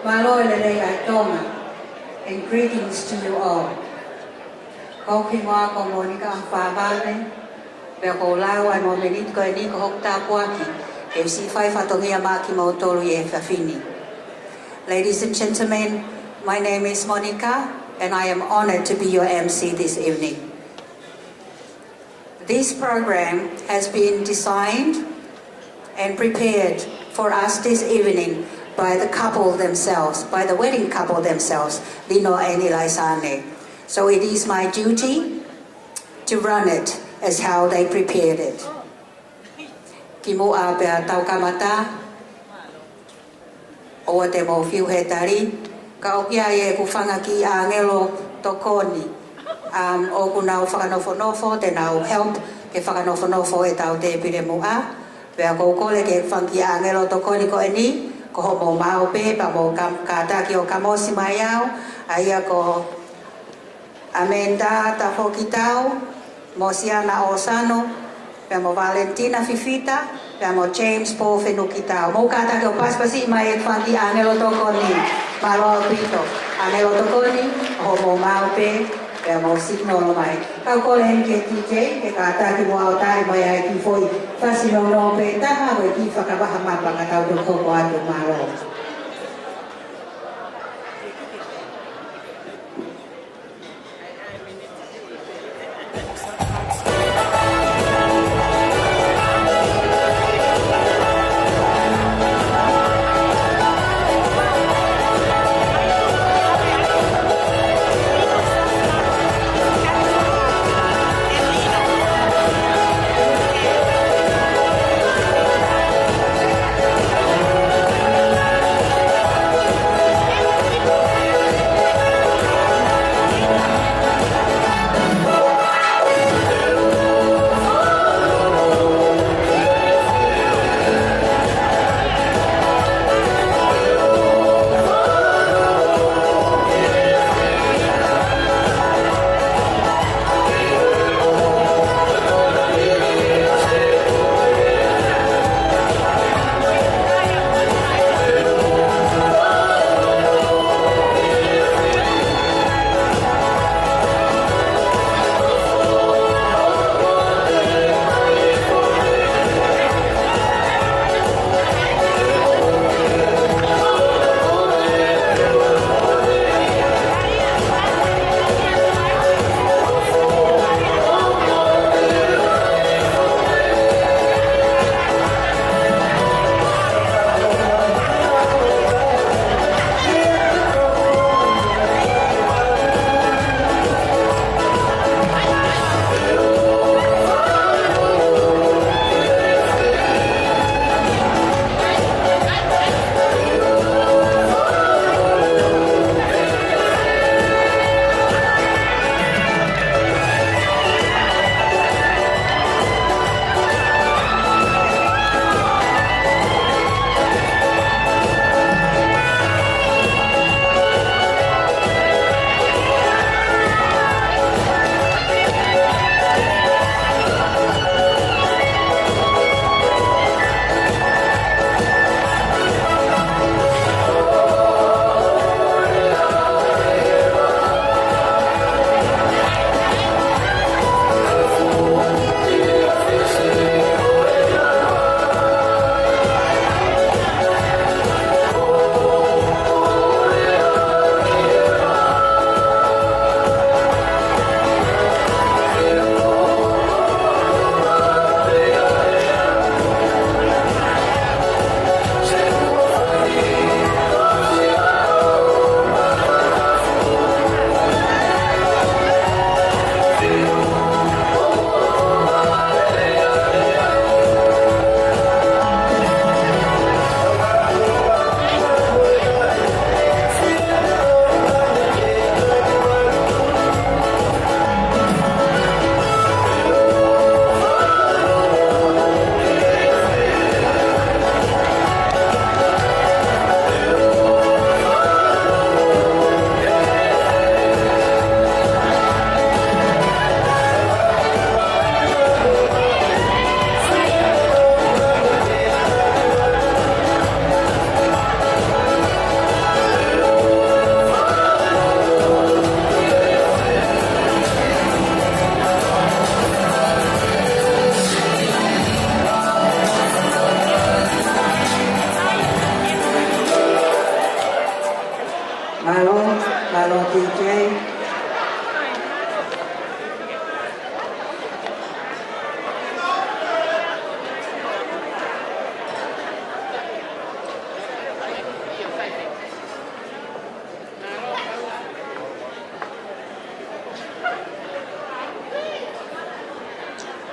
Malo Ilaisaane Tonga, and greetings to you all. Ko kingoa ko Monica ang whawale, pia ko lawa mo menit ko ni ko hokta puaki, e si whai whatongia maki mo tolu e whawhini. Ladies and gentlemen, my name is Monica, and I am honored to be your MC this evening. This program has been designed and prepared for us this evening by the couple themselves, by the wedding couple themselves, Lino and Ilaisaane. So it is my duty to run it as how they prepared it. Ki mua pia tau kamata, o te mo fiu he tari, ka o kia e ku whanga ki a ngelo tokoni. O ku nau whakanofo-nofo, te nau help ke whakanofo-nofo e tau te pire mua. Pea ko kole ke whanki a ngelo tokoni ko e ni, ko ho mo mao pe, pa mo kātaki o kamosi mai au, aia ko Amenda ta Fenukitau, mo Siana o Sano, pea mo Valentina Fifita, pea mo James Paul Fenukitau. Mo kātaki o paspasi mai e whanki a ngelo tokoni, malo pito. A ngelo tokoni, ho mo mao pe, pea mo signo mai. Kau kole ke TJ, ke kātaki mo au tai mai ai ki foi, fasino no pe, taha we ki whakawaha mapa katau do koko atu malo. DJ.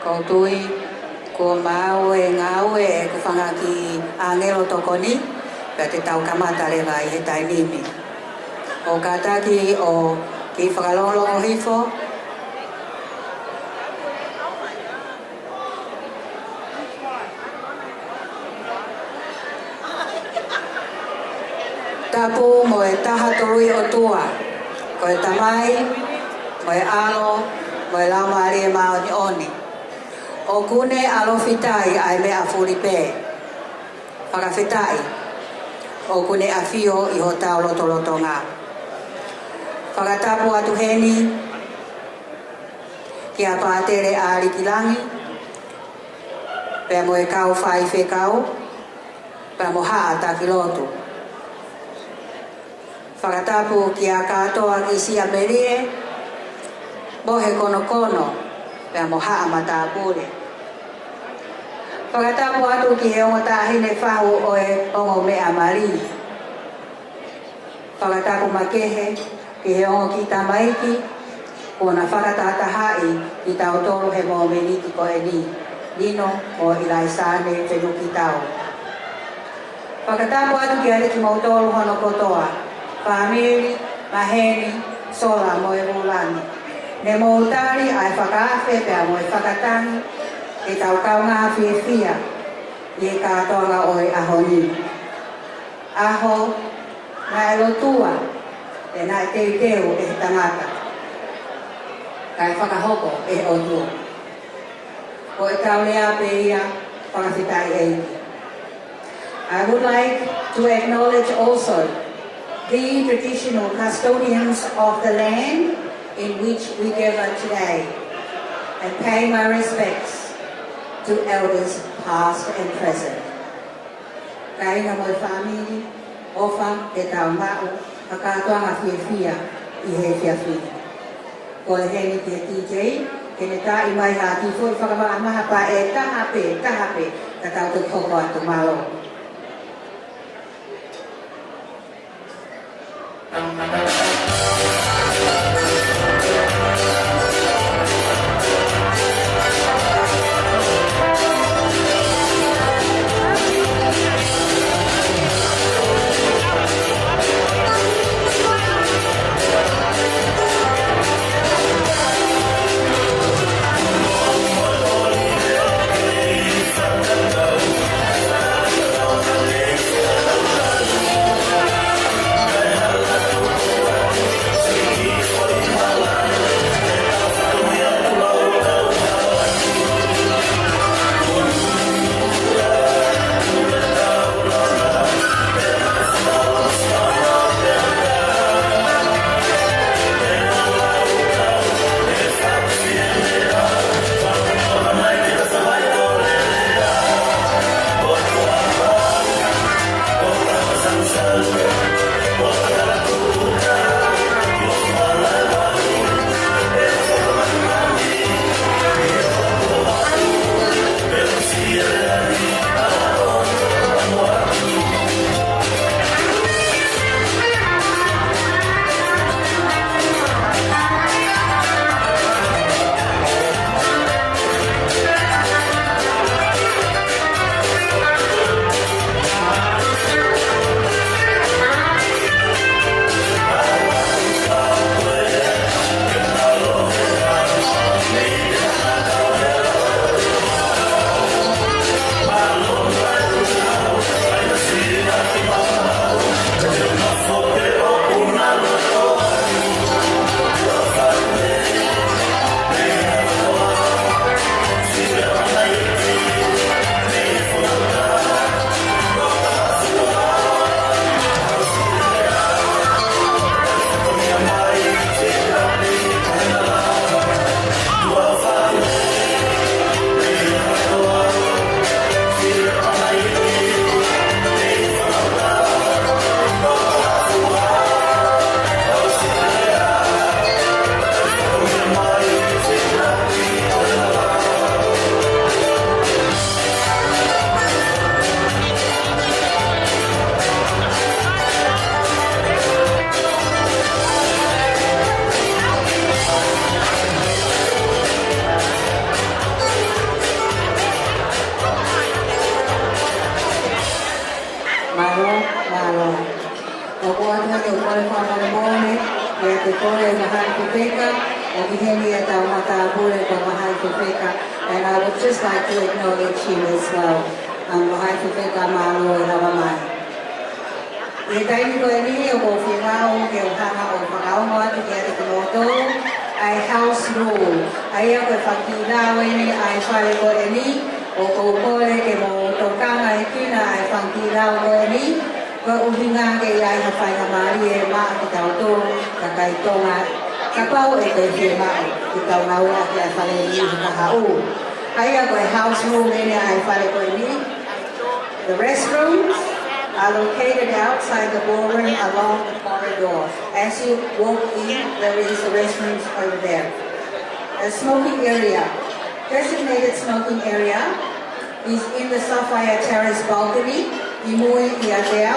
Ko tui, ko mau e ngau e ko whangaki angelo tokoni, pia te tau kamata rewa i he tainimi. O kataki o ki whakalonglongo hifo, tapu mo e taha torui o tua, ko e tamai, mo e alo, mo e laumari e mao ni oni. O kune alo fitai ai mea furipe, whakawhitai, o kune a fio i ho tau loto loto ngā. Whakatapu atu heni, ki a pātere a rikilangi, pēr mo e kau whai whekau, pēr mo haa taki lotu. Whakatapu ki a katoa ki si amerie, mohe kono kono, pēr mo haa matapure. Whakatapu atu ki he ongo tāhine whahu o e ongo mea mari. Whakatapu makehe ki he ongo ki tamaiki, kona whakatata hai ki tau toro he mo meniki ko e ni. Lino o Ilaisaane Fenukitau. Whakatapu atu ki are ki mautoro hono kotoa. Whamiri, maheni, sola mo e mulani. Ne moutari ai whakawhe pēr mo e whakatangi, e tau kaunga whiwhia, i e Katoanga o e aho ni. Aho, na e lotua, e na e teu e he tangata. Kai whakahoko e o tua. O e tau lea pe ia, whakawhitai eiki. I would like to acknowledge also the traditional custodians of the land in which we gather today and pay my respects to elders past and present. Kainga mo family, ofa e tau ngau, a katoanga whiwhia i he whiawhia. Ko le heni ki e DJ, ke ne tā i mai hā tifo i whakawaa maha pa e tahape, ka tau te koko atu malo. Malo. Nakuha nga yung kore pa maramone, kaya te kore mahal kupeka, o biheni at ang matabule pa mahal kupeka. And I would just like to acknowledge him as well. Ang mahal kupeka malo na mamay. Itay ko ini o finao ke hanga o pagao mo at kaya te kumoto ay house rule. Ay ako fakina ini ay fare ko ini o kore ke mo tokanga ikina ay fakina ko ini. Và ubinga ke ai ha fai na mari e ma ki tau to ka kai tonga ka pau e te fi ma ki tau na ua ki ai fale ni ka ha u ai a ko house room ne ai fale ko ni. The restrooms are located outside the ballroom along the corridor. As you walk in, there is the restrooms over there. A smoking area, designated smoking area, is in the Sapphire Terrace balcony. Imui ia deo,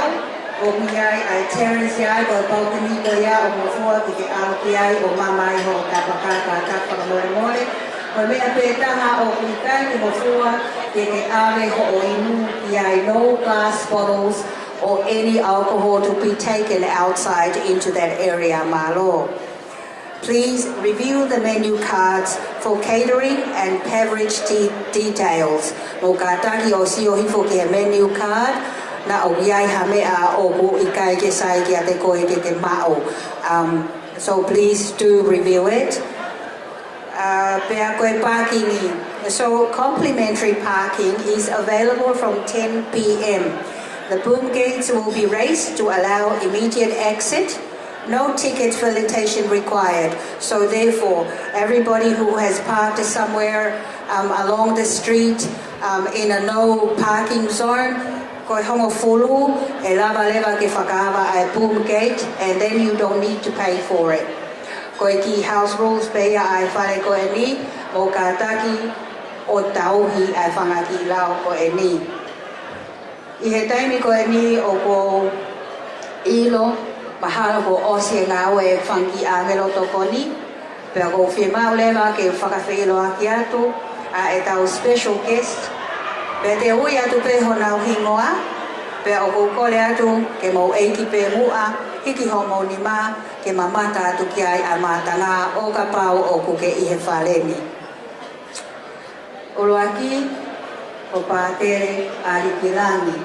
o miai ai terrace iai o balcony ko ia o mofua ki te ao ki ai o mamai ho tapakaka tapaka Moimoi. O mea pētaha o kuikai ki mofua ki te awe ho o imu ki ai no glass bottles or any alcohol to be taken outside into that area malo. Please review the menu cards for catering and beverage details. Mo ka taki o si o hifo ki a menu card na o iai ha mea o ku ikai ke sai ki a te koe ke te mao. So please do review it. Pea koe parking i. So complimentary parking is available from 10 p.m. The boom gates will be raised to allow immediate exit. No ticket facilitation required. So therefore, everybody who has parked somewhere along the street in a no parking zone, koe hongo fulu, e lava ke whakahawa ai boom gate, and then you don't need to pay for it. Koe ki house rules pea ai whare koe ni, o ka taki o tauhi ai whangaki lau koe ni. I he taimi koe ni o ko ilo, mahalo ko osi ngā e whangi angelo toko ni, pea ko whimau lewa ke whakawhilo aki atu, a e tau special guest, pea te hui atu pe honau hingoa, pea o kukole atu ke mau eiki pe mua, hiki homo ni ma, ke mamata atu ki ai a matanga o ka pau o kuke i he whaleni. Uruaki, o pātere Arikilangi.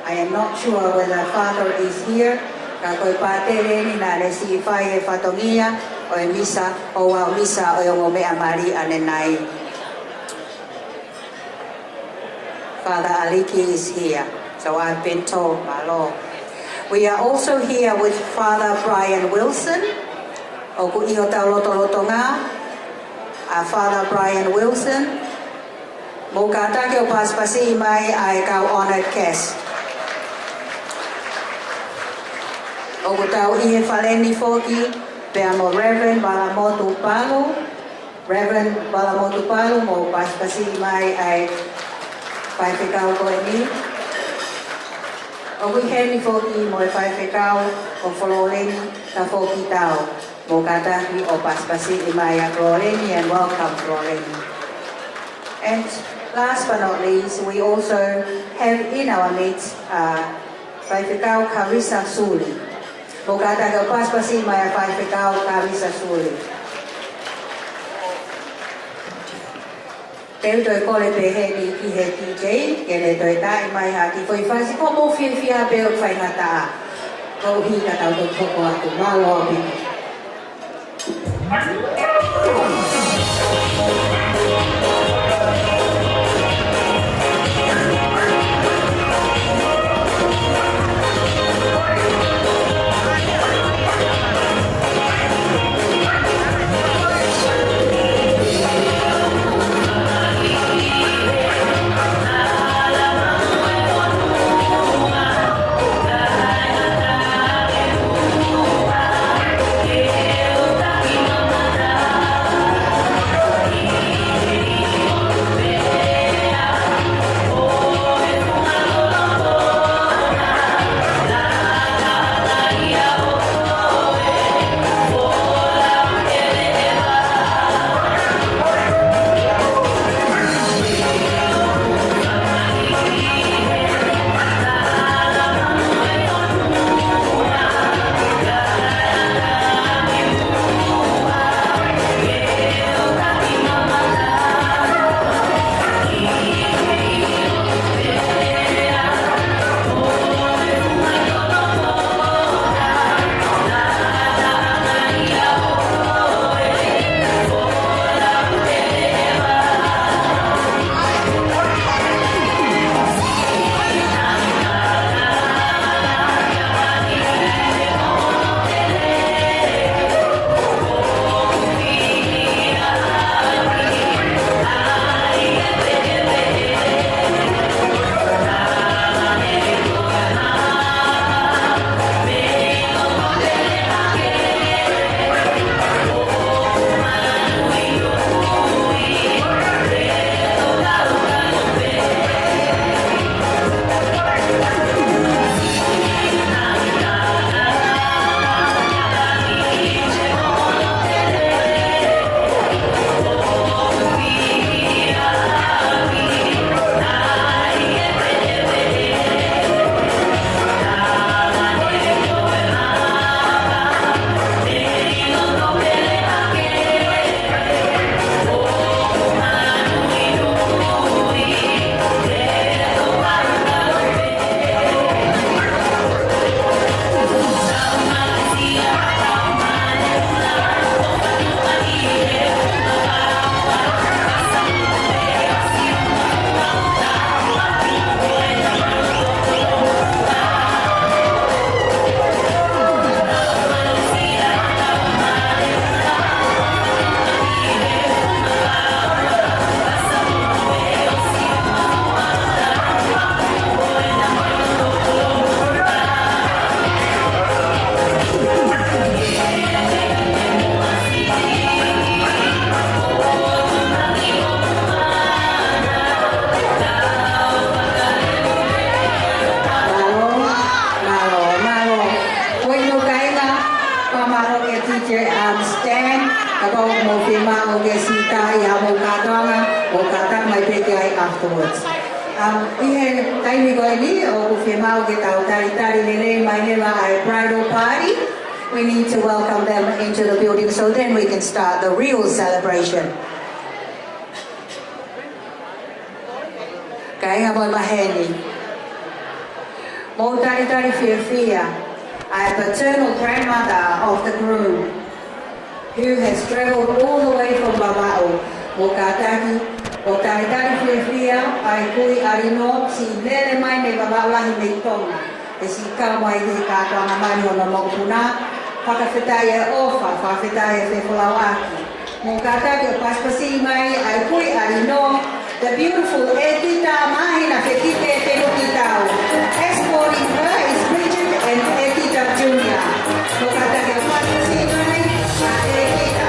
I am not sure whether Father is here. Ka koe pātere ni nā resi i whai e whatongia o e misa, o wau misa o yongo mea mari ane nai. Father Aliki is here, so I've been told, my Lord. We are also here with Father Brian Wilson, o ku iho tau loto ngā, Father Brian Wilson. Mo ka take o paspasi mai ai kau honored guest. O ku tau i he whaleni whoki, pea mo Reverend Balamotu Palu, mo paspasi mai ai whaiwhekau koe ni. O ku heni whoki mo e whaiwhekau o wholoreni ka whoki tau. Mo ka take o paspasi mai a wholoreni and welcome wholoreni. And last but not least, we also have in our midst Whaiwhekau Karisa Suli. Mo ka take o paspasi mai a Whaiwhekau Karisa Suli. Teu toi kole pe heni ki he TJ, ke le toi tai mai ha ki koi whasi ko mo whiawhia pe o whaingata. Ko hi ka tau toi toko atu malo api. afterwards. Ihe taimi ko ini o kufemau ke tau tari lele mai hela ai bridal party. We need to welcome them into the building so then we can start the real celebration. Kaya mo maheni. Mo tari fia. I am paternal grandmother of the groom who has traveled all the way from Babao. Mo kataki, o tari fia, ai kui arino, si lele mai ne Babao lahi me tonga. E si kawai he Katoanga mani o na mokupuna, whakawhetai e ofa, whakawhetai e whewhulau aki. Mo kataki o paspasi mai, ai kui arino, the beautiful Etita Mahina Fekite Fenukitau. Escorting her is Bridal and Etita Jr. Mo kataki o paspasi mai, Etita.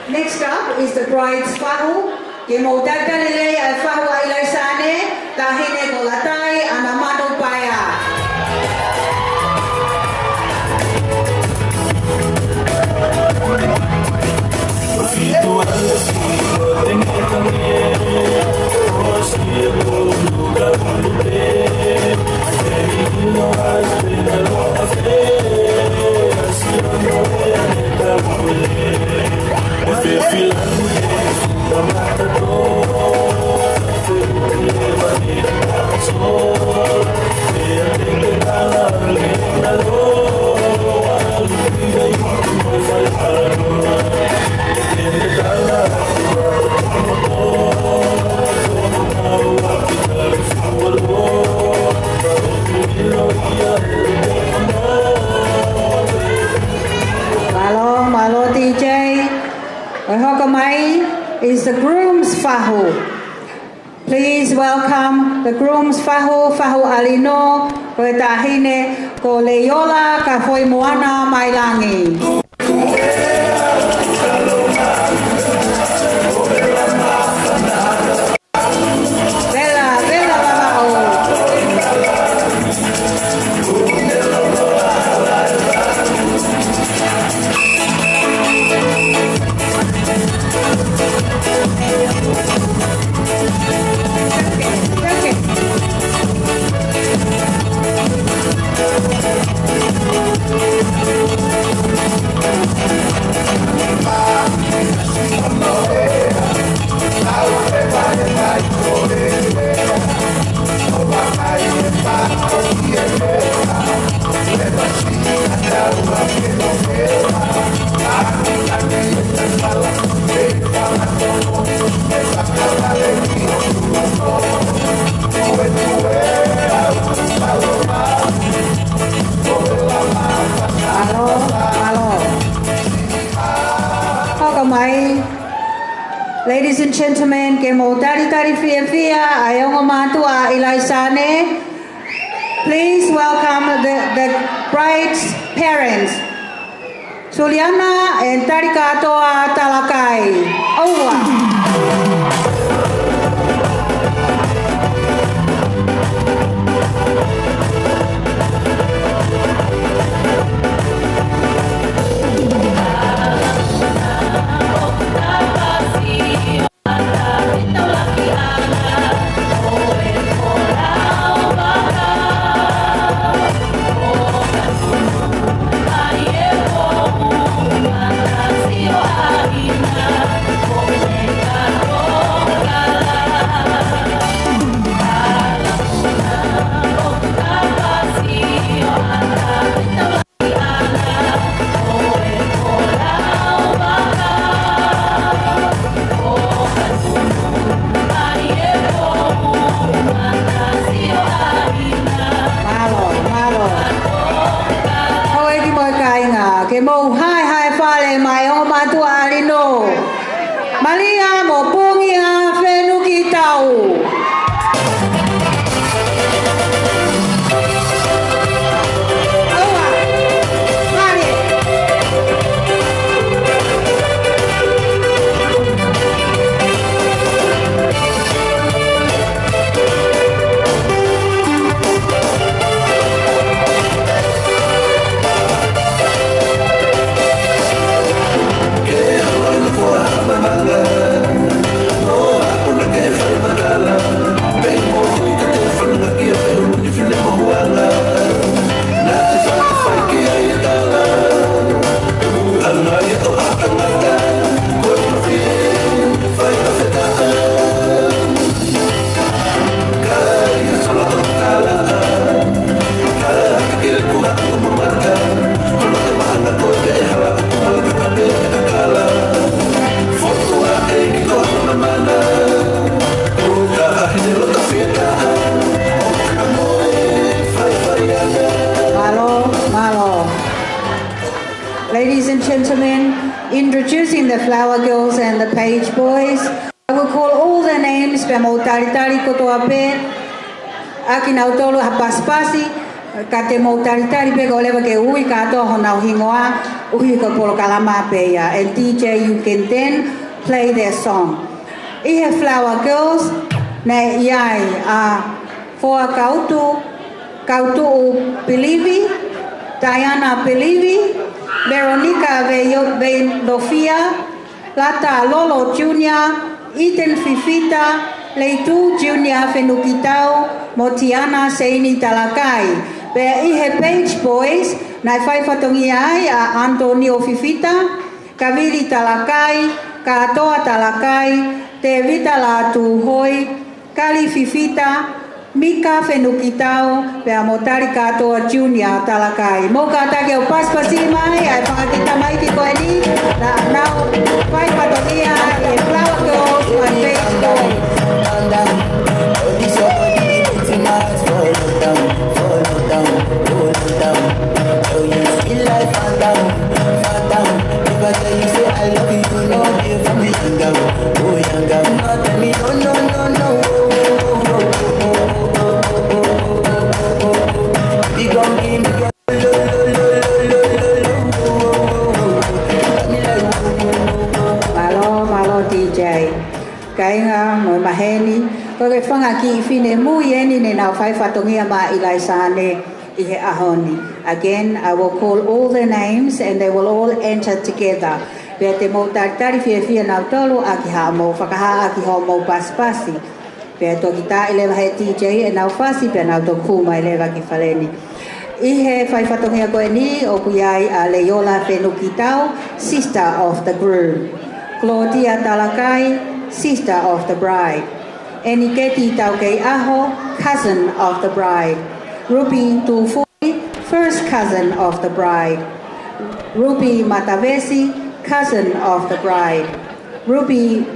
Next up is the bride's fahu. Ke mo tatalele al fahu a Ilaisaane, tahine ko latai anamano paya. Malo DJ. Hokamai is the groom's fahu. Please welcome the groom's fahu alino, tahine ko leiola ka foi moana mai langi. Ladies and gentlemen, ke mo tari fia ayong matu a Ilaisaane. Please welcome the bride's parents, Juliana and Tari katoa Talakai. Ahina the Flower Girls and the Page Boys. I will call all their names. Pe mo tari tari kotoa pe. Aki nau tolu hapaspasi. Ka te mo tari tari pe ko lewa ke ui kato honau hingoa. Ui ko polo kalama pe ya. And DJ, you can then play their song. Ihe Flower Girls. Ne iai for Kautu Pilivi, Diana Pilivi, Veronica Lofia, Lata Lolo Jr., Ethan Fifita, Latu Jr. Fenukitau, Motiana Seini Talakai. Be ihe Page Boys, nai fai fatongi ai Antonio Fifita, Kavili Talakai, Katoa Talakai, Te Vita Latu Hoi, Kali Fifita, Mika Fenukitau, Pea Motari Katoa Junior Talakai. Moka take o paspasi mai, ai whakakita mai ki koe ni. Nau, whai patonia, e Flower Girls, my Page Boys. Malo DJ. Kainga mo maheni. Ko ke whangaki fine mui eni ne nau whai whatongia ma Ilaisaane ihe ahoni. Again, I will call all the names and they will all enter together. Pea te mo tari fia nau tolu aki ha mo whakaha aki ho mo paspasi. Pea toki ta ilewa he DJ e nau whasi pea nau toku mai lewa ki whaleni. Ihe whai whatongia koe ni o kuiai a Leola Fenukitau, sister of the groom. Claudia Talakai, sister of the bride. Eniketi Taukei Aho, cousin of the bride. Ruby Tufui, first cousin of the bride. Ruby Matavesi, cousin of the bride. Ruby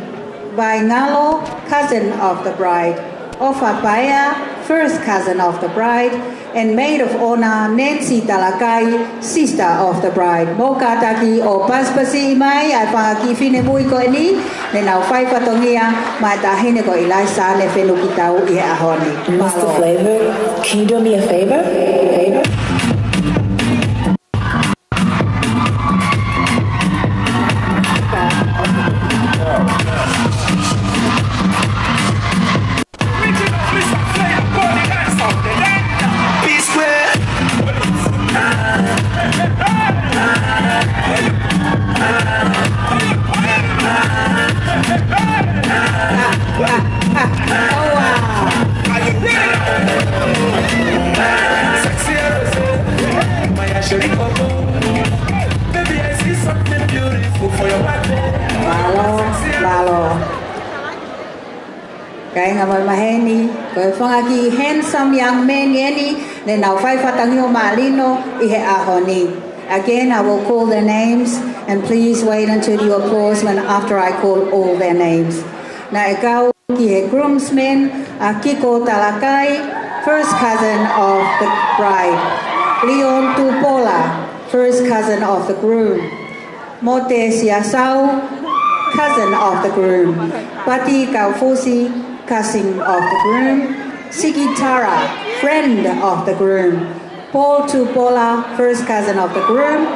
Vaingalo, cousin of the bride. Ofa Paya, first cousin of the bride. And maid of honor Nancy Talakai, sister of the bride. Moka taki o paspasi mai, ai whangaki fine mui koe ni, ne nau whai patongia, mai tahine ko Ilaisaane Fenukitau i ahoni. Mr. Flavor, can you do me a favor? Kaya nga maheni, kaya whangaki handsome young man yeni, ne nau whai whatangio ma Lino ihe ahoni. Again, I will call their names, and please wait until you applause when after I call all their names. Na ikaw ki he groomsmen, Kiko Talakai, first cousin of the bride. Leon Paula, first cousin of the groom. Mote Siasau, cousin of the groom. Pati Kaufusi, cousin of the groom. Sigitara, friend of the groom. Paul Tupola, first cousin of the groom.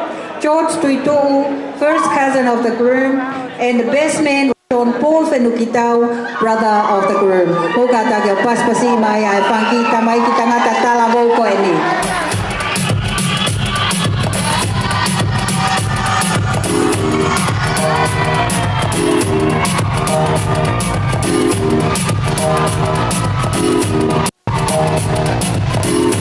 George Tuitou, first cousin of the groom. And the best man, John Paul Fenukitau, brother of the groom. Moka take o paspasi mai ai whangkita mai ki tangata tala mou koe ni.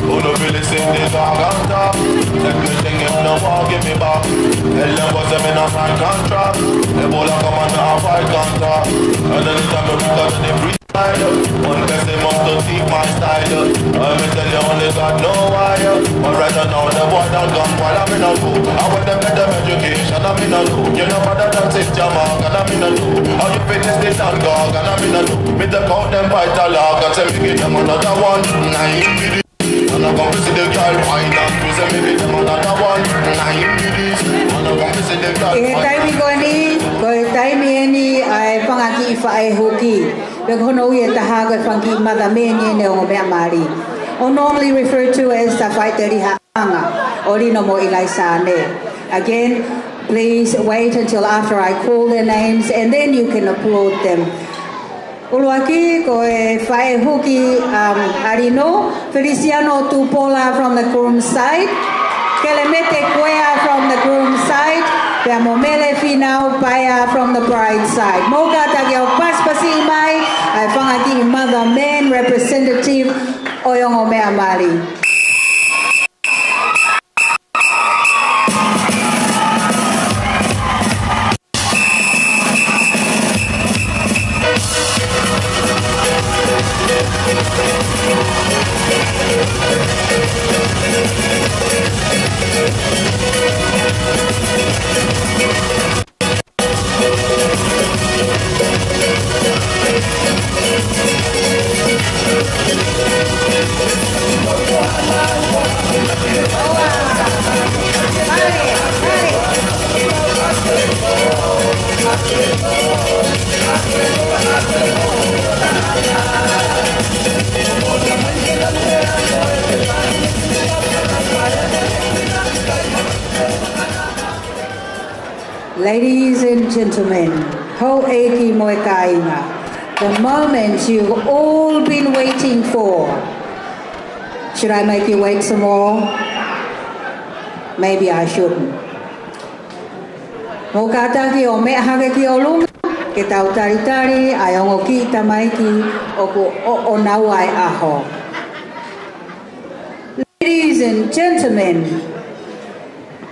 Uno really sing the dog on top. Everything if no one give me back. Tell them what's them in a fine contract. They both come on a fight contract. And anytime we got in the free side, one person must to see my style. I'm tell you only God know why. But right now the boy done gone while I'm in a school. I want them get them education, I'm in a school. You know better than six jamak and I'm in a school. How you finish this and gog and I'm in a school. Me the count them by the log and say me give them another one. Nine. And I'm gonna see the girl wine up. You say me give them another one. Nine. And I'm gonna see the girl Ihe taimi koe ni, koe ai whangaki whae hoki. Pea kono ui e taha koe whangi mother me ne o mea mari. Or normally referred to as the whaiteri haanga, o Lino mo Ilaisaane. Again, please wait until after I call their names and then you can applaud them. Uluaki ko e whae hoki Lino, Feliciano tu Paula from the groom's side, Kelemete Kwea from the groom's side, Pea Momele Finau Paya from the bride's side. Moga tageo paspasi mai, ai whangaki mother man representative Oyongo mea mari. Ladies and gentlemen, ho eki moe kainga, the moment you've all been waiting for. Should I make you wait some more? Maybe I shouldn't. Mo kataki o mea hake ki o lunga, ke tau taritari, ai ongo ki tamaiki, o nau ai aho. Ladies and gentlemen,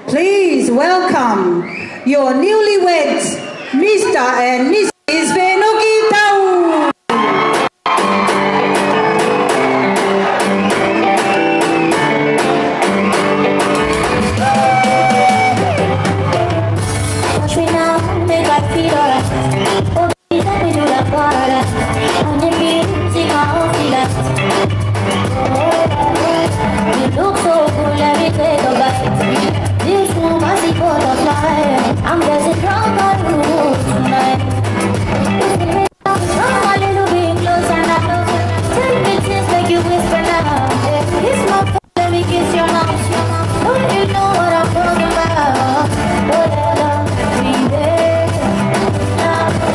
please welcome your newlyweds, Mr. and Mrs. Fenukitau. Watch me now, make I feel alright. Oh, please let me do that part. On the music, I feel that. You look so good, let me take a bite. This room I see butterfly. I'm getting drunk on you tonight. Come a little bit closer now. Tell me things make you whisper now. It's my fault, let me kiss your mouth. Don't you know what I'm talking about? Whatever, be there.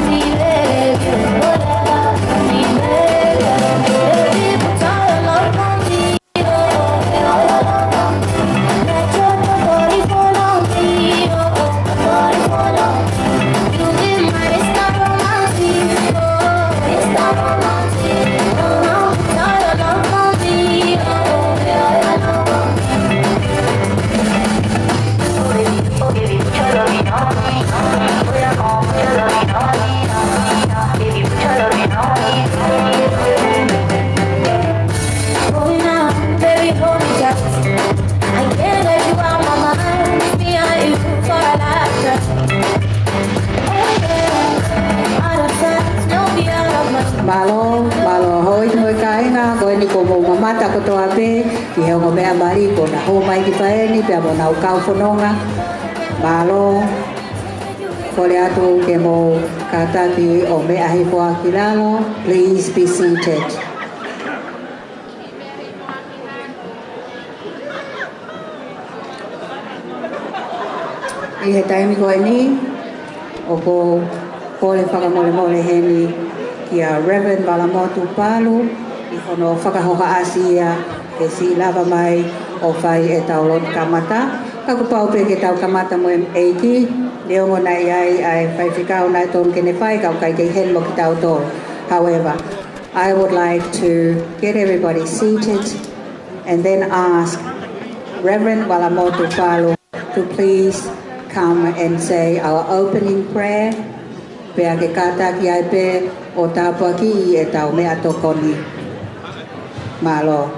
Be there. Whatever, be there. Baby, put your love on me. Let your body fall on me. Body fall on me. You be my Mr. Romantic. Mr. Romantic. Oh, put your love on me. Oh, baby, put your loving on me. Oh, yeah, come put your loving on me. Baby, put your loving on me. Hold me now, baby, hold me tight. I can't let you out my mind. Me and you for a lifetime. Oh yeah, out of sight, no be out of mind. Malo hoi moe kainga, koe ni ko mo mamata ko toa pe, ki heo ngo mea mari ko na ho mai ki paeni, pea mo nau kau whanonga. Malo, kore atu ke mo kataki o mea hipoa ki lalo, please be seated. I he taimi koe ni, o ko kore whakamole mole heni ki a Reverend Malamotu Palu, I hono whakahoka asia e si lava mai o whai e tau lot kamata. Kaku pau pe ke tau kamata mo eiki, leo mo nai ai whai whikau nai ton kene whai kau kai kei hen mo ki tau tō. However, I would like to get everybody seated and then ask Reverend Malamotu Palu to please come and say our opening prayer. Pea ke kata ki ai pe o tāpua ki e tau mea tokoni. Malo.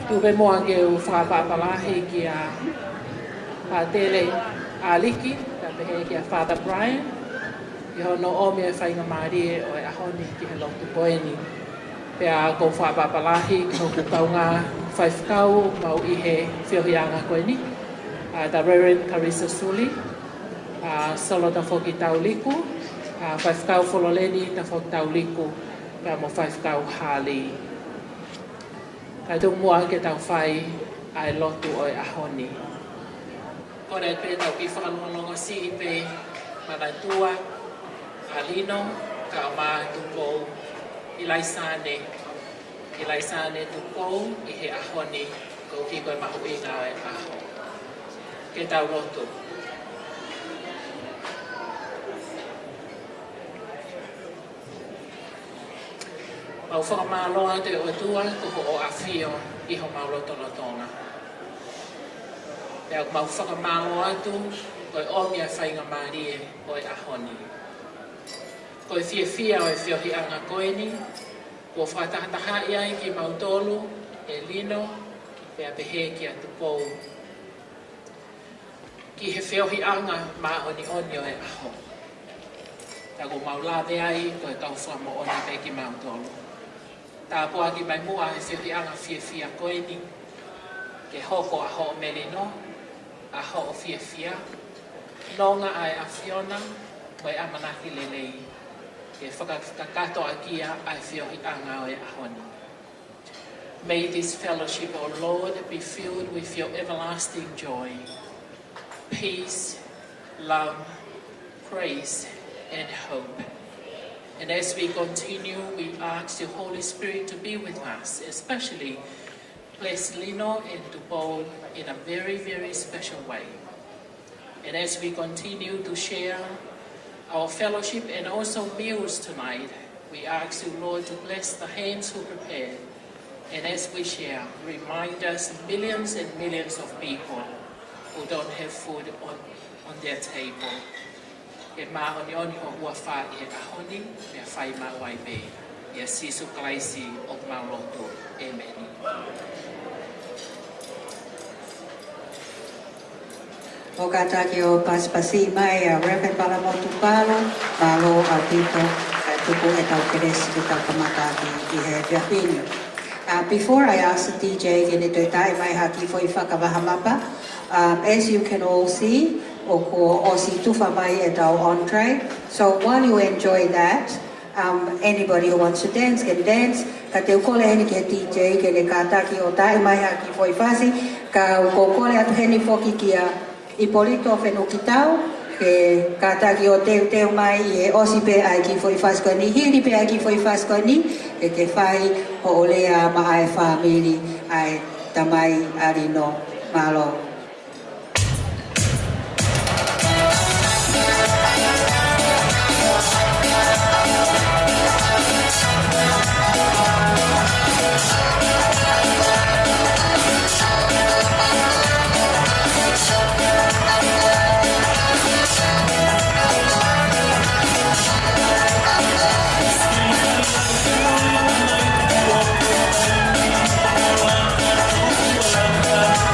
Tupe moa ke u whakapapalahi ki a tele a liki, pehe kia Father Brian. I hono o mea whainga maari o e ahoni ki he lotu poeni. Pea ko whapapalahi ki hoku taunga whaifkau mau i he whiohianga koe ni. The Reverend Carissa Suli, solo ta whoki tauliku, whaifkau whololeni ta whoki tauliku, pea mo whaifkau hali. Kai tung mua ke tau whai ai lotu o e ahoni. Kore pe tau ki whakalonga si i pe manatua, a Lino, ka o mā tukou Ilaisaane. Ilaisaane tukou i he ahoni, ko ki koe mahu i ngā e aho. Ke tau roto. Mau whakamāloa te o tua, ko o awhio i ho mau rotonotonga. Pea mau whakamāloa atu, koe o mea whainga marie o e ahoni. Koe whia o e whiohianga koe ni, ko whatahataha iai ki mautolu, e Lino, pea pehe ki atu pou. Ki he whiohianga mā oni o e aho. Ta ko maulade ai, koe kau whamo oni pe ki mautolu. Ta poa ki mai mua he whiohianga whia koe ni, ke hoko aho me Lino, aho o whia. Nonga ai a Fiona, koe amanaki lelei. Ke whakakato a kia ai whiohianga o e ahoni. May this fellowship, O Lord, be filled with your everlasting joy, peace, love, praise, and hope. And as we continue, we ask the Holy Spirit to be with us, especially bless Lino and Paul in a very, very special way. And as we continue to share our fellowship and also meals tonight, we ask you, Lord, to bless the hands who prepared. And as we share, remind us millions and millions of people who don't have food on their table. E mahoni oni ho hua wha I he ahoni, me whai mawai me. E Sisu Kraisi o Maulotu. Amen. O kataki o paspasi mai a Reverend Balamotu Pala, malo a tito, tuku e tau keresi ki tau kamataki I he whiahine. Before I ask the DJ, kene toi tai mai haki fo I whakawahamapa, as you can all see, o ko osi tufa mai e tau entree. So while you enjoy that, anybody who wants to dance can dance. Ka te ukole heni ke DJ, kene kataki o tai mai haki fo I whasi, ka ukole atu heni foki kia Ipolito Fenukitau, ke kataki o teu mai I osi pe ai ki foi faskoni, hiri pe ai ki foi faskoni, ke te whai ho olea ma ai family ai tamai arino malo.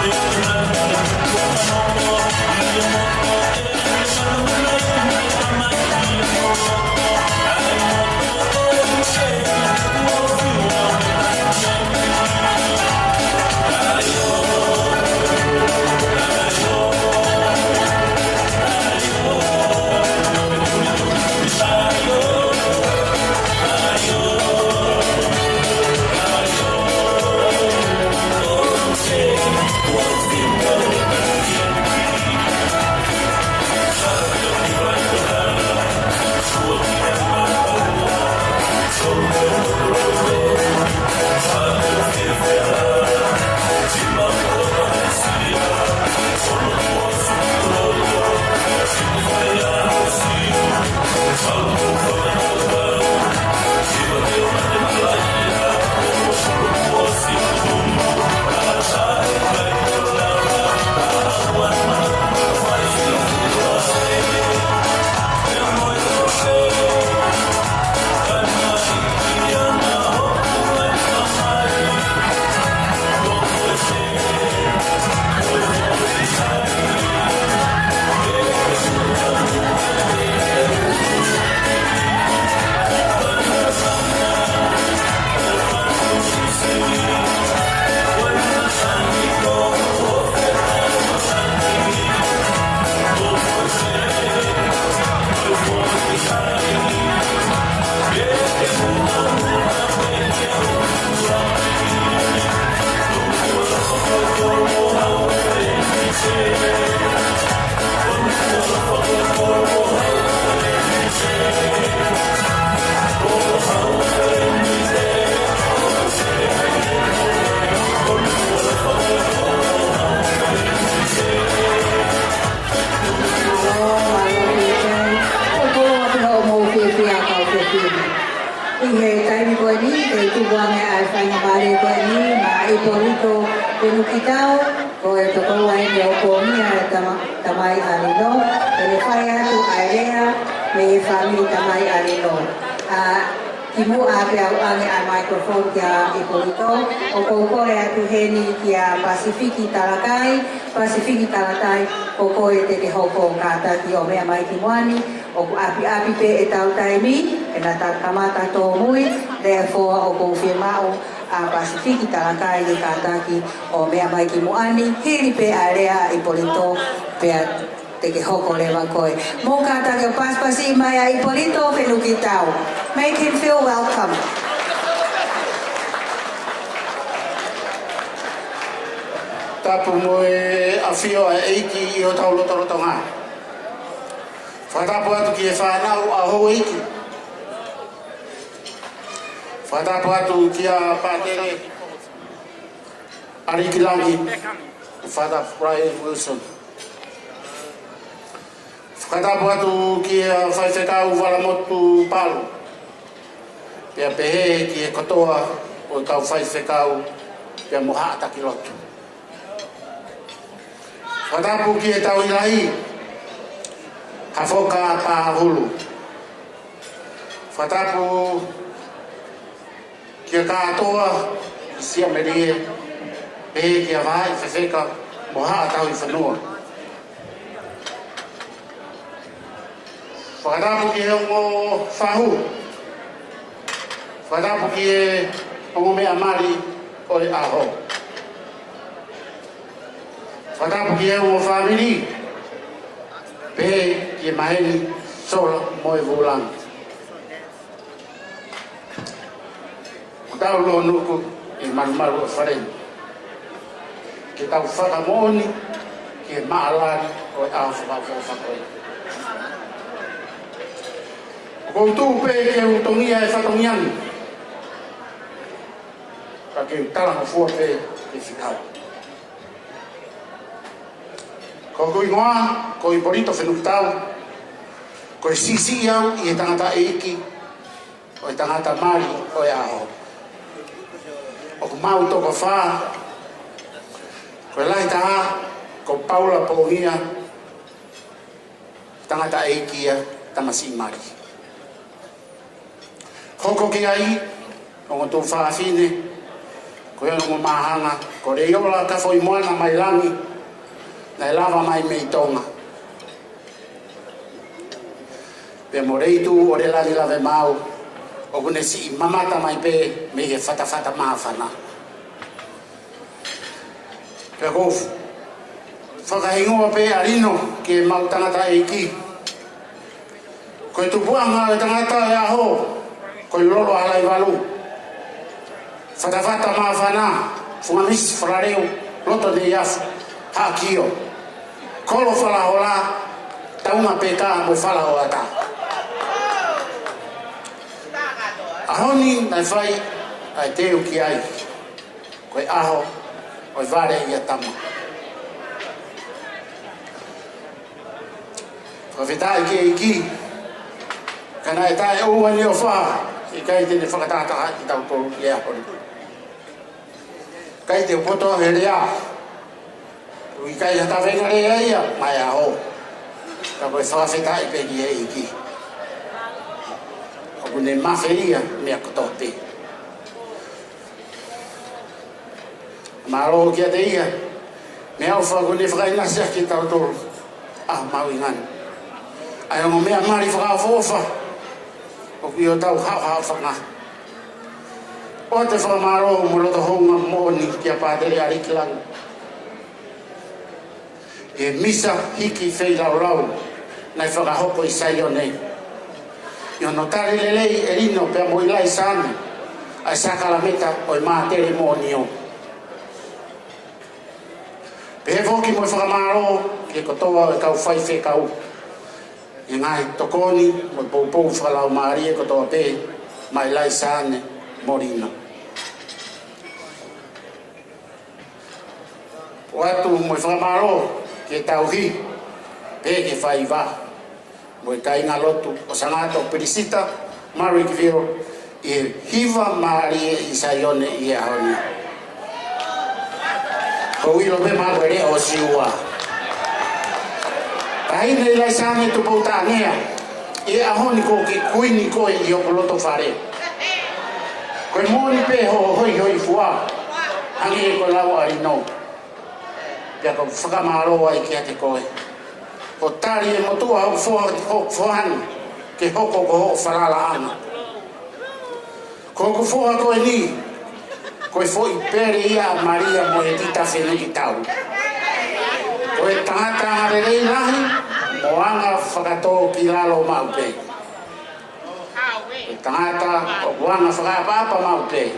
We'll be right back. tu wange ai whainga mare koe ni, ma i porito Fenukitau, ko e toko wai me o kongia e tamai arino, e le whai atu ai rea me e whamiri tamai arino. Ki mu a pe au ange ai microphone kia i porito, o koukore atu heni kia Talakai, ko koe te ke hoko kata ki o mea mai ki moani, o api pe e tau taimi, e na kamata tō mui, therefore o kou whimao a Pasifiki Talakai ki kātaki o mea mai ki moani, hiri pe a rea i porito pe te ke hoko lewa koe. Mō kātaki o paspasi mai a i porito Fenukitau. Make him feel welcome. Tapu mo e awhio a eiki I o tau lotorotonga. Whatapu atu ki e whanau a ho eiki. Whatapu atu ki a pātere Arikilangi. Whatapu Brian Wilson. Whatapu atu ki a whaiwhekau walamotu Paula. Pia pehe ki e kotoa o tau whaiwhekau pia moha ataki lotu. Whatapu ki e tau Ilai, hawhoka pāhulu. Whatapu ki e kātoa, I sia merie, pehe ki a vai, whewheka, moha atau I whanua. Whatapu ki e ongo whahu. Whatapu ki e ongo mea mari o e aho. Whatapu ki e o whamiri, pe ki e maheni sola mo e vulang. O tau lo nuku e marumaru o wharen. Ki tau whakamoni ki e maalari o e aho whakoi. O koutu pe ke utongia e whatongiani. Ka ke utalanga fua pe e whikau. Ko ingoa, ko I porito Fenukitau, ko sisi au I e tangata eiki, o e tangata mari o e aho. O ku mau toko wha, ko e lai taha, ko Paula Pongia, tangata eiki ia, tamasi mari. Hoko ki ai, o ngotu whaafine, ko e ngo mahanga, ko reiola ka foi moana mai langi, na lava mai me tonga. Pe moreitu o re lani lave mau, o kune si mamata mai pe me he fata maafana. Pe kofu, whakahingoa pe a Lino ke mau tangata eiki. Ko e tupuanga e tangata e aho, ko I lolo alai walu. Fata maafana, fungamisi whalareu, loto de yafu, hakio. Kolo whalahola, taunga peka mo whalahola ta. Ahoni nai whai ai teo ki ai, koe aho, oi ware I a tama. Whawhetai ki eiki, kana e tae oua ni o wha, I kai tene whakatataha I tau tolu ki ea hori. Kai te upoto he rea, I kai hata whenga rea ia, mai aho. Ka koe whawhetai pe ki eiki. O kune mawheria mea kotope. Maro kia te ia, mea o whakune whakainasea ki tau tolu. Mau ingani. Ai ongo mea mari whakafofa. O ki o tau hao whanga. O te whamaro mo roto honga moni kia pātere arikilangi. E misa hiki whei lau nai whakahoko I sai o nei. I ono tari lelei e Lino pia mo Ilaisaane ai sakalameta o I mātere moni o. Pe voki mo whakamaro ke kotoa e kau whaife kau. I ngai tokoni mo poupou whakalau maari e kotoa pe mai Ilaisaane mo Lino. O atu mo whakamaro ke tauhi, pe ke whaiva. Mo I kai ngā lotu o sangato Perisita, Marikville, E hiva maari I saione I ahoni. Ko ilo me mawere o siua. Tahine Ilaisaane tu pouta ngea. E ahoni ko ke kuini ko I opoloto whare. Koe mōni pe ho hoi hoi fua. Angi e ko lau arino. Pia ko whakamaroa I kia te koe. Ko tari e motua hau fuahani. Ke hoko ko ho whalala ana. Ko ko foha koe ni. Koe fo I pere ia Maria mo e tita Fenukitau. Koe tangata ngarerei lahi. Moanga whakatō ki lalo maupe. Koe tangata o buanga whakapapa maupe.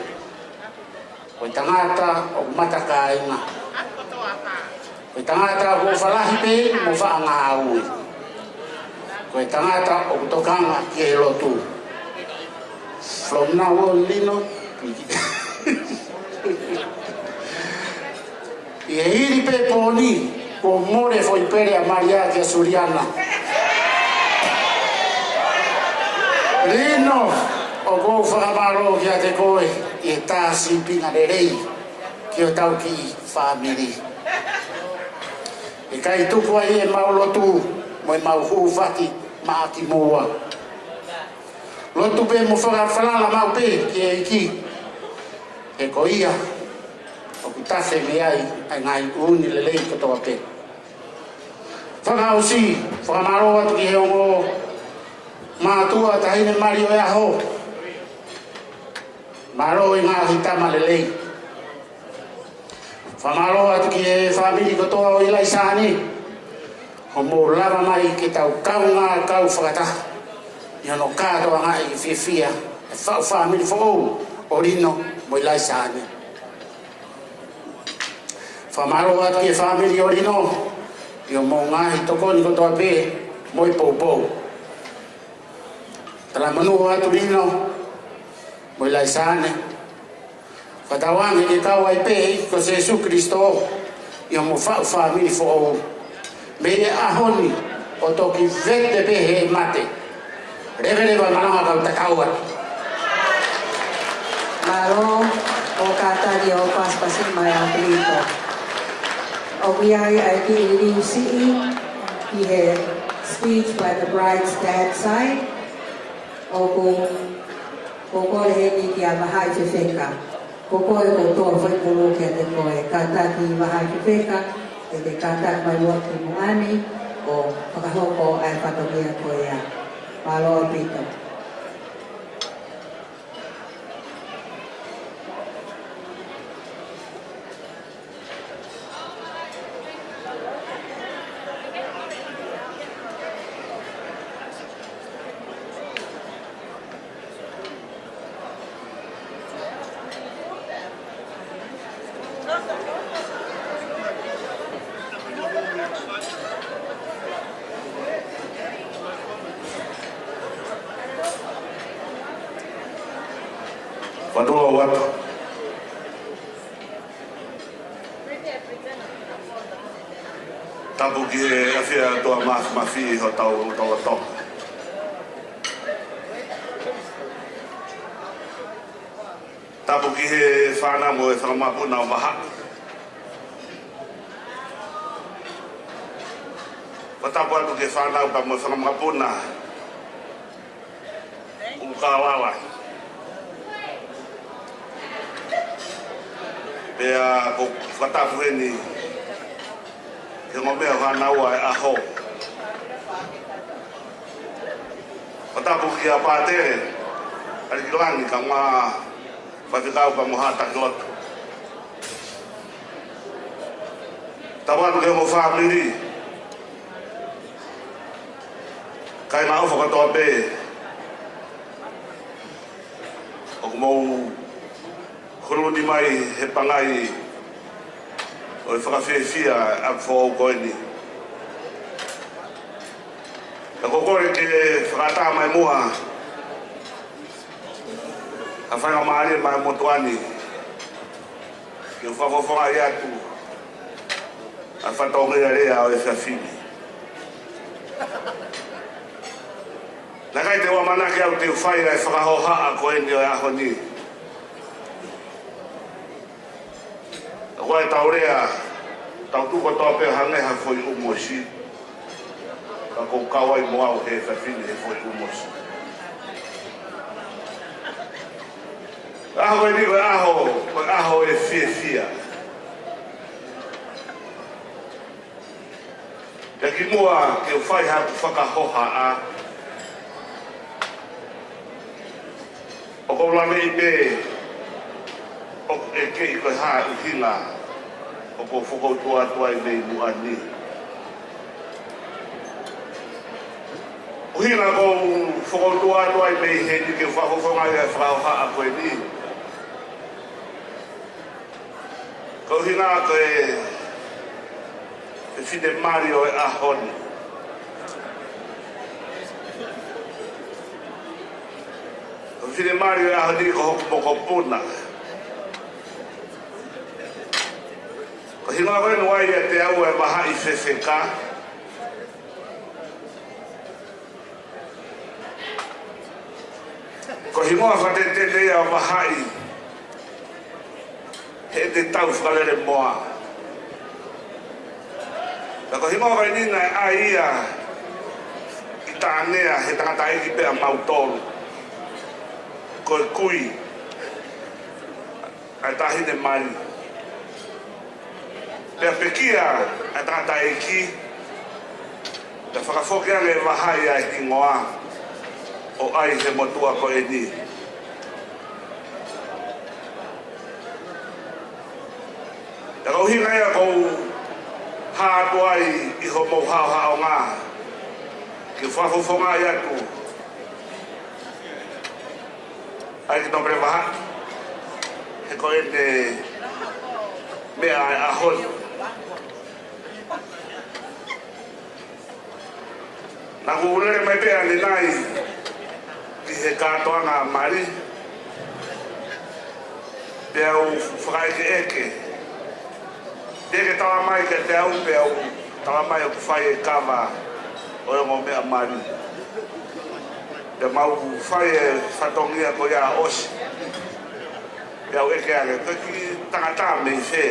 Koe tangata o mataka inga. Koe tangata o whalahi pe mo whaanga aui. Koe tangata o tokanga ki e lotu. From now on, Lino. I e hiri pe pōni, ko more foi pere a Maria ki a Suriana. Lino, o kou whakamaro ki a te koe, I e tā simpinga re rei, ki o tau ki whamiri. E kai tuku ai e mau lotu, mo e mau huu whaki, maa ki mua. Lotu pe mo whalala mau pe ki e iki. E ko ia, o ku tawhe me ai ngai uni lelei katoa pe. Whakausi, whakamaro atu ki he ongo mātua tahine Mario e aho. Maro I ngā hitama lelei. Whamaro atu ki he whamiri katoa o Ilaisaane. Ho mō lava mai ki tau kau ngā kau whakataha. I ono kātoa ngai I whiawhia. E whau whamiri whau o Lino mo Ilaisaane. Whamaro atu ki he whamiri o Lino. I o mō ngahi toko ni kotoa pē mo I poupou. Tala manu atu Lino mo Ilaisaane. Whatawangi ki kau ai pē ko Jesu Kristo. I o mō whau whamiri whau. Me e ahoni o toki vete pe he mate. Revereva malanga kau takau atu. Maro o katari o paspasi mai a Brito. O wiai ai ki Ilaisaane I he speech by the bride's dad side. O ko he ni ki a mahai fefeka. Ko e ko toa whai polo ki a te koe. Kataki mahai fefeka. E te kataki mai waki muani. O whakahoko ai whatokia koe a. Malo Brito. Whanua watu. Tapu ki e awhia toa mafi ho tau ato. Tapu ki he whana mo e whakamapuna o maha. Watapu atu ki whana upa mo e whakamapuna. Ukawawa. Pea ko whatapu he ni he ngomea whanaua e aho. Watapu ki a pātere ari ki rangi ka ngā whakikau pa mohata ki otu. Tawatu ke mo whamiri kai ngā ufa katoa pe o kumou Kuruni mai he pangai o whakawhiawhia a whau koe ni. Ka kokore ke whakata mai mua a whainga maari mai motuani ki o whakawhanga i atu a whatongia rea o e whiawhini. Nakai te wa mana ke au te whai ai whakahoha a koe ni o e aho ni. Koe taurea, tau tuko toa pe hangeha foi umosi. Ka kou kawai moau he whawhini he foi umosi. Aho e ni koe aho e fia. Te ki mua ke whai haku whakahoha a. O kou lame i pe o e ke i koe haa uhinga o kou whakautua atua i mei mua ni. Uhinga kou whakautua atua i mei he ni ke whakofonga i a whakahoha a koe ni. Kou hinga koe e whine Mario e ahoni. Kou whine Mario e ahoni ko hoku moko puna. Ko hinga koe nuai e te au e maha i whewheka. Ko hinga whatete a maha i he te tau whakalere moa. Ko hinga koe nina e a ia i tānea he tangata eki pe a mautolu. Ko e kui ai tahine mari. Pea pekia ai tangata eki te whakawhokea le wahai ai ingoa o ai he motua ko e ni. Te kauhinga ea kou hātu ai i ho mau hao ngā. Ki whawhawhonga i atu. Ai ki nombre waha. He ko e te mea ai ahon. Nā kuurere mai pēa ni nai ki he Katoanga mari. Pēa u whakaeke eke. Eke tawa mai ke te au pe au tawa mai o whai e kawa o e ngō mea mari. Te mau whai e whatongia ko ia osi. Pe au eke ake, koe ki tangata mei whe.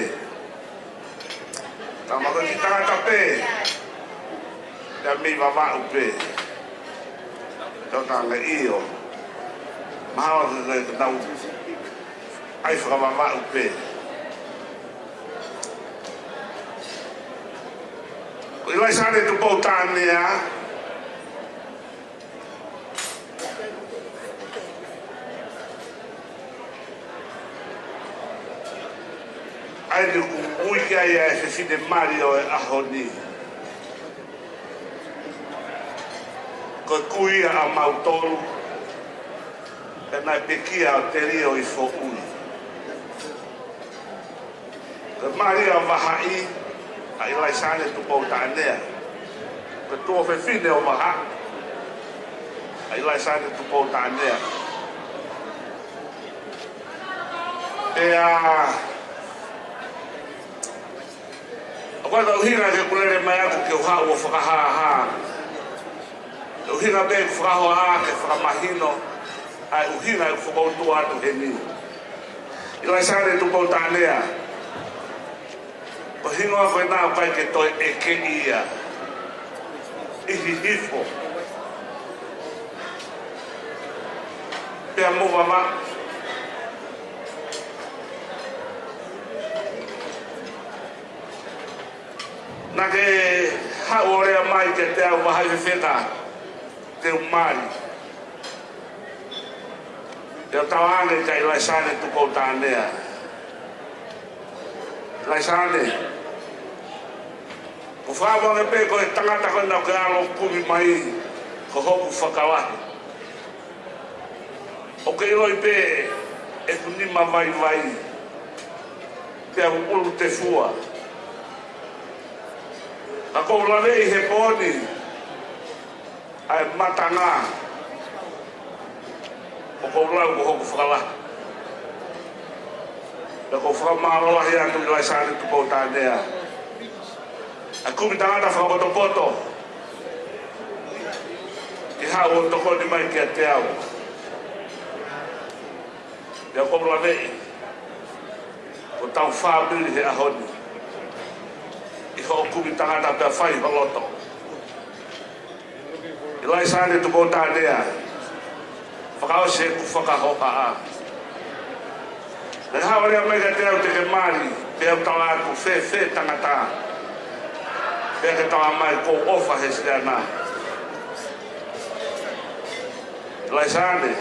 Tama koe ki tangata pe. Te mei wawau pe. Tau tanga iyo. Mahawa ke nau ai whakawawau pe. Ilaisaane tu pou tānea. Ai ni ku uike ai e whiwhine Mario e ahoni. Ko kuia a mautolu. E nai pekia o te rio i fo ui. Ko Mario a wahai. A Ilaisaane tu pou tānea. Ko tua whiwhine o maha. A Ilaisaane tu pou tānea. E a koe ka uhina ke kulere mai aku ke uhau o whakahaa. Ke uhina be ku whakahoa ke whakamahino. Ai uhina e whakautua atu he ni. Ilaisaane tu pou tānea. Ko hingoa koe nā pai ke toi e ke ia. Ihi hifo. Pea muwa ma. Nā ke hau orea mai ke te au wahai whewheta. Te umari. Te o tawane ka Ilaisaane tu pou tānea. Ilaisaane. Ko whāwange pē ko e tangata koe nau ke alo kumi mai ko hoku whakawahi. O ke iloi pē e kunima vai. Te au ulu te fua. A kou lalei he pōni ai matanga. O kou lau ko hoku whakawahi. E ko whakamaroahi atu Ilaisaane tu pou tānea. A kumi tangata whakapoto. Ki hau o toko ni mai kia te au. Ia komla vei. O tau whāmiri he ahoni. I ho kumi tangata pia whai holoto. Ilaisaane tu ko tānea. Whakao se ku whakahoka a. Le hawa rea mega te au te ke mari. Te au tala aku whē tangata. Pea ke tawa mai ko ofa he se ana. Ilaisaane.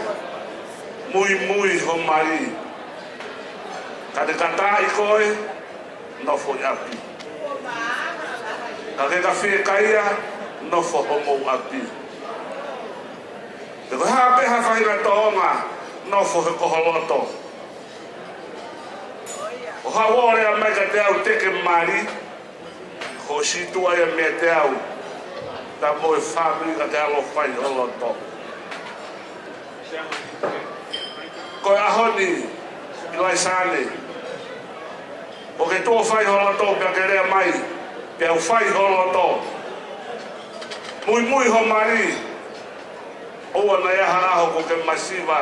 Mui ho mari. Kade kata i koe, nofo i api. Kake ka whie kaia, nofo homo api. Te koe hape ha whahira toonga, nofo he koholoto. O hawore a mega te au teke mari, ho situa ia mea te au, ka moe whamiri ka te alo whai holoto. Koe ahoni, Ilaisaane. O ke tō whai holoto pia ke rea mai, pia u whai holoto. Moimoi ho mari, oa na iaha aho ko ke masiva,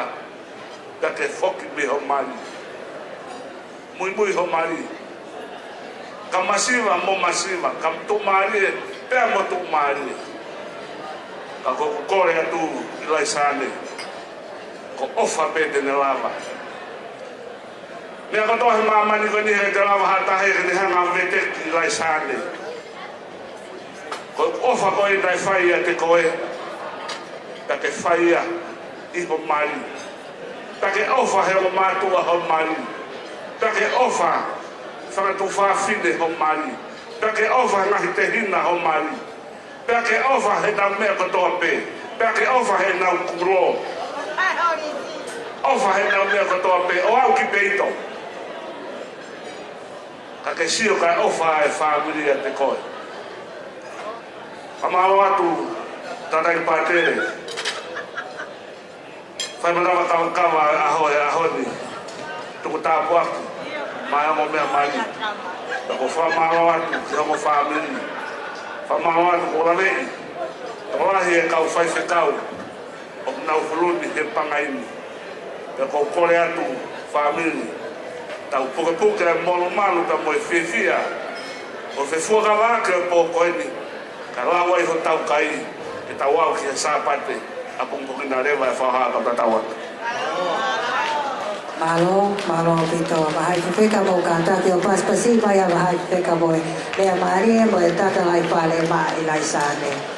pia ke whoki me ho mari. Moimoi ho mari. Ka masiva mo masiva, ka tō mari e, pia mo tō mari. Ka koko kore atu Ilaisaane, ko ofa pete ne lava. Mea katoa he mamani ko ni he te lava hatahe ke ni hanga vete ki Ilaisaane. Ko ofa koe nai whaia te koe. Ta ke whaia i ho mari. Ta ke ofa he o mātua ho mari. Ta ke ofa whakatu whawhine ho mari. Ta ke ofa ngahi te hina ho mari. Ta ke ofa he nau mea katoa pe. Ta ke ofa he nau kuro. Ofa he nau mea katoa pe. O au ki peito. Ka ke sio kai ofa e whāmiri a te koe. Amaro atu tatai pātere. Whai manawa kawa aho e ahoni. Tuku tāpu aku. Mai amo mea mari. Tako whamaro atu te homo whāmiri. Whamaro atu ko lalei. Tako lahi e kau whai whekau. O nau huruni he pangaini. Tako kore atu whāmiri. Tau puke e mono malu ta moe whiwhia. O whewhuaka wāke o pō koeni. Ka lawa i ho tau kai. E tau au ki e sāpate. A pungpukina rewa e whahaka ta tau atu. Malo pito. Mahai whiwhika mo kanta ki o paspasi vai a mahai whiwhika mo e. Lea maari e mo e tatalai pale ma Ilaisaane.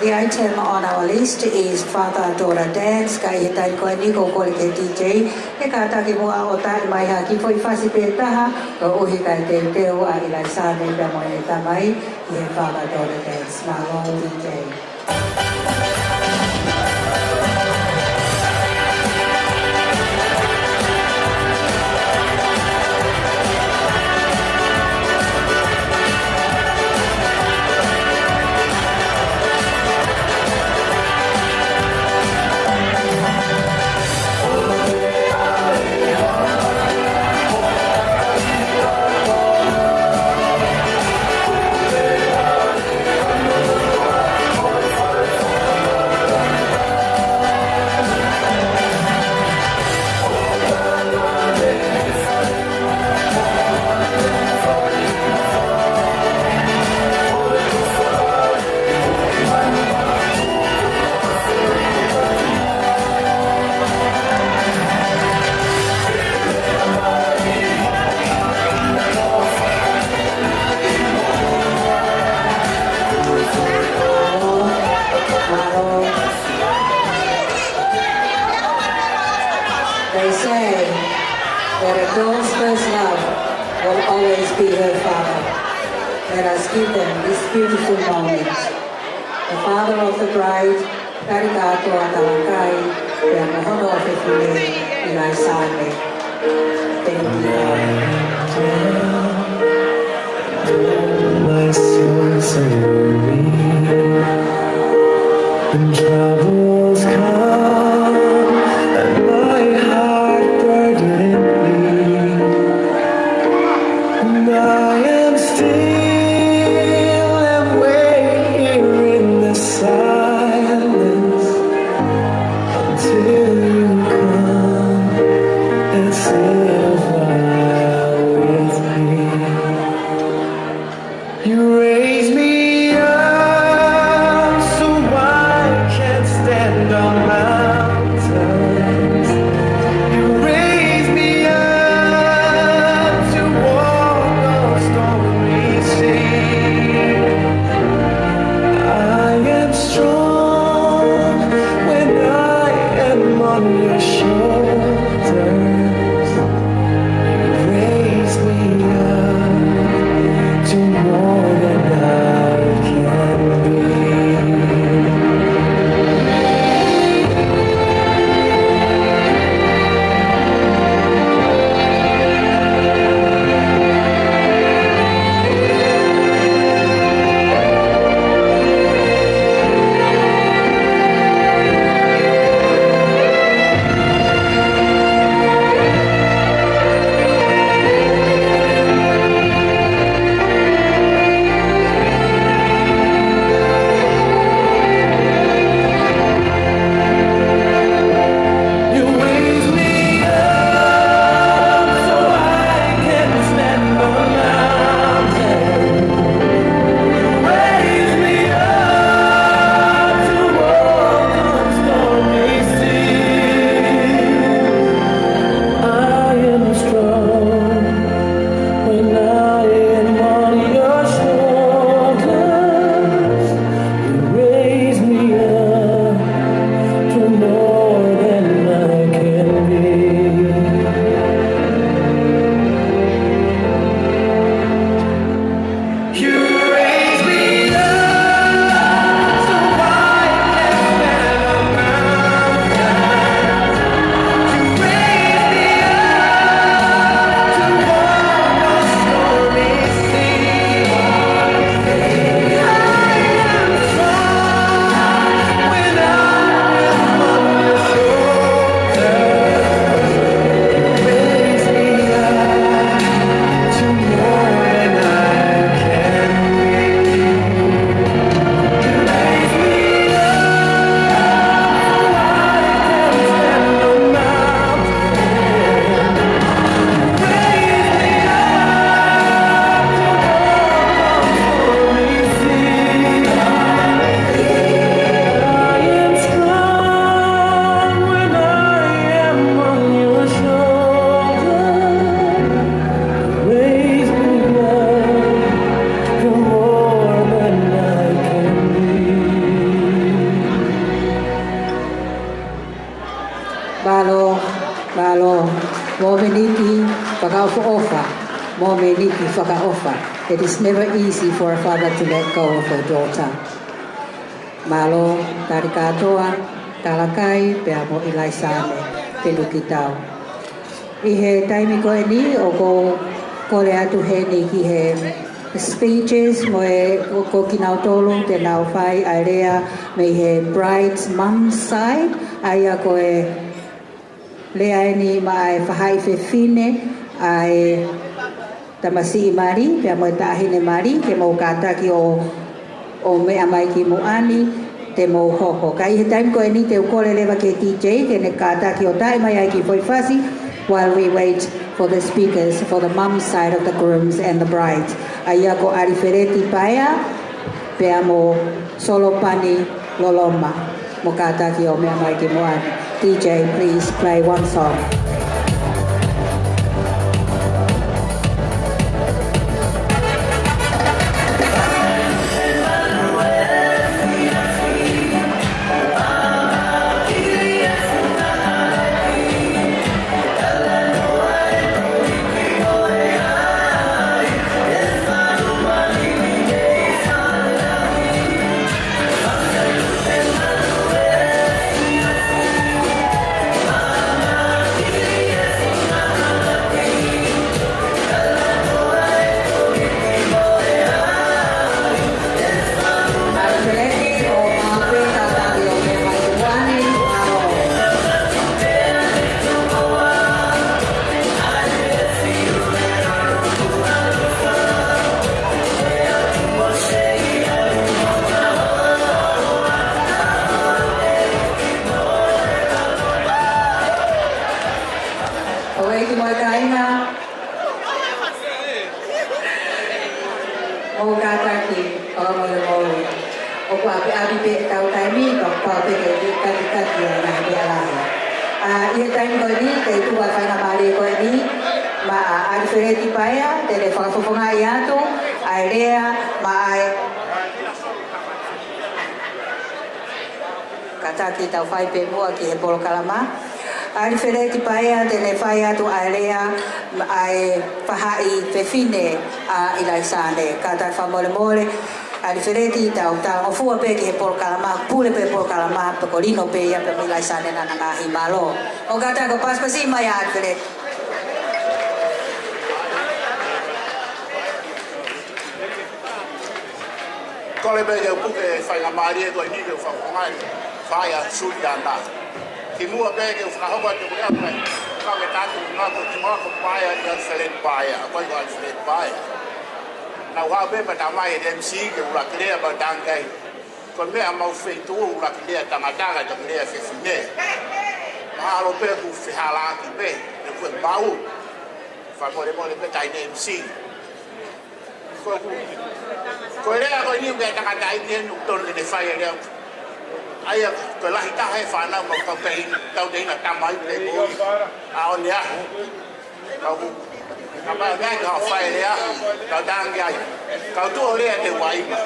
The item on our list is father-daughter dance. Kai he tai koe niko kore ke DJ. He kātaki mua o tai mai ha ki foi whasi pētaha. Ko uhi kai te teo a Ilaisaane pia mo e tamai. I he father-daughter dance. Malo DJ. They say that a girl's first love will always be her father. Let us give them this beautiful moment. The father of the bride, Katoanga Talakai, the Mohono of the Fule, Ilaisaane. My soul so weary, when troubles come and my heart burdened me, and I am still and wait here in the silence. mountains. You raise me up to walk on stormy seas. I am strong when I am on your shoulders. You raise me up to more than I can be. You raise me up so I can stand on mountains. You raise me up to walk on stormy seas. I am strong when I am on your shoulders. You raise me up to more than I can be. You raise me up so I can stand on mountains. You raise me up to walk on stormy seas. I am strong when I am on your shoulders. Raise me up to more than I can be. You raise me up so I can stand on mountains. Raise me up to walk on stormy seas. I am strong when I am on your shoulders. Raise me up to more than I can be. Balo, momeniki whakaofa, momeniki whakaofa. It is never easy for a father to let go of a daughter. Malo, tari katoa, Talakai, pea mo Ilaisaane, Fenukitau. I he taimi koe ni o ko le atu he ni ki he speeches mo e ko kinau tolu te nau whai ai rea me he bride's mum's side. Aia koe lea e ni ma e whahai whewhine ai tamasi i mari, pea mo e tahine mari, ke mo kātaki o mea mai ki muani, te mo hoho. Ka i he taimi koe ni te ukole lewa ke DJ, ke ne kātaki o tae mai ai ki whaiwhasi, while we wait for the speakers for the mum's side of the grooms and the brides. Aia ko arifereti paea, pea mo solopani loloma, mo kātaki o mea mai ki muani. DJ, please play one song. You Ia taimi koe ni, te tu wa whainga maari koe ni, ma arifereti paia, te le whakafofonga i atu, ai rea, ma ai kataki tau whai pe mua ki he polo kalama. Arifereti paia, te le whai atu ai rea, ai whahai whewhine a Ilaisaane, katai whamole mole, Arifereti tau ngofua pe ki he polo kalama, pule pe polo kalama, pe ko Lino pe ia pe Ilaisaane na ngahi malo. O kata ko paspasi mai a Arifereti. Kole be eu puke whainga maari e koe ni ke whakongai whaia suri anda. Ki mua be ke whakahoka te kurea koe, ka me tātu ngā ko ki ngā ko paia i Alfred paia, a koe ko Alfred paia. Nau hao be pa tamai e MC ke ura kirea ba Talakai. Koe mea mau wheitu ura kirea tangatanga te kirea whewhine. Mahalo be ku whihalaki be, e koe mau. Whamore mole be taine MC. Koe rea koe niu kea takatai tien uton le whai e leo. Aia koe lahi taha e whanau mau kau pehin tau teina tamai le boi. A o nea. Kau ku. Kau ngai kau whai e lea. Kau tangi ai. Kau tu o lea te waima.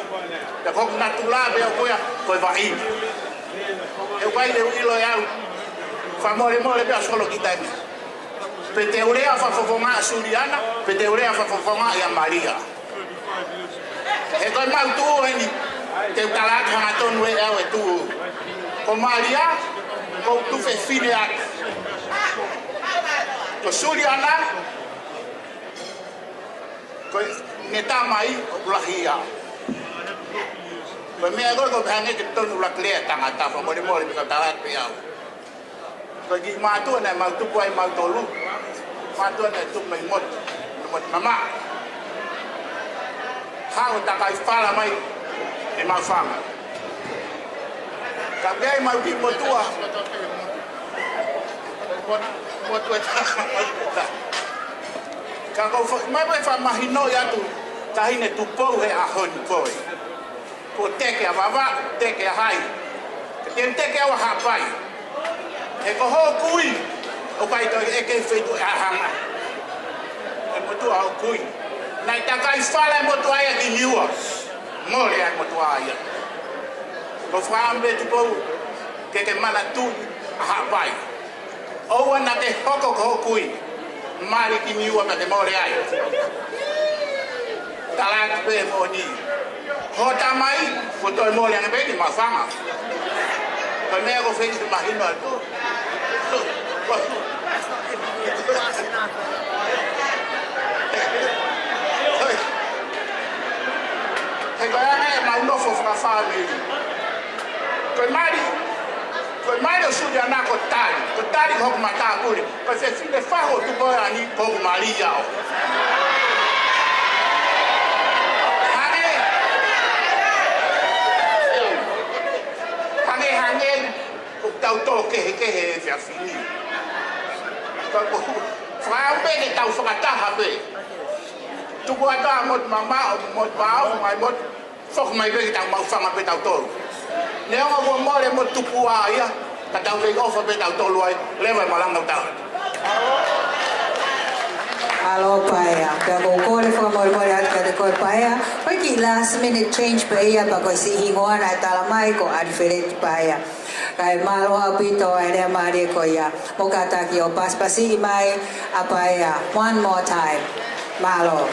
Te koku natu la bea koea koe waima. E wai leo ilo e au. Whamore mole bea solo ki taimi. Pe te urea whafofonga a Suriana, pe te urea whafofonga i a Maria. E koe mau tū heni, te utalaki hanga tonu e au e tū. Ko Maria, ko tu whine ake. Ko Suriana, ko ne tamai o ulahi au. Ko mea koe ko hange ke tonu ulaklea tangata, pa mori mori pika talaki au. Ko ki mātua nei mau tupu ai mau tolu. Mātua nei tupu mai mot mama. Hau takai whala mai e mau whanga. Ka pēi mau ki motua. Motua tā. Ka kou mai mai whamahi noi atu. Tahine tu pou he ahoni koe. Ko teke a wawa, teke a hai. Ka teke a wahapai. E ko ho kui. O pai toi e kei whetu e ahanga. E motua ho kui. Nai takai whala e motua ia ki niua. Mole ai motua ia. Ko whaambe tu pou. Ke mana tu a hapai. Oua na te hoko ko ho kui. Mari ki niua pa te mole ai. Talaki pe mo ni. Ho tamai, ko toi mole ane pe ki ma whanga. Ko mea ko whengi tu mahino al tu. He koe ane e mau nofo whakawhāme. Koe mari o suri ana ko tari. Ko tari hoku ma tā kuri. Koe se whine whaho tu koe ani hoku ma li au. Hange ko tau tō kehe e whia whini. Whao pe ke tau whakataha pe. Tuku ata mot mama o mot pao, mai mot whok mai pe ke tau mau whanga pe tau tolu. Nea ngā kua mole mot tupu a ia, ka tau kei ofa pe tau tolu ai, lewa e malanga tau. Alo paia, pia ko kore whakamore atu ka te koe paia. Koe ki last minute change pa ia pa koe si hingoa na talamai ko Arifereti paia. Kai malo apito ai rea maari ko ia. Mo kataki o paspasi mai a paia. One more time. Malo.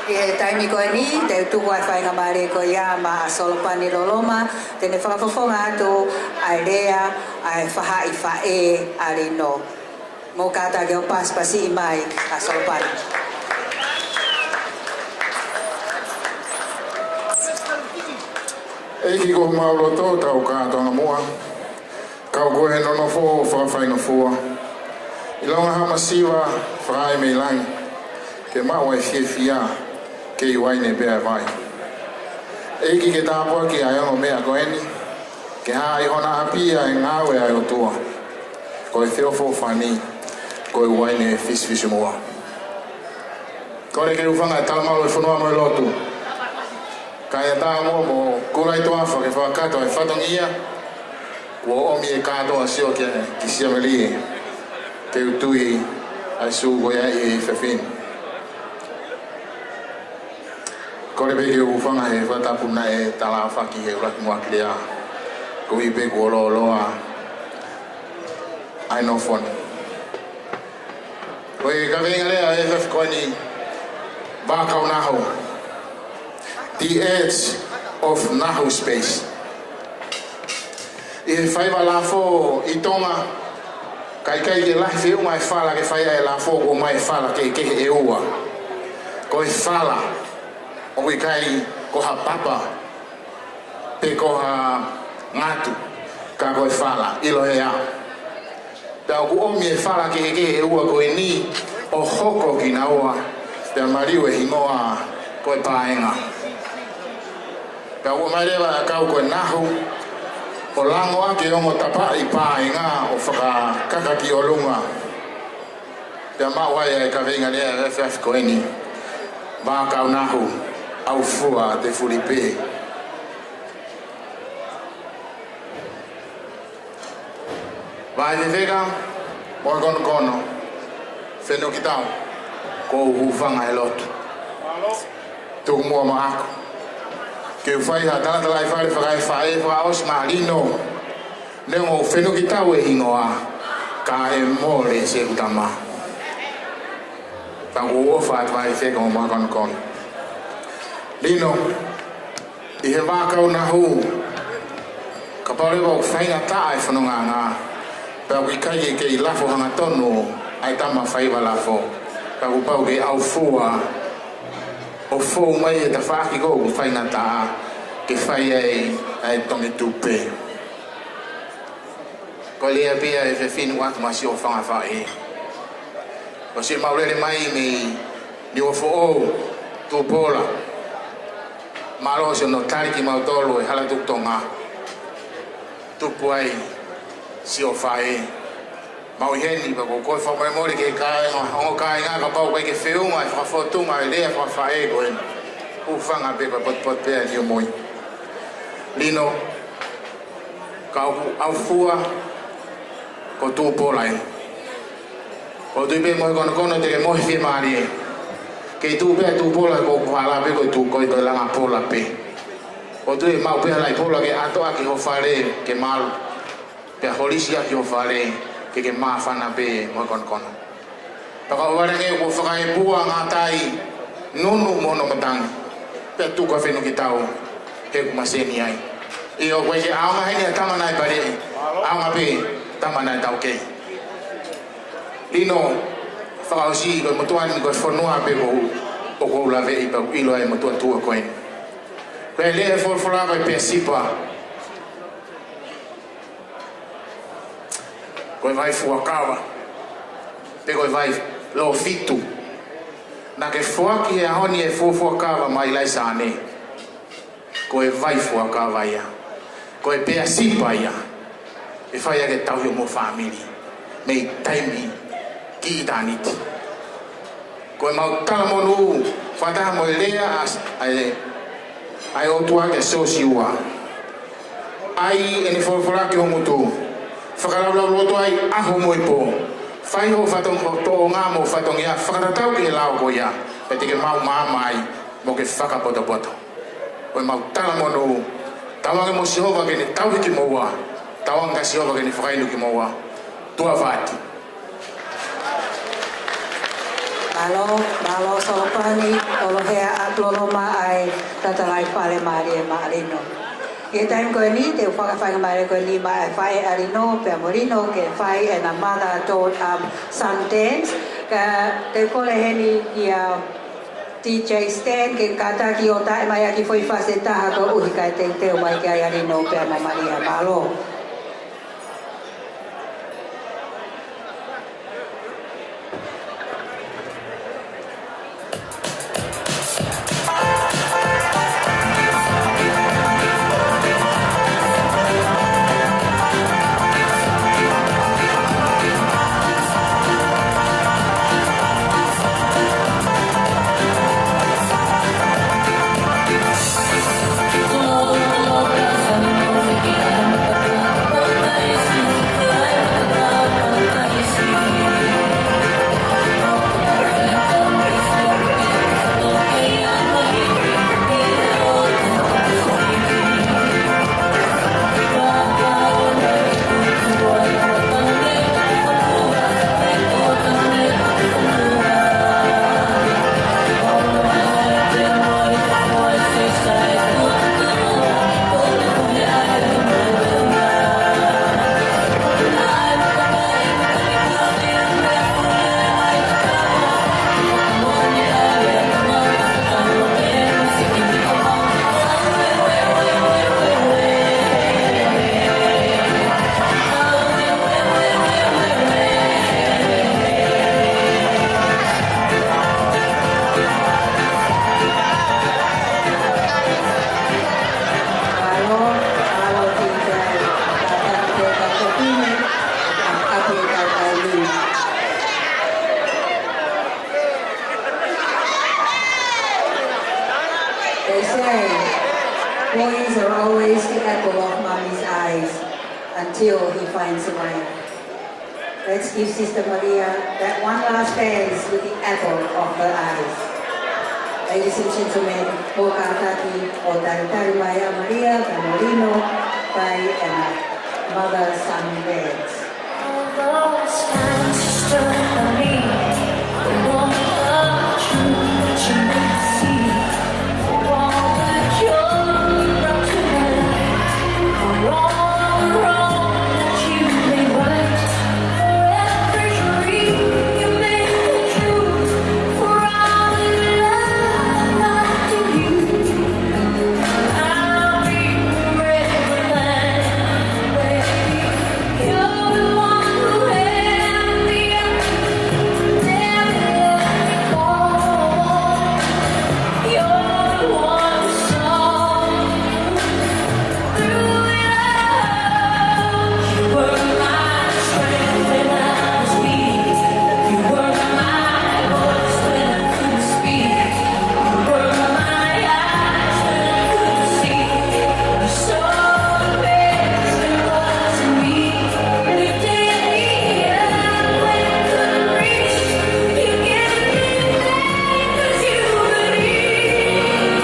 E taimi koe ni, te utuku ai whainga maari ko ia ma a solopani loloma. Tene whakafofonga atu ai rea ai whahai whae a Lino. Mo kata ke o paspasi mai a solopani. Eiki ko maulo tō tau Katoanga mua. Kau koe nono fō whawhaino fua. I longa hama siwa whaai mei langi. Ke maua e whia ke i waine bea vai. Eiki ke tāpua ki aiongo mea koeni. Ke haa i hona apia e ngāwe ai o tua. Ko e whio fō whani. Ko e waine e whisi mua. Kore ke uwhanga e talamalo e whanua mo e lotu. Kaya tā mua mo kurai toa wha ke whakato e whatongia. Wo omi e katoa sio ke kisiameli ke utui ai su goya e fefin. Kore bege ufanga he fata puna e tala faki he ulat muaklia. Ko ibe ko loa ai no fon. Ko e ka venga le a FF ko ni ba ka unaho. The edge of Nahu space. E fai va la fo I tonga kai ke la fe mai fala ke fai e la fo o mai fala ke e ua. Ko e fala o i kai ko ha papa pe ko ha ngatu ka ko e fala ilo e a. Da ku o mi e fala ke e ua ko e ni o hoko ki na ua. Da mariu e hingoa ko e paenga. Da o mai leva ka ko Nahu o lango ake o mo tapa I paenga o whaka kakaki o lunga. Pea mawai e ka venga lea FF ko eni. Ba ka Nahu au fua te furipe. Vai te vega mo kono Fenukitau ko ufanga e lotu. Tu mo ma ako. Ke fai ha Talakai fai os ma Lino. Ne mo Fenukitau e hingoa ka e mole se utama. Ta ko fa vai fe ko ma kono. Lino I he waka o Nahu ka pare wa fai na ta e whanonga ngā. Pea ki kai e ke I lafo hanga tono ai tama whai wa lafo. Pea ku pau ke au fua o fōu mai e ta whaki ko ku whai na ta ke whai ai tongi tupe. Ko lea pia e whewhinu atu masi o whanga whai. Ko si maurere mai ni o fōu tu Paula. Malo se no tariki mautolo e hala tuktonga. Tupu ai si o whae. Mau heni pa ko koe whamemori ke kai o kai ngā ka pau kai ke whiunga e whawhotunga e lea whae ko en. Ufanga pe pa pot pea ni o moi. Lino ka au fua ko tu Paula e. Ko tu pe moi kono te ke moi fie maari e. Ke tu pe tu Paula ko whala pe ko tu koi to langa Paula pe. O tu e mau pe lai Paula ke ato aki ho whare ke malu. Pe holisi aki ho whare ke maa whana pe mo kono. Paka warange ko whakai bua ngā tai nunu mono matangi. Pe tu ka Fenukitau he kumaseni ai. I o koe ke aonga heni a tamanai pare. Aonga pe tamanai tau kei. Lino whakausi koe motuani koe whanua pe ko o kou lawe I pau ilo e motua tua koe. Koe lea whorwhora koe pe sipa. Koe vai fuakawa. Pe koe vai lo fitu. Na ke fuaki e ahoni e fuakawa mai Ilaisaane. Koe vai fuakawa ia. Koe pe sipa ia. E whai ake tauhi mo family. Mei taimi. Ki itaniti. Koe mau tala monu whataha mo lea ai o tua ke sosiua. Ai eni whorwhora ki homutu. Whakaraulau roto ai aho mo ipo. Whai ho whatong to o ngā mo whatong ia. Whakaratau ki he lao ko ia. Pe te ke mau maamai mo ke whakapoto. Koe mau tala monu. Tawanga mo Sihova ke ni tauhi ki moua. Tawanga Sihova ke ni whakainu ki moua. Tua vati. Malo solopani olo hea atloloma ai tatalai pale mari e marino. Ke time ko ni te whakawhanga mare ko ni mai whai arino pe morino ke whai e na mother taught sun dance. Ka te kole heni ia DJ Stan ke kata ki o tae mai aki foi fase taha ko uhi kai te o mai ke ai arino pe na maria malo. Oh, until he finds a way. Let's give Sister Maria that one last dance with the apple of her eyes. Ladies and gentlemen, Moka Tati o Talakai Maria Lino by mother-son dance. All those times you stood by me, the one love truth that you made me see. For all the joy you brought to my life, for all the wrong that you made right, for every dream you made come true, for all the love I give you. I'll be forever land, baby. You're the one who held me up, never let me fall. You're the one who saw me through it all. You were my strength when I was weak. You were my voice when I couldn't speak. You were my eyes when I couldn't see. You saw the best there was in me. Lifted me up when I couldn't reach. You gave me faith 'cause you believed.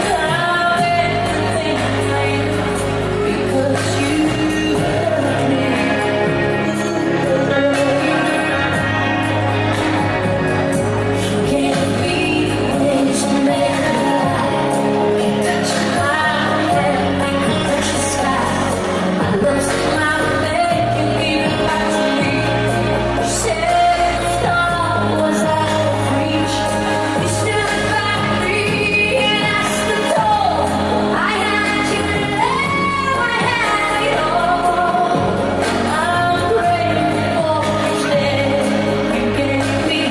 I'll everything I am because you love me. You gave me wings to make me fly. You touched my head like you touch the sky. I lost my faith, you gave it back to me. You said the star was out of reach. You stood by me and that's the toll. I had you there, I had it all. I'm grateful for each day you gave me.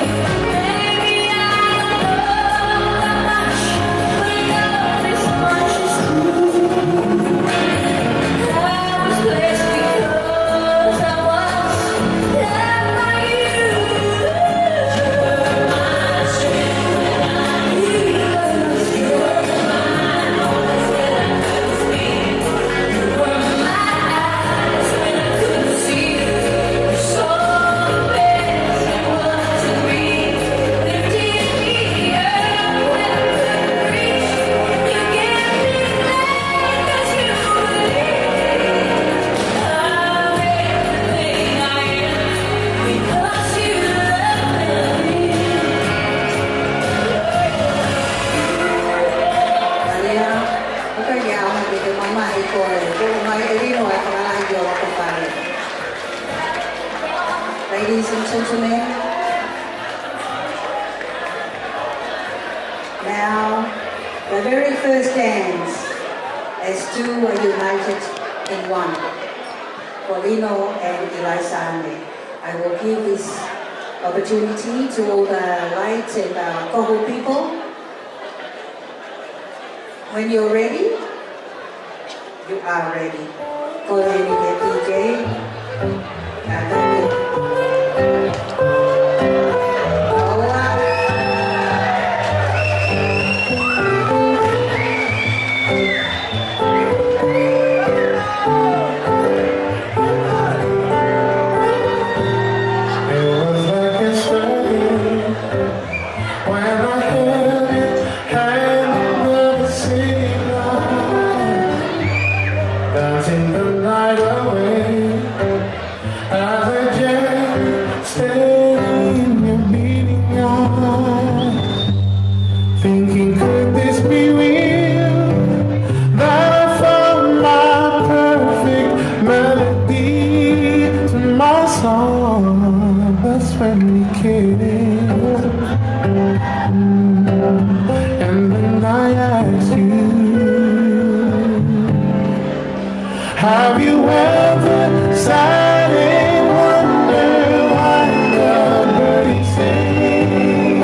Maybe I don't know that much, but I know this much is true. I was blessed because I was loved by you. You were my strength when I needed you. You were my voice when I couldn't speak. You were my eyes when I couldn't see. You saw the best there was in me. Lifted me up when I couldn't reach. You gave me faith 'cause you believed. I'm everything I am because you love me. Maria, bukan dia awak kita mama ikut. Moimoi Lino ay pangalan dia waktu pagi. Ladies and gentlemen, now the very first dance as two are united in one. For Lino and Ilaisaane, I will give this opportunity to all the lights and Koho people. When you're ready, you are ready. Go ahead and get DJ. Paula. It was like a strain when I held it, hand in the city light, dancing the night away as I gently stayed in your beating eyes, thinking could this be real? That I found my perfect melody to my song. That's when we kissed. And then I asked you, have you ever sat and wondered why the birdies sing?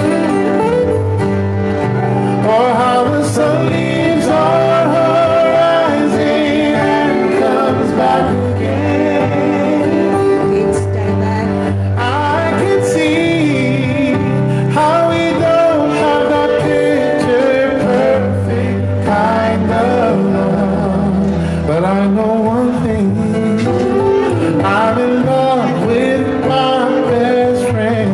Or how the sun leaves our horizon and comes back again? Kids, stand back. I can see I'm in love with my best friend.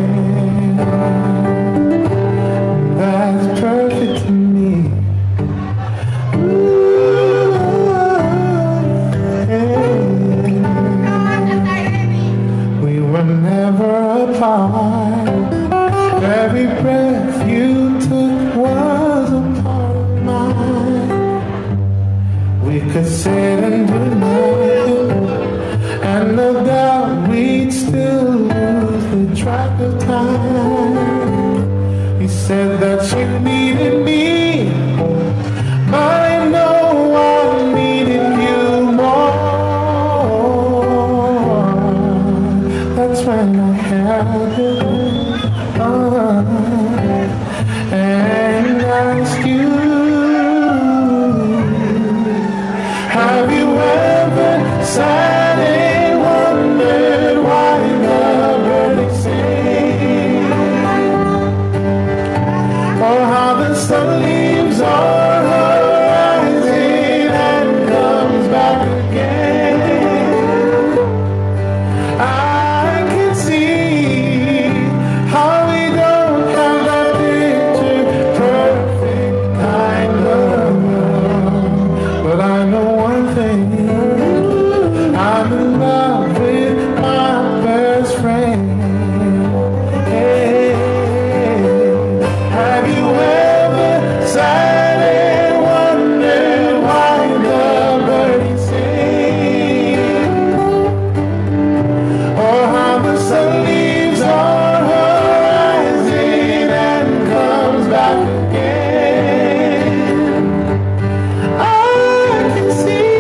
That's perfect to me. Ooh, hey. We were never apart. Every breath you took was a part of mine. We could sit and do nothing, and no doubt we'd still lose the track of time. You said that you needed me, but I know I needed you more. That's when I held you and asked you, have you ever sat and wondered why the birds sing, or how the sun leaves our horizon and comes back again? I can see how we don't have that picture perfect kind of love, but I know one thing, I'm in love with my best friend. Hey, have you ever sat and wondered why the birds sing, or how the sun leaves our horizon and comes back again? I can see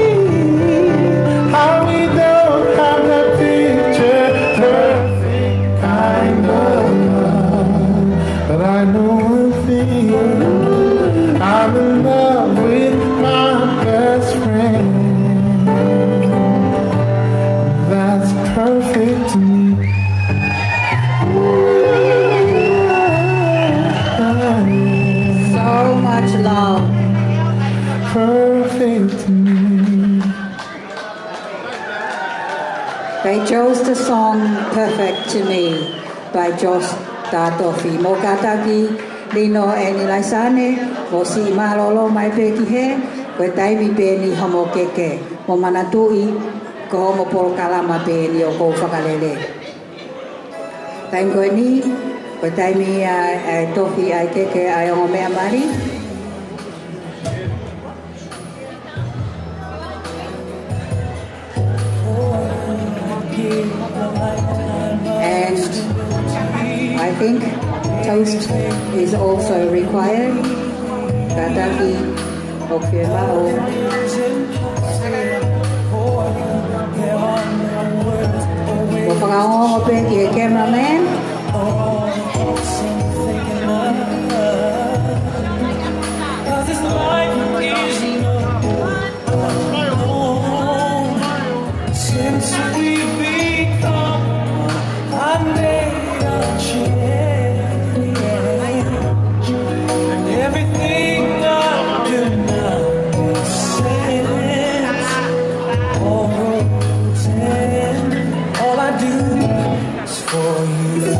how we don't have that picture perfect kind of love, but I know one thing, I'm in love with my best friend. That's perfect to me. So much love. Perfect to me. They chose the song Perfect to Me by Josh Tatofi. Mo kataki Lino and Ilaisaane, mo si malolo mai peki he, koe taimi pēni homo keke, mo manatui, ko homo polo kalama pēni o kou whakalele. Taim koe ni, koe taimi ai tofi ai keke ai o mea mari. And I think toast is also required. Kataki okewao. Whakaongo pe ki e cameraman. Since we've become a change, and everything I do now makes sense. All roads end, all I do is for you.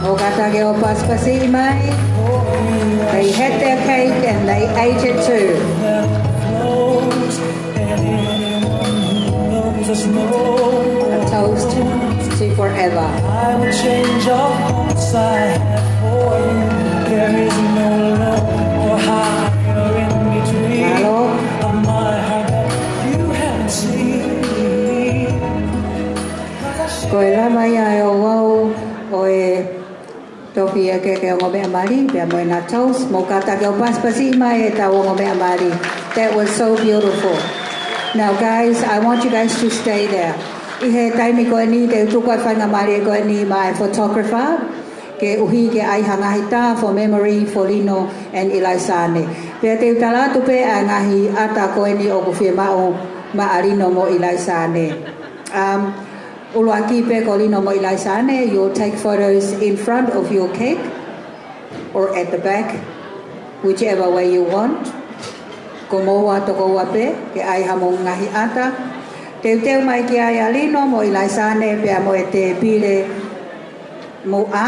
O katake o paspasi mai. They had their cake and they ate it too. A toast to forever. I will change all hopes I have for you. There is no low or high or in between. Hello. Of my heart that you haven't seen. Koe rama ia o wau o e tofi e keke o ngome amari, pia moe na toast, mo katake o paspasi mai e tau o ngome amari. That was so beautiful. Now guys, I want you guys to stay there. I he taimi koe ni, te utuko e whainga mari e koe ni mai photographer, ke uhi ke ai hangahita for memory for Lino and Ilaisaane. Pea te utalatu pe a ngahi ata koe ni o kuwhia mao ma Lino mo Ilaisaane. Uluaki pe ko Lino mo Ilaisaane, you'll take photos in front of your cake or at the back, whichever way you want. ko moa toko wape ke ai hamo ngahi ata. Teu mai ki ai a Lino mo Ilaisaane pia mo e te pile moa,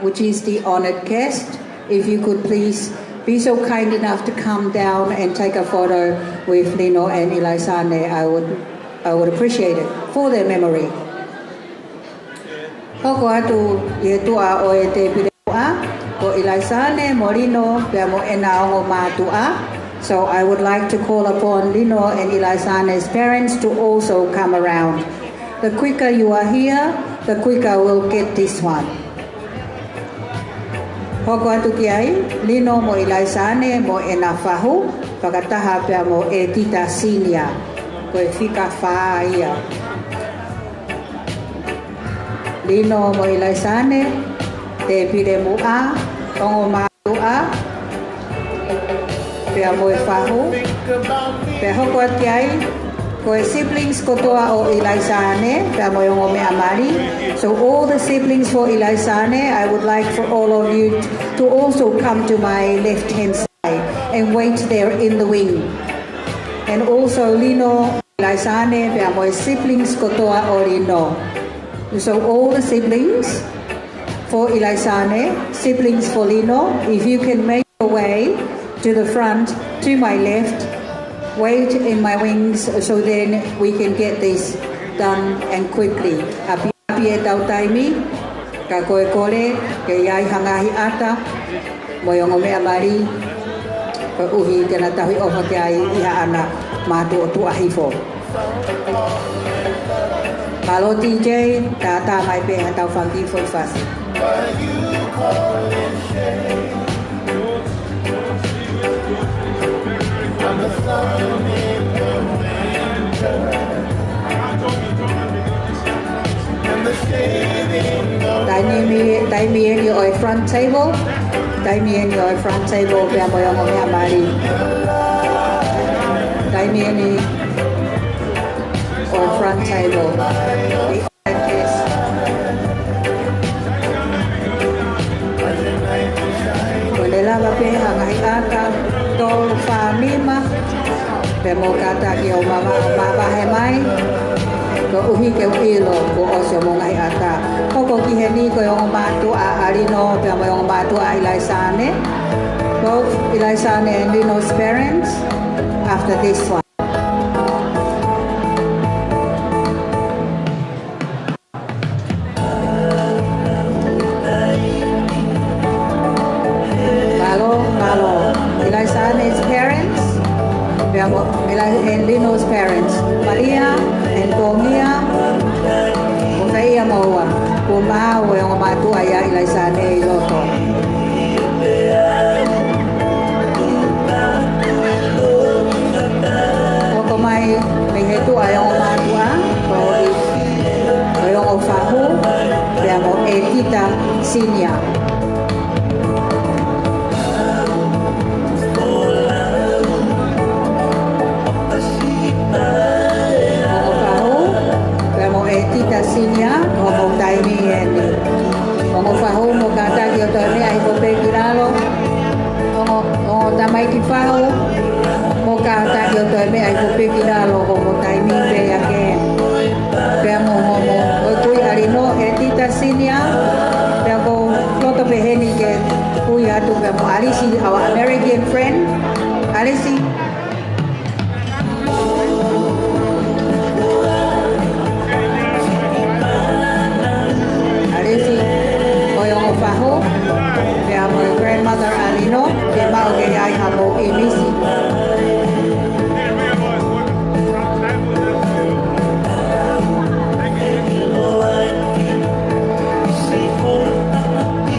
which is the honored guest. If you could please be so kind enough to come down and take a photo with Lino and Ilaisaane, I would appreciate it for their memory. Hoko atu i tua o e te pile moa, ko Ilaisaane mo Lino pia mo e na ongo mātua. So I would like to call upon Lino and Ilaisaane's parents to also come around. The quicker you are here, the quicker we'll get this one. Hoko atu ki ai, Lino mo Ilaisaane mo e na whahu, whakataha pia mo e tita senior, ko e whika whaa ia. Lino mo Ilaisaane, te pire mua, ongo mātua, pea mo e whahu, pea hoko ati ai, ko e siblings kotoa o Ilaisaane, pea mo e ongo mea mari. So all the siblings for Ilaisaane, I would like for all of you to also come to my left hand side and wait there in the wing. And also Lino, Ilaisaane, pea mo e siblings kotoa o Lino. So all the siblings for Ilaisaane, siblings for Lino, if you can make your way to the front, to my left, wait in my wings so then we can get this done and quickly. Api e tau taimi, ka koe kore, ke iai hangahi ata, mo yongo mea mari, ka uhi tena tahui ofa ke ai iha ana mātu o tuahifo. Malo DJ, tata mai pe hatau whangi foi fasi. Dai mi en your front table. Dai mi en your front table. Pia mo yung mga mari. Dai mi en your front table. Kulela bape hangai ata tol fa lima. Pia mo kata ki o mama he mai. Ko uhi ke uilo ko osio mo ngai ata. Koko ki he ni ko yung mātua a Lino pia mo yung mātua a Ilaisaane. Both Ilaisaane and Lino's parents after this one. Malo. Ilaisaane's parents and Lino's parents. Maria and Pomia, Kufeia Moa, Puma, yung matua ya Ilaisaane Loto. Koko mai hetu ayong matua, yung ofahu, kaya mo ekita sinya. Tita sinya ngomong taimi eni ngomong fahu mo kata kyo to ni ai ko pe kiralo ngomong tamai ki fahu mo kata kyo to ni ai ko pe kiralo ngomong taimi pe yake pe mo ngomong ko Lino e tita sinya pe ko loto pe heni ke kuya tu pe mo Alisi our American friend Alisi Faho, kaya mo grandmother Lino, kaya mao kaya ay hamo imisi.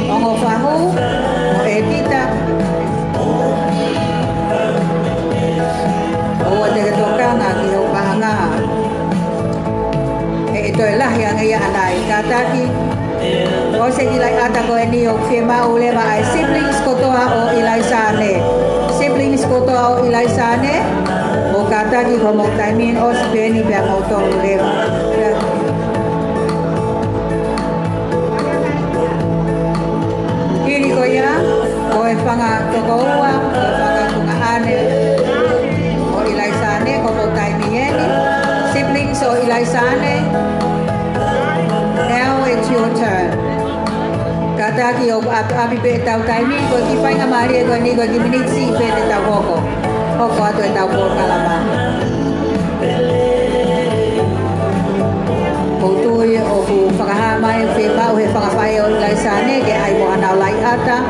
Ongo Faho, mo etita. O te Katoanga ki ho pahanga. Ito lah yang iya anay kataki. O se ilai ata ko eni o firma ulema ai siblings ko toa o Ilaisaane. Siblings ko toa o Ilaisaane. O kata ki ko mo taimin o speni bia mo to ulema. Kiri ko ya ko e panga to ko ua, ko panga kunga ane. Ilaisaane, now it's your turn. Kataki o abi pe tau taimi ko ki whainga maria ko ni ko ki minitsi pe te tau hoko. Hoko atu e tau po kalama. Outui o ku whakahamai whi mau he whakawhai o Ilaisaane ke ai mo anau lai ata.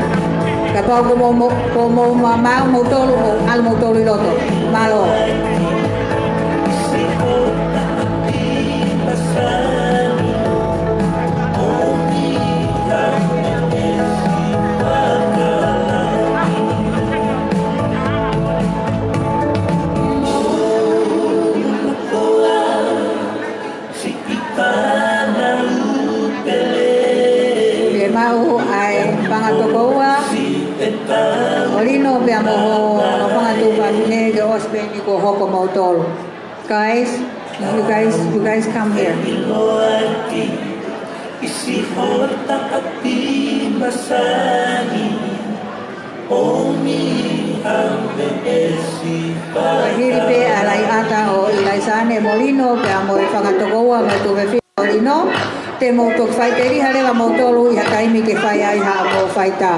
Ka pau ko mo mau mo tolu o al mo tolu i loto. Malo. Lino pe amo no pangatu pamine ke ospe ni ko hoko mautol. Guys, you guys come here. Hiri pe alai ata o Ilaisaane Molino pe amo e whangatokoa me tu me whio Lino. Te moutok whaiteri harewa mautolu i hataimi ke whai ai ha mo whaita.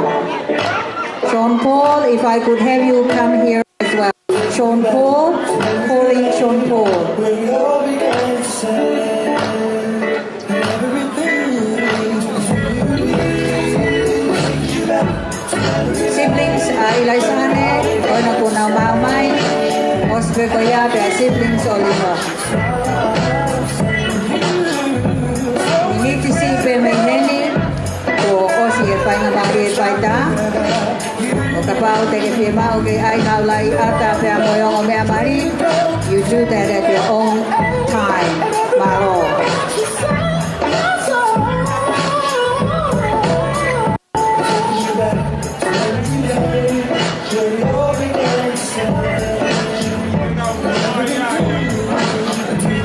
Sean Paul, if I could have you come here as well. Sean Paul, calling Sean Paul. Siblings, Ilaisaane, oina ko na maumai, osbe ko ya pe siblings Lino. We need to see pe me neni, o osi e whainga mari e whaita. O kapau te ke whia mau ke ai hau lai ata whea moyongo mea mari. You do that at your own time, Maro.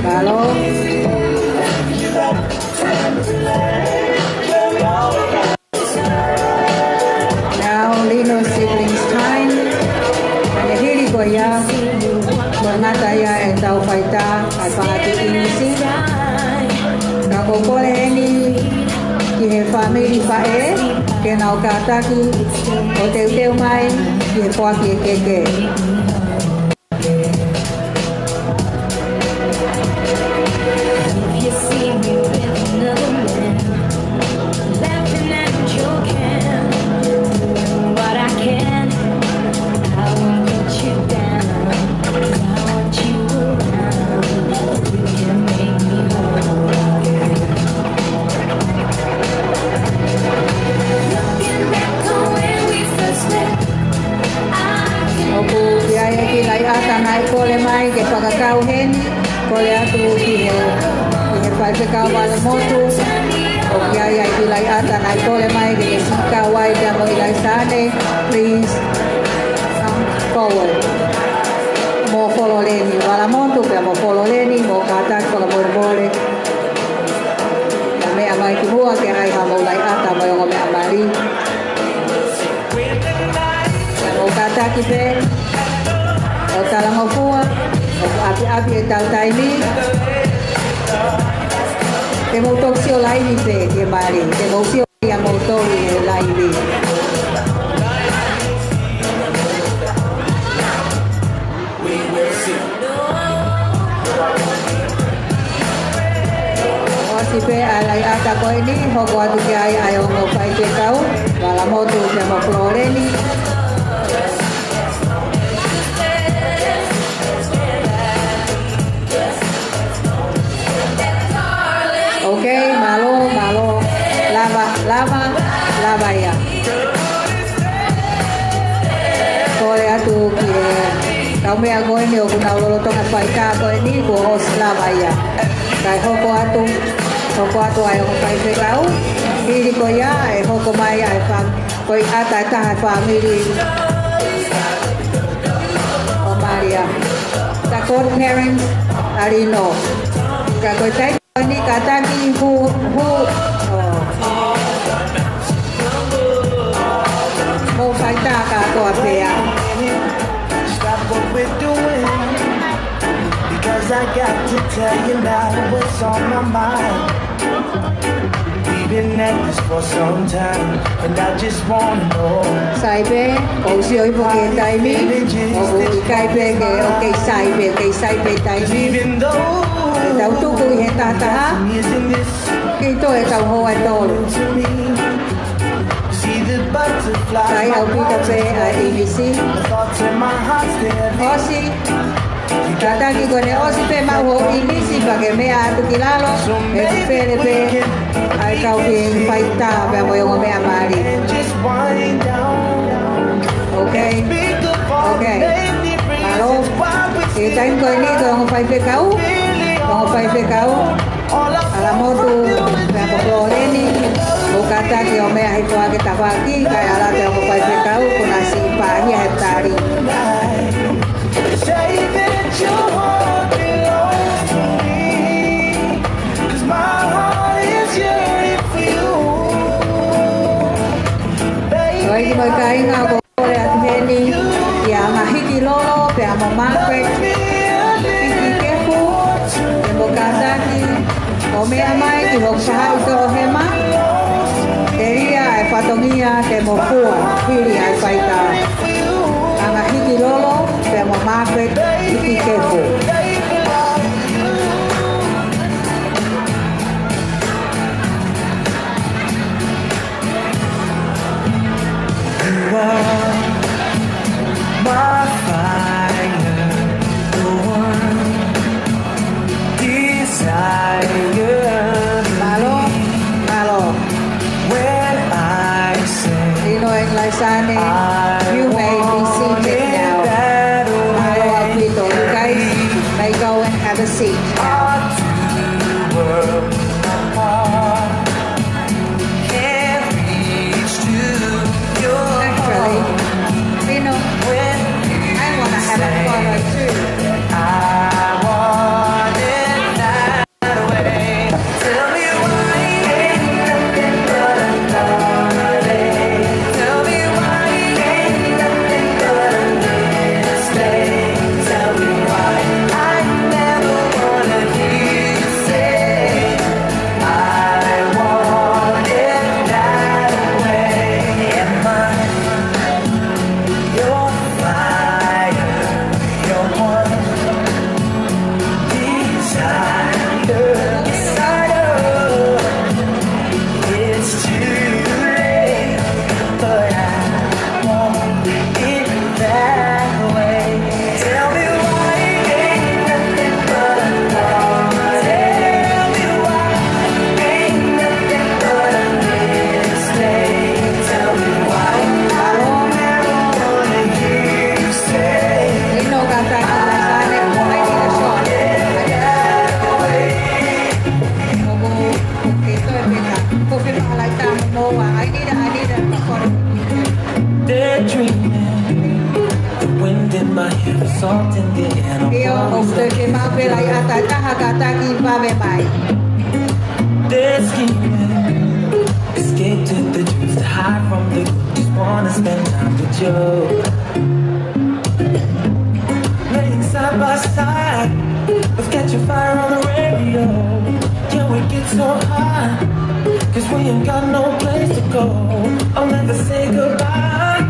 Malo. Lino siblings time. Kaya hiri ko ya. Mangata ya e tau whaita ai pangati inisi. Kakokole heni ki he family pae. Ke nau kataki o teu mai ki he poaki e keke. Kole mai ke whakakau heni, kole atu ki he whaikakau wale motu, o ki ai ai ki lai ata nai kole mai ke sikau wai te amo Ilaisaane, please come forward. Mo folo leni, wala motu pe mo folo leni, mo katak wala morbole. Na mea mai ki mua ke ai ha mo lai ata mo yongo mea mari. Na mo kataki pe, o talangofua, o api e tau taimi. Te moutok si o laini pe, ke mari. Te mousi o ia moutori e laini. Osi pe alai ata koe ni, hoko atu ke ai o ngo pai te kau. Wala motu te mo floreni. Okay, malo, lava ya. Kole atu ki kau mea koe ni o kuna ulolo tonga whaika koe ni ko os lava ya. Kai hoko atu ai o kai whekau. Hiri ko ya, e hoko mai ai wham, koi ata taha whamiri o Maria. Ka godparents, Lino. Ka koe tai ni kataki hu mo whaita ka toa pea. Stop what we're doing, because I got to tell you now what's on my mind. We've been at this for some time, and I just wanna know. Saibe, o si oi poke taimi, o kaipe ke o ke saibe taimi. Even though Tau tuku I he tataha, isn't this ki to e tau hoa tolu. to me? See the butterflies, Sai au pita pe a ABC. the thoughts in my heart there. Osi, tataki kone osi pe mau ho inisi pake mea atu kilalo, e tupere pe ai kau ki whaita pe mo yongo mea maari. And just wind down. Okay, Think of all the okay. many Alo, reasons why we e taim koe ni ko whai pe kau, ko whai pe kau, all I ala motu pe ako kloreni, o kataki o mea hei toa ke tawaki, kai ala te ako whai pe kau, kuna si pahi he tari. say that your heart belongs to me, 'cause my heart is yearning for you, baby. Oi ki mai kai ngā ko kore atu heni, ki a mahiki lolo, pe a mo Margaret, hiki kefu, pe mo kataki, o mea mai ki hok saha ito o hema, te ria e whatongia te mo pua, hiri ai whaita. A mahiki lolo, pe mo Margaret, hiki kefu. You are my fire, the one desire. Malo, malo. When I say Lino and Ilaisaane, you may be seated now. that Malo Alpito, you guys may go and have a seat now. world apart can't reach to your Actually, Lino, when I want to have a photo too. I want it that way. Tell me why ain't nothing but a darling. Tell me why ain't nothing but a mistake. Tell me why I never wanted you to say I want it that way. Am I your fire? Your one desire. It's too late, but I want it that way. Tell me why ain't nothing but a darling. Tell me why ain't nothing but a mistake. Tell me why I don't ever wanna hear you say Lino kata Ilaisaane, I need a shot. Mogo, ito e pita. Kofi malay tamo mo wa. I need a photo. Daydreaming, the wind in my hair is salt in the air. Iyo, ofte ke mapelay ata taha kataki pave mai. They're scheming, escape to the dreams to hide from the good. Just wanna spend time with you, laying side by side. Let's catch a fire on the radio. Yeah, we get so high, 'cause we ain't got no place to go. I'll never say goodbye,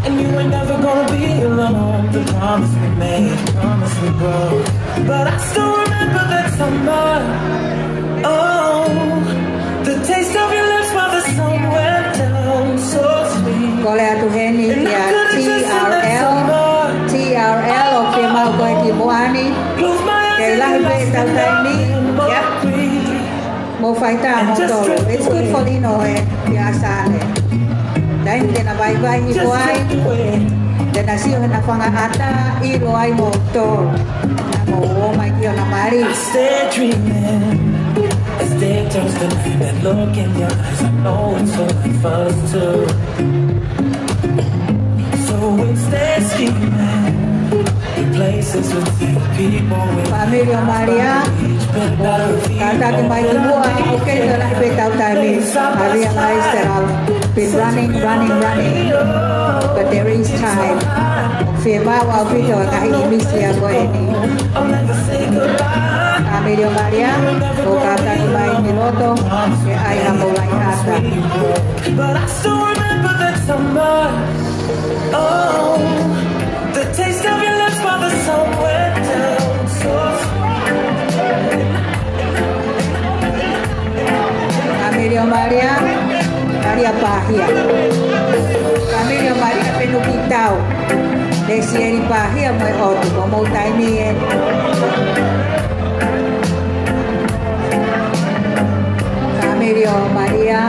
and you ain't never gonna be alone. The promise we made, promise we broke, but I still remember that summer. Oh, the taste of your lips while the sun went down, so sweet. Kole atu heni And I kia couldn't just let that TRL. summer TRL o ke mau koe ki moani. close my eyes Kay and lahi pe lost tau in taimi. my Yep. breath. Mo whaita mo tolo. It's good for Lino e Ilaisaane. Dahil te na bye-bye ni Just buhay. drift away. Te na siyo na whangaata i loai mo tolo. Na mo o mai ki o na mari. I stay dreaming as day turns to night. That look in your eyes, I know it's so right for us too. So instead scheming in places with people with Familia Maria, Kata ke mai mua, okay, so like without time, I realized that I've been running, but there is time. Firma wa video kahit misi ako ini. Kami dia Maria, o kata ke mai niloto, ke ay mulai kata. But I still remember that summer. Oh, the taste of your lips while the sun went down. So Camilo Maria, Maria Pahia. Camilo Maria Fenukitau. Desieri Pahia mai otu, mau taimien. Camilo Maria.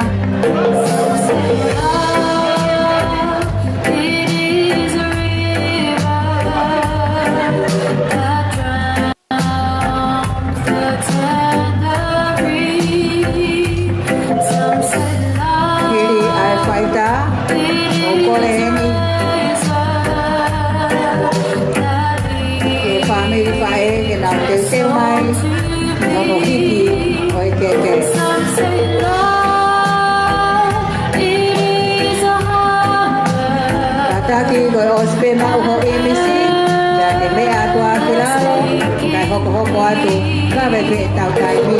Taki ko ospe ma uho emisi ya ke me atua kilalo kai hoko atu ka be tau kai mi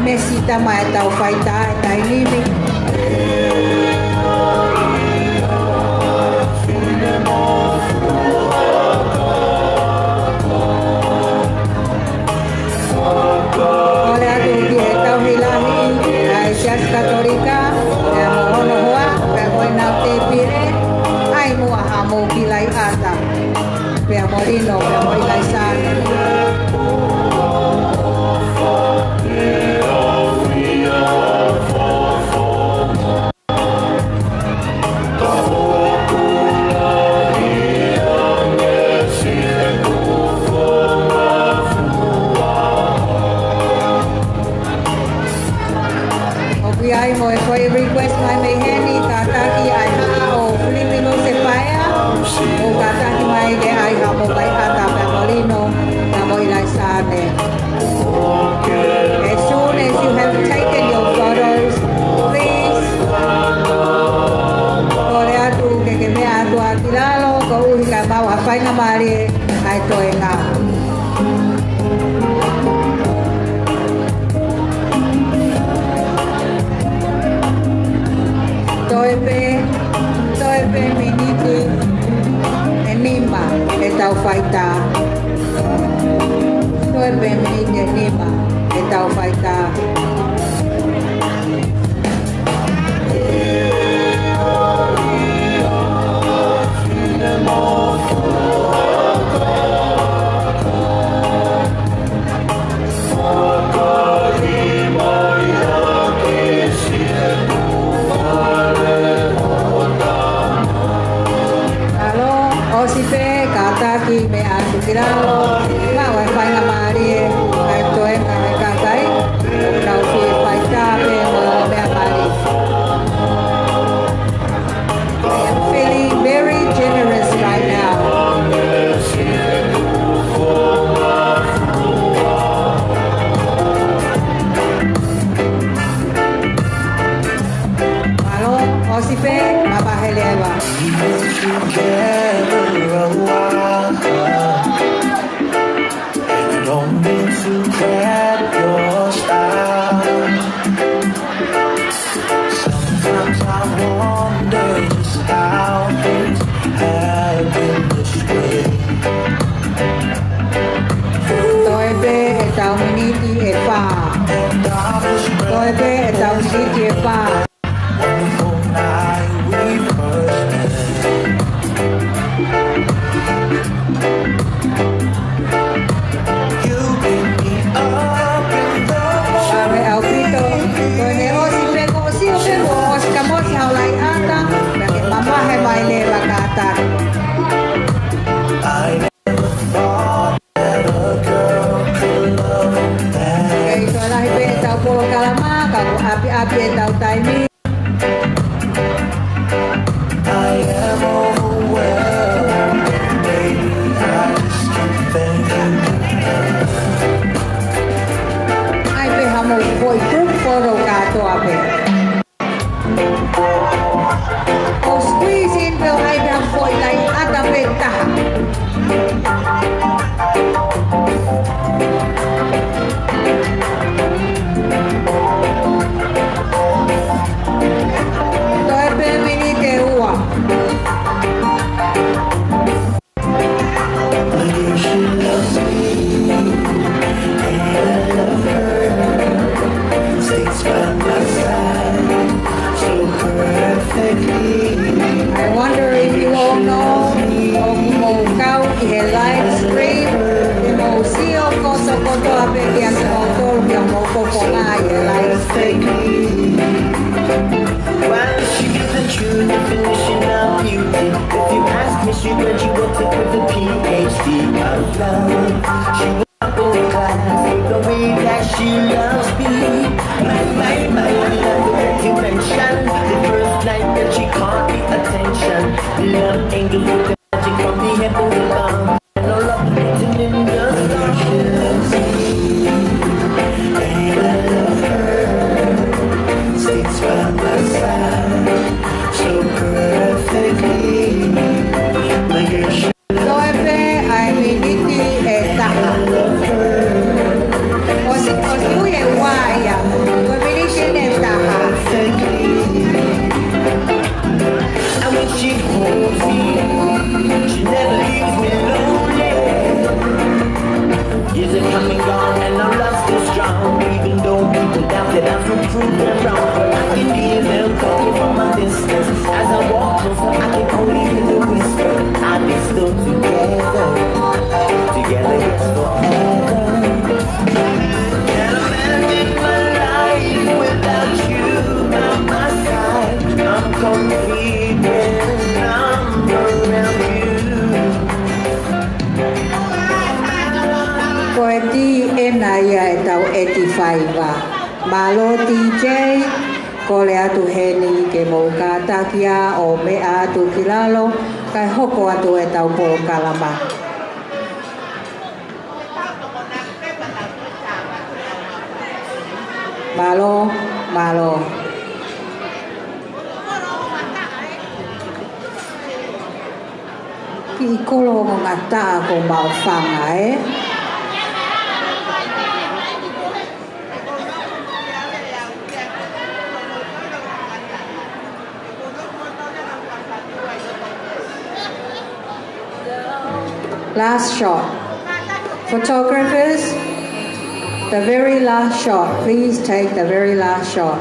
mesita mai tau fai tai limi. Ole atu ki tau hilahi ai sias katolika ya mohono hoa pe moina te pire ai mua hamo kilai ata pe morino pe mo Ilaisaane. Ai mo foi request mai me heni tataki ai ha o Filipino se paia o tataki mai ke ai ha mo kai ata pe Lino na mo Ilaisaane. As soon as you have taken your photos, please kore atu ke me atu akilalo ko uhi ka mau hafai na mari ai toenga. Tôi Toepe miniti enima e tau whaita. Toepe miniti enima e tau whaita. Osipe kataki me atu kiralo ma wa fanga marie ai toe ka katai na usi faita pe me amari. I'm feeling very generous right now. Malo osipe mabahelewa. Sometimes I wonder just how things have been this way. Toepe e tau miniti e wha. Toepe e tau miniti e wha. Wonderful night we first met. You pick me up in the Sabe Alpito, koine osi peko osi o peko osi kamosi haulai ata, nake mamahe mai le wakata. I never thought that a girl could love that. Kei toa lahi pe e tau polo kalama, kaku api e tau taimi. I am overwhelmed, baby, I just can't thank you. Ai pe hamo foi tuk polo katoa pe. O squeeze in pe o ai pe ham foi lai ata pe taha. Toi pe minite ua. She loves me, and I love her. Stays by my side, so perfectly. I wonder if you all know of mo kau i he live stream e mo sio koso koto ape ki a motor ki a mo koko nga i he live stream. Why she get the true definition of beauty? If you ask me, she graduated with a PhD of love. She was upper class, the way that she loves me. My, another dimension. The first night that she caught the attention. The love angel with the magic from the heavens above. And all love written in the stars. She loves me, and I love her. Stays by my side, so perfectly. My girl, she Toepe ai miniti e taha. Osi ui e waia, toi miniti e taha. and when she holds me, she never leaves me lonely. Years are coming gone and our love's still strong. Even though people doubt that I'm so proven wrong, but I can hear them talking from a distance. As I walk closer, I can only hear the whisper. I'll be still together, together yes forever. Can't imagine my life without you by my side. I'm complete when I'm around you. Koe ti e na ia e tau 85. Malo DJ, ko le atu heni ke mo ka takia o me atu kilalo, kai hoko atu e tau polo kalama. Malo. Ki kolo mo ngata ko mau whanga e. Last shot. Photographers, the very last shot. Please take the very last shot.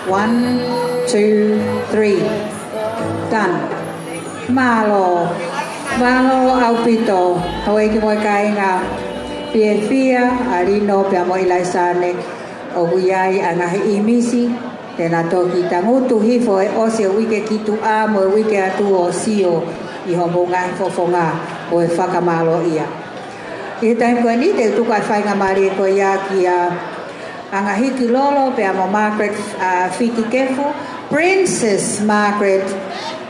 1, 2, 3. Done. Malo aupito. Hawaii ki mo kai nga. Pia Lino pia mo Ilaisaane o huyai angahi imisi tena toki tangutu hifo e ose wike kitu a mo wike atu o sio I homo ngai fofonga o e whakamalo ia. I taim koe ni te tukai whainga mari ko ia ki a angahi ki lolo pia mo Margaret Fitikefu, Princess Margaret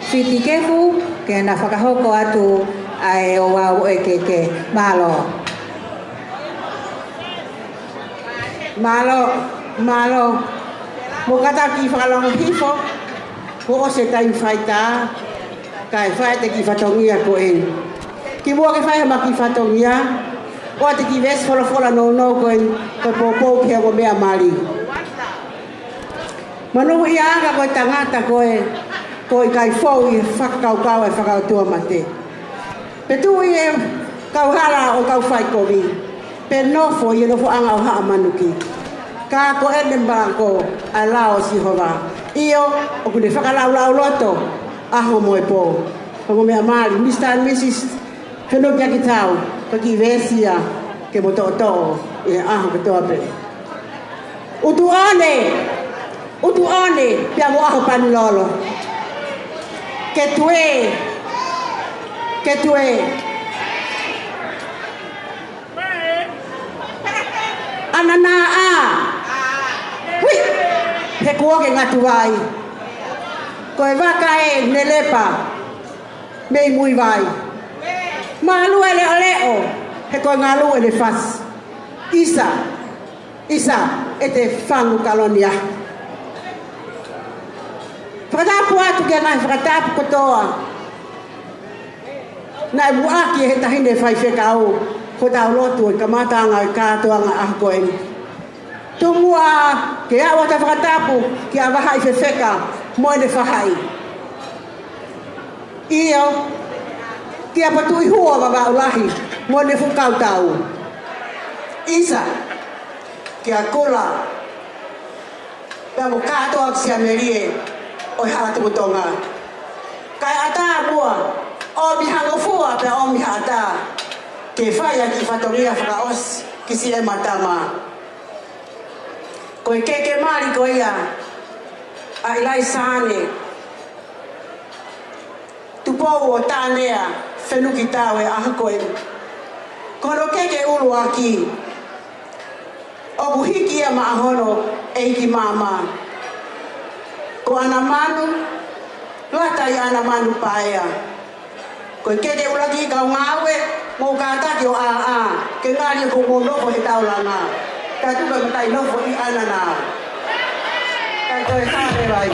Fitikefu ke na whakahoko atu ai o wau e keke malo. Malo, mo kata ki whakalongo hifo, ko o se taim whaita, kai whaita ki whatongia ko e. Ki mua ke whaiha ma ki whatongia, o te ki ves whala no ko e, ko popo kia ko mea mali. Manu I anga ko tangata ko e kai fau I whakakau e whakautua mate. Petu I e kauhala o kau whai ko vi. Pe nofo I nofo anga o haa manuki. Ka ko ene mbako alao si hova. Iyo o kune whakalau loto. Aho moe po. Kongo mea mali. Mr. and Mrs. Fenukitau. Paki vesia ke mo to e aho katoa pe. Utuane pia mo aho panlolo. Ketue. Anana hui he kuoke ngatuai koe waka e nelepa mei mui vai malu ele oleo he koe ngalu ele fas isa ete fangu kalonia whakatapu atu kia ngai whakatapu kotoa na e muaki he tahine whai whekau ko tau lotu e kamatanga e Katoanga a koe. Tumua ke awa ta whakatapu ki a wahai whewheka moe ne whahai. Iyo ki a patui hua wawa ulahi moe ne whukau tau. Isa ki a kola pia mo Katoanga si amerie o hala tumutonga. Kai ata mua o mihango fua pia o mihata. Ke whaia ki whatongia whakaos ki si e matama. Koe keke mari ko ia a Ilaisaane. Tupou o tānea Fenukitau e aha koe. Kono keke ulu aki. O buhiki ia maahono e ki mama. Ko ana manu, lata I ana manu paea. Koe keke ulaki kau ngawe, mo kata ki o ke ngari ko mo no ko hitau langa ka tu ba tai no ko I ana na ka to e sa de vai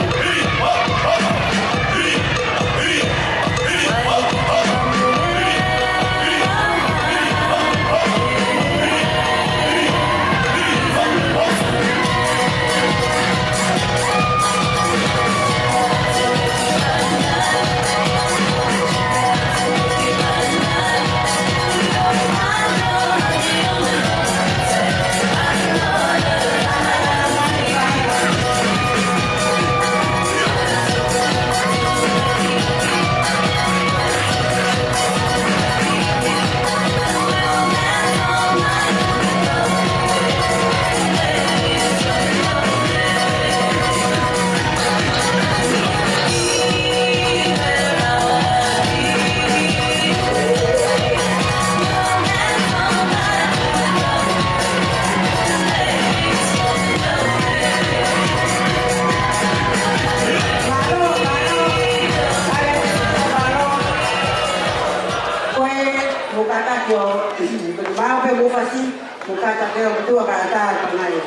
Mukata keo betua kata pangai.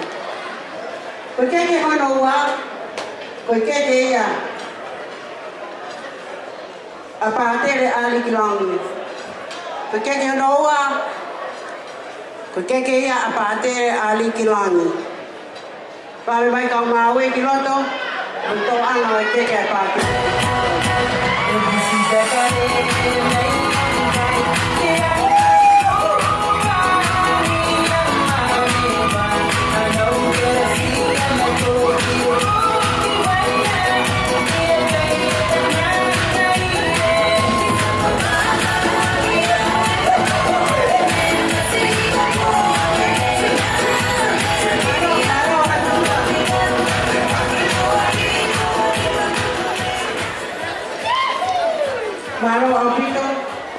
Koe keke hono ua, koe keke ia. Apa atere ali kilangi. Koe keke hono ua, koe keke ia apa atere ali kilangi. Pare mai kau mawe kiloto, untuk anga keke apa atere. Malo ang pito,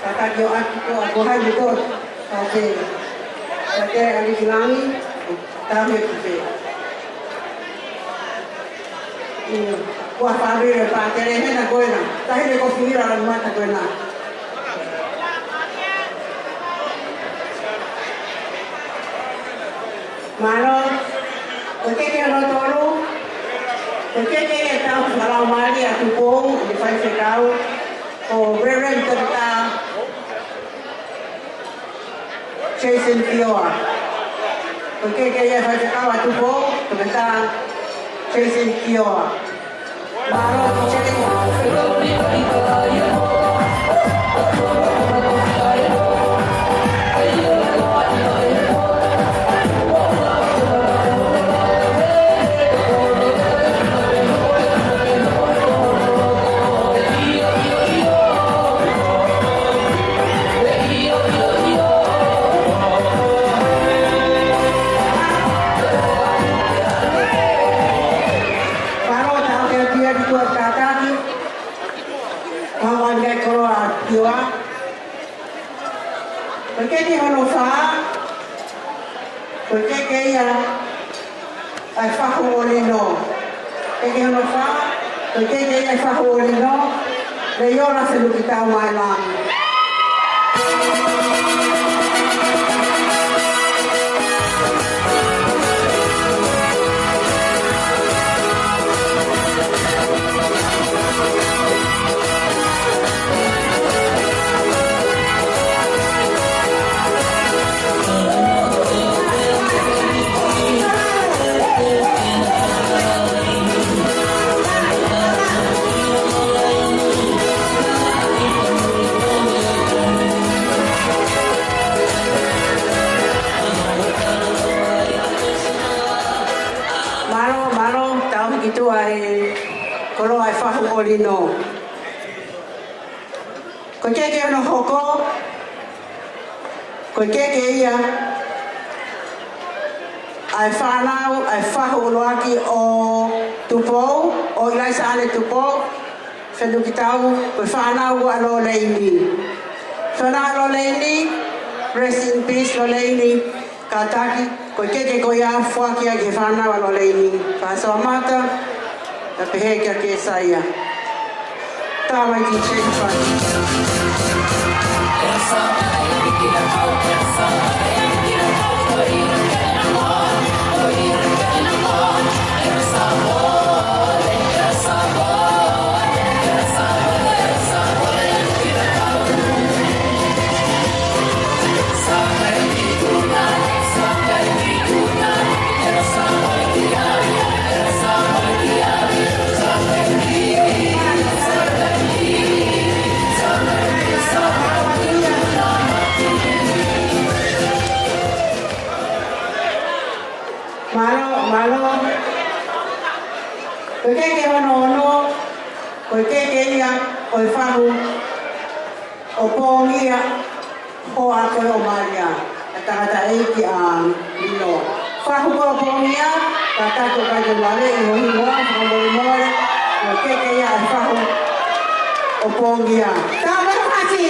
kakagyo at ito, at buhay dito. Kasi, alis langit, tayo ito. Kuah pabrik Pak Tereh na koy na. Dahil ko sira lang mata koy na. Malo, oke kaya no tolu. Oke kaya tahu kalau mali aku pun di Fenukitau. Oh, beren kita Jason Pioa. Oke kaya Fenukitau aku pun kita Jason Pioa. Malo perché non fa? Perché che io faccio Lino? Perché non fa? Perché che io faccio Lino? E io la Fenukitau mai lang. Itu ay kalau ay fahu Lino. Ko keke no hoko. Ko keke ya ay fahu loaki o tupo o Ilaisaane tupo Fenukitau ko fanau alo leini. Fana alo leini, rest in peace lo leini. Kataki ko keke ko ya fuaki ya gefana alo leini. Paso mata tapi heka ke saya. Tama ki chekwa. Malo, porque que no, porque que ella o faru o pongia o ako o Maria kata iki Lino. Faru ko pongia kata ko kayo lale o himo o Moimoi porque que ella faru o pongia. Tama kasi.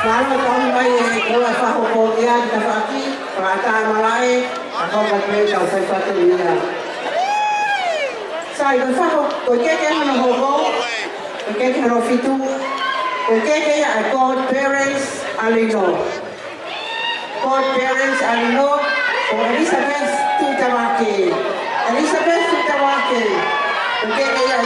Kalau kami baik, kalau fahu pongia kita pagi, perkataan malai, aku berpikir jauh sesuatu ini. Saya berfahu, kekeke mana hobo, kekeke mana fitu, kekeke ya godparents Lino, godparents Lino, Elizabeth Tutawake, kekeke ya.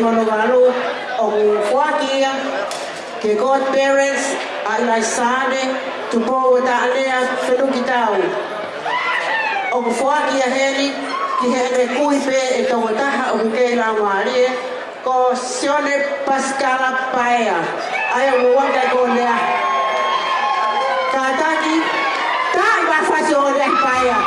Honovalu, o Fuakia, ke godparents, a Ilaisaane, tupo Ta'alea, Fenukitau. O Fuakia heli, ki hele kuipe e taha o Kela Marie, ko Sione Pascala Paea, ai o waka ko lea. Kataki, ta'i wa Fasione Paea.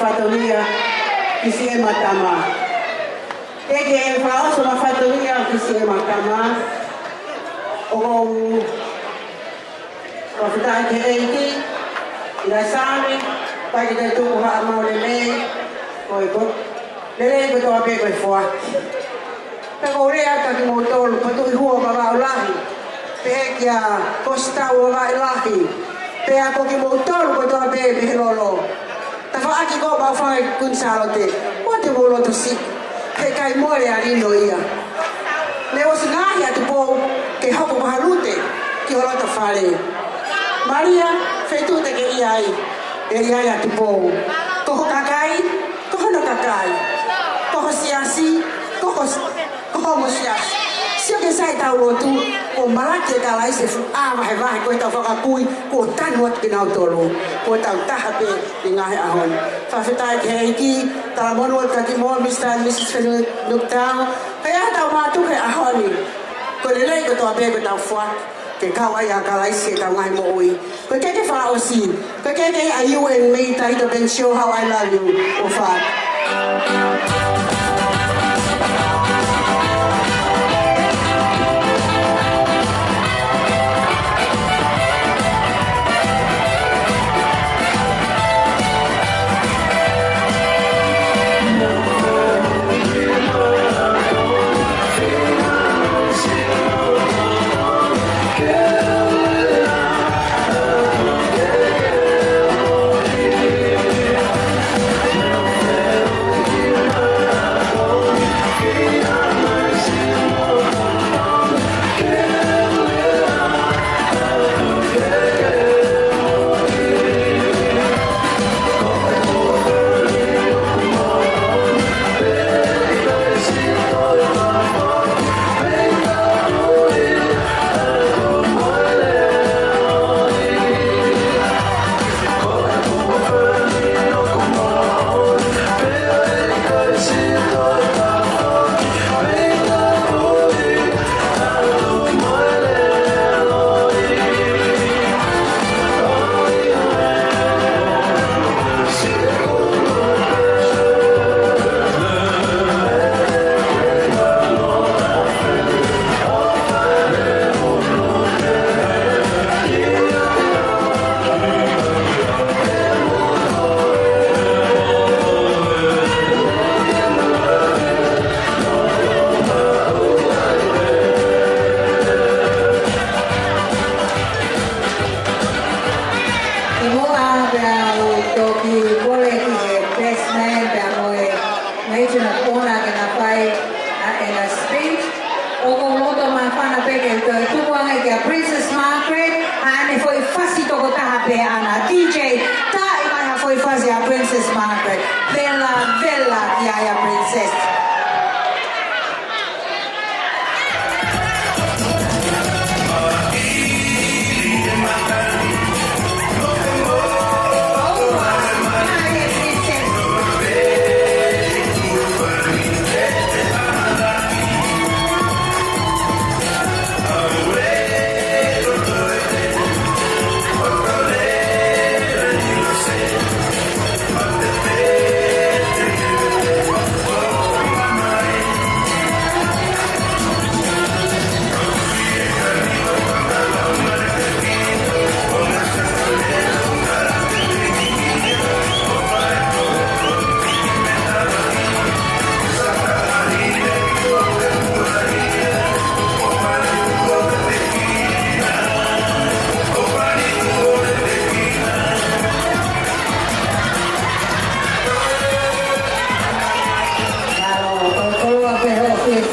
Fatoria que se matama. Ege fao sama fatoria que se matama. O profeta que ele Ilaisaane pai que tu ha maulele oi ko lele ko to ape ko fo. Ta korea ta ki motor pa tu huo ba lahi. Pe kia costa o ba lahi. Pe ako ki motor ko to ape be lolo. Tafa aki ko ba fa kun salote. Mo te bolo to si. Ke kai more a Lino ia. Le o singa tu po ke hoko ba halute ki hola ta fale. Maria fetu te ke iai. E ia tu po. Ko kakai, ko no kakai. Ko siasi, ko mo siasi. Sio ke sai tau lotu o malaki ta lai se a vai ko ta fa kui ko tan hot ki nau tolo ko ta hape ngai ahon fa feta ke ki ta mon wol ka ki mo Mr. and Mrs. Fenukitau kaya ta ma tu ke ahoni ko le ko to abe ko ta fwa ke ka wa ya ka lai se ta ngai mo ui ko ke fa o si ko ke are you and me ta to ben show how I love you o fa Hey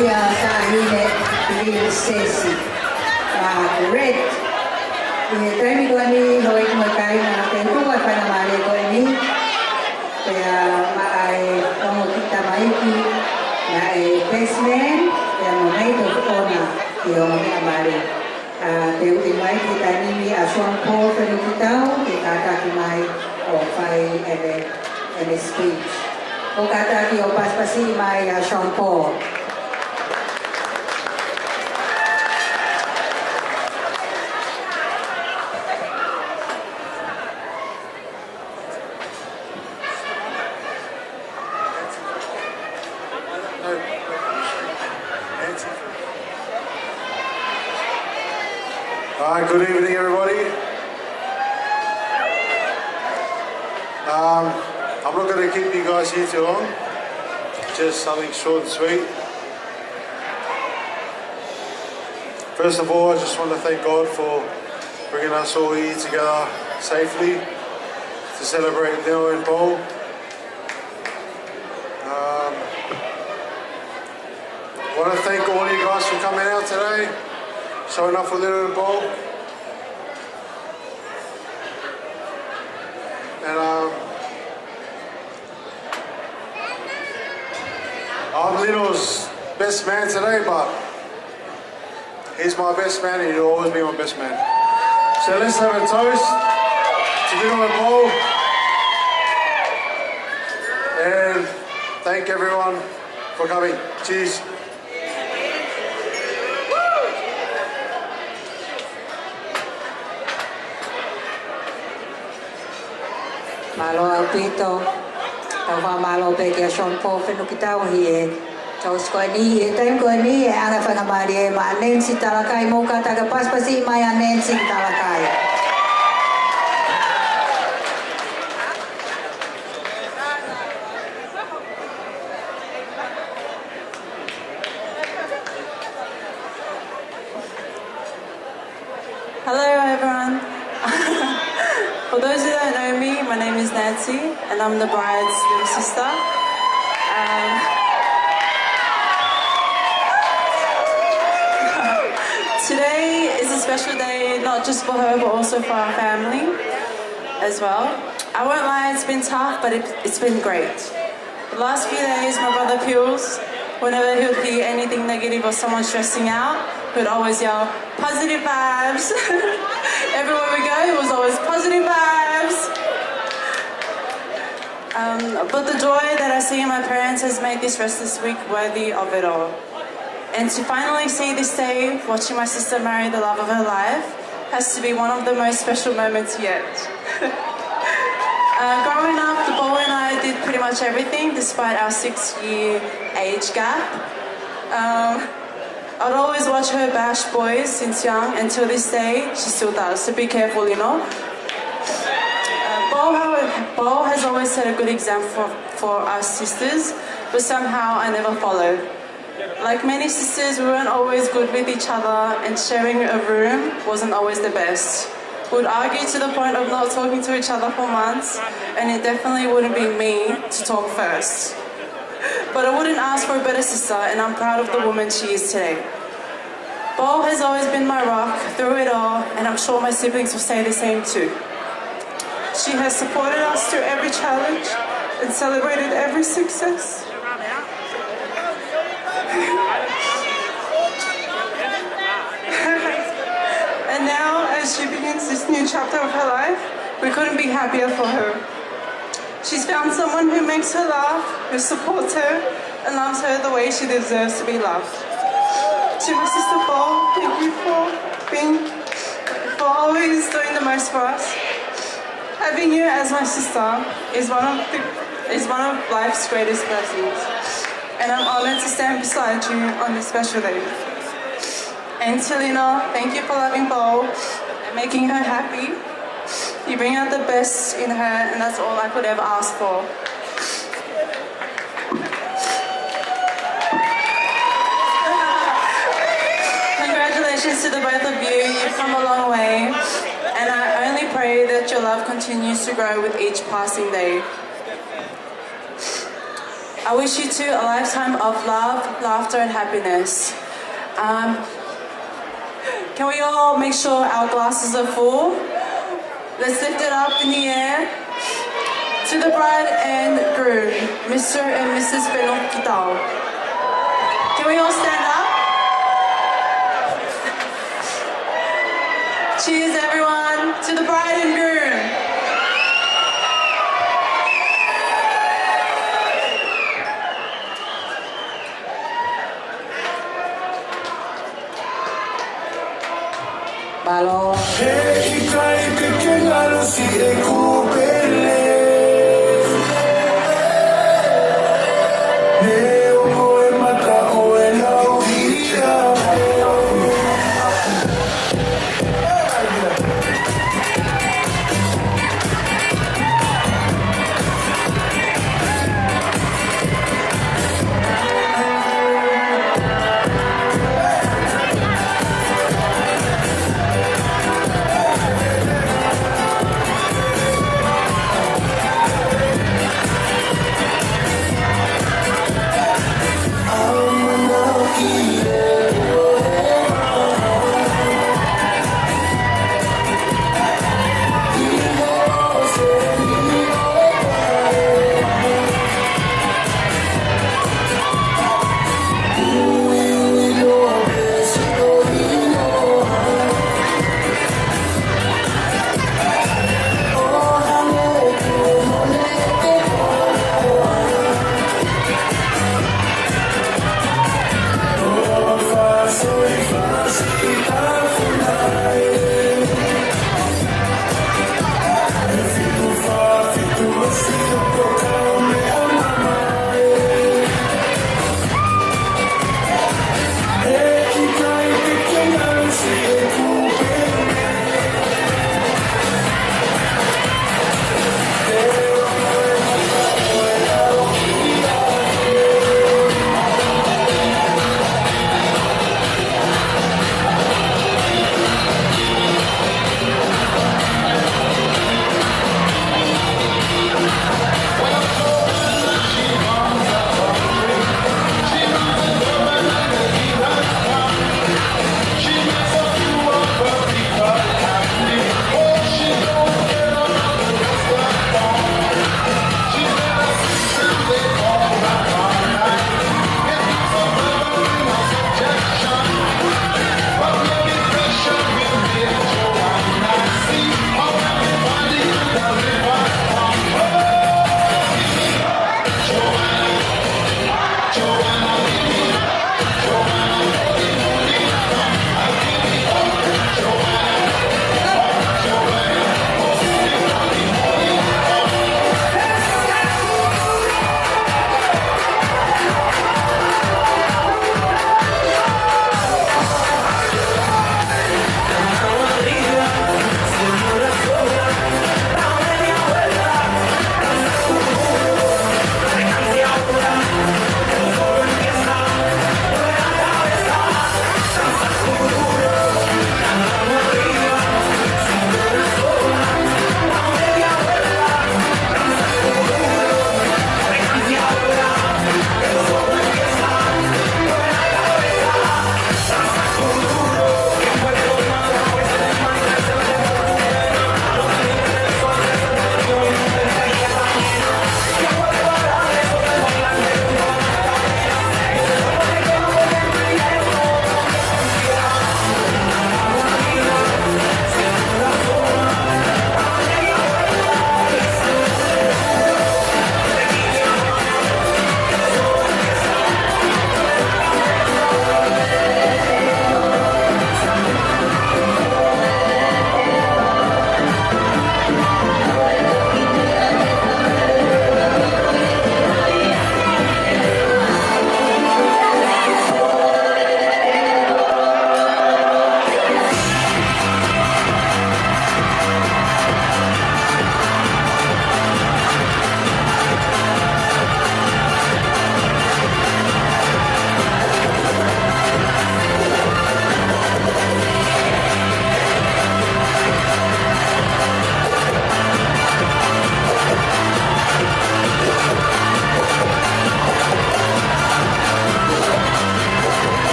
pia sa hine Lino Sesi. Great. Tayo ko ni Loy kumagay na tentuwa pa naman ko ini. Kaya maay pamukita maiki na basement kaya mamay to ona yung amari. Tayo timay kita ni Aswang po Fenukitau kita kimay o fay and speech. O kata ki o paspasi may Aswang po. Good evening, everybody. I'm not going to keep you guys here too long. Just something short and sweet. First of all, I just want to thank God for bringing us all here together safely to celebrate Lino and Paul. I want to thank all you guys for coming out today, showing up for Lino and Paul. And I'm Lino's best man today, but he's my best man and he'll always be my best man. So let's have a toast to Lino and Paul. And thank everyone for coming. Cheers. Malo Alpito, tau malo pe ke Sean po Fenukitau hi tau sko ni time ko ni ana fa na mari ma nen si Talakai mo ka taga paspasi mai anen si Talakai. Hello everyone. For those who don't know me, my name is Nancy and I'm the bride's little sister. Today is a special day, not just for her, but also for our family as well. I won't lie, it's been tough, but it's been great. The last few days, my brother Pules, whenever he would hear anything negative or someone stressing out, he would always yell, positive vibes. Everywhere we go, it was always positive vibes. But the joy that I see in my parents has made this rest this week worthy of it all. And to finally see this day, watching my sister marry the love of her life, has to be one of the most special moments yet. Growing up, the boy and I did pretty much everything despite our 6-year age gap. I'd always watch her bash boys since young, and till this day, she still does, so be careful, you know. Bo has always set a good example for us sisters, but somehow I never followed. Like many sisters, we weren't always good with each other, and sharing a room wasn't always the best. We'd argue to the point of not talking to each other for months, and it definitely wouldn't be me to talk first. But I wouldn't ask for a better sister, and I'm proud of the woman she is today. Bo has always been my rock through it all, and I'm sure my siblings will say the same too. She has supported us through every challenge and celebrated every success. And now, as she begins this new chapter of her life, we couldn't be happier for her. She's found someone who makes her laugh, who supports her, and loves her the way she deserves to be loved. To my sister Paul, thank you for always doing the most for us. Having you as my sister is one of life's greatest blessings, and I'm honored to stand beside you on this special day. And to Lino, thank you for loving Paul and making her happy. You bring out the best in her, and that's all I could ever ask for. Congratulations to the both of you. You've come a long way, and I only pray that your love continues to grow with each passing day. I wish you two a lifetime of love, laughter, and happiness. Can we all make sure our glasses are full? Let's lift it up in the air. To the bride and groom, Mr. and Mrs. Fenukitau. Can we all stand up? Cheers, everyone, to the bride and groom. Balon.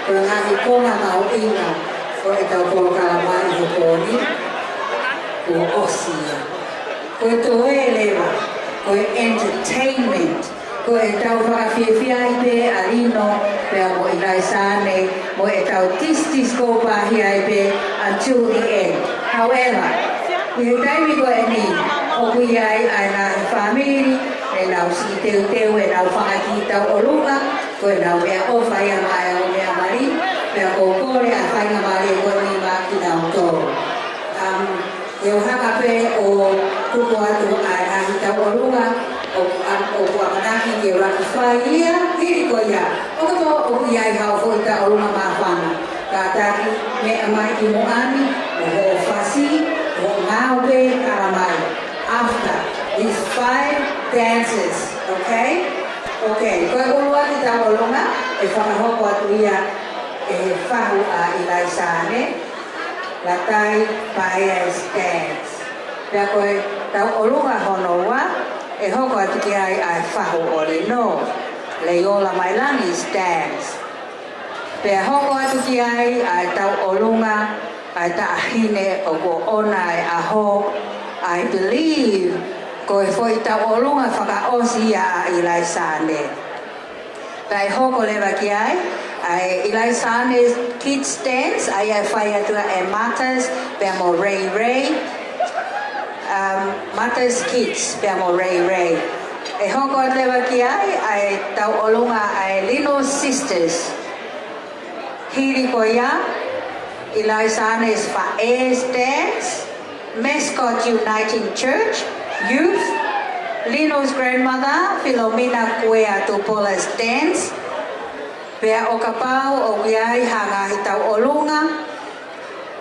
Ko ngaki konga mau inga. Ko e tau ko kalamai he poni. Ko osia. Ko e toe lewa. Ko e entertainment. Ko e tau whakawhiawhia i pe a Lino, pea mo Ilaisaane, mo e tau tistis ko pahia i pe until the end. However, we he taimi ko e ni, o kui ai na family, e nau si teu teu e nau whakakitau o lunga, ko e nau mea o whaia mai o mea mari, pea ko kore a whainga mari e ko ni maki nau tō. E o haka pe o tuku atu a hitau o lunga, o kuamanaki ke raki whaia, hiri ko ia. O kato o kui ai hao fo ita o lunga mawhana. Ka taki me amai ki moani, o ho whasi, o ngāo pe karamai. After these 5 dances, okay? Okay, koe urua ki tau o lunga, e whakahoko atu ia e whahu a Ilaisaane, latai Paea's dance. Pea koe tau o lunga honoa, e hoko atu ki ai whahu o Lino, Leola Mailani's dance. Pea hoko atu ki ai tau o lunga, ai ta ahine o ko ona e aho. I believe ko e foi tau o lunga whakaosi a Ilaisaane. Pea hoko lewa ki ai Ilaisaane's kids dance, ai whai atu e matas, pea mo Ray Ray. Matas kids, pea mo Ray Ray. E hoko atu lewa ki ai tau o lunga ai Lino's sisters. Hiri ko ia, Ilaisaane's Paea's dance, Mascot Uniting Church, youth, Lino's grandmother, Philomena Kuea Tupola's dance, pea o kapau o kiai hanga hitau o lunga,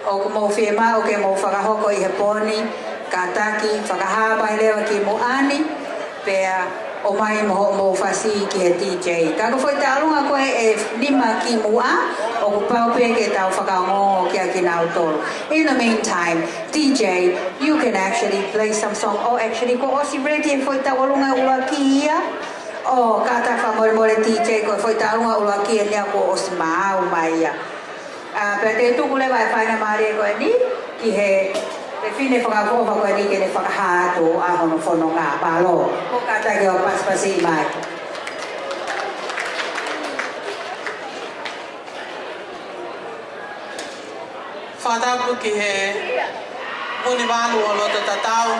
o mo whiema o ke mo whakahoko i he poni, kataki, whakahapa i lewa ki moani, pea o mai mo whasi ki he DJ. Kako foi te alunga koe e lima ki mua, o kupau pe ke tau whakaongo ki a ki nau tolu. In the meantime, DJ, you can actually play some song. Oh, actually, ko osi ready e foi te alunga ula ki ia. Oh, kata whamore DJ ko foi te alunga ula ki e nia ko osi maau mai ia. Pea te tuku lewa e whaina maari e koe ni, ki he te whine whakakofa koe ni ke ne whakahātu a hono whono ngā palo. Ko kata ke o paspasi mai. Whatapu ki he uni walu o loto tatau,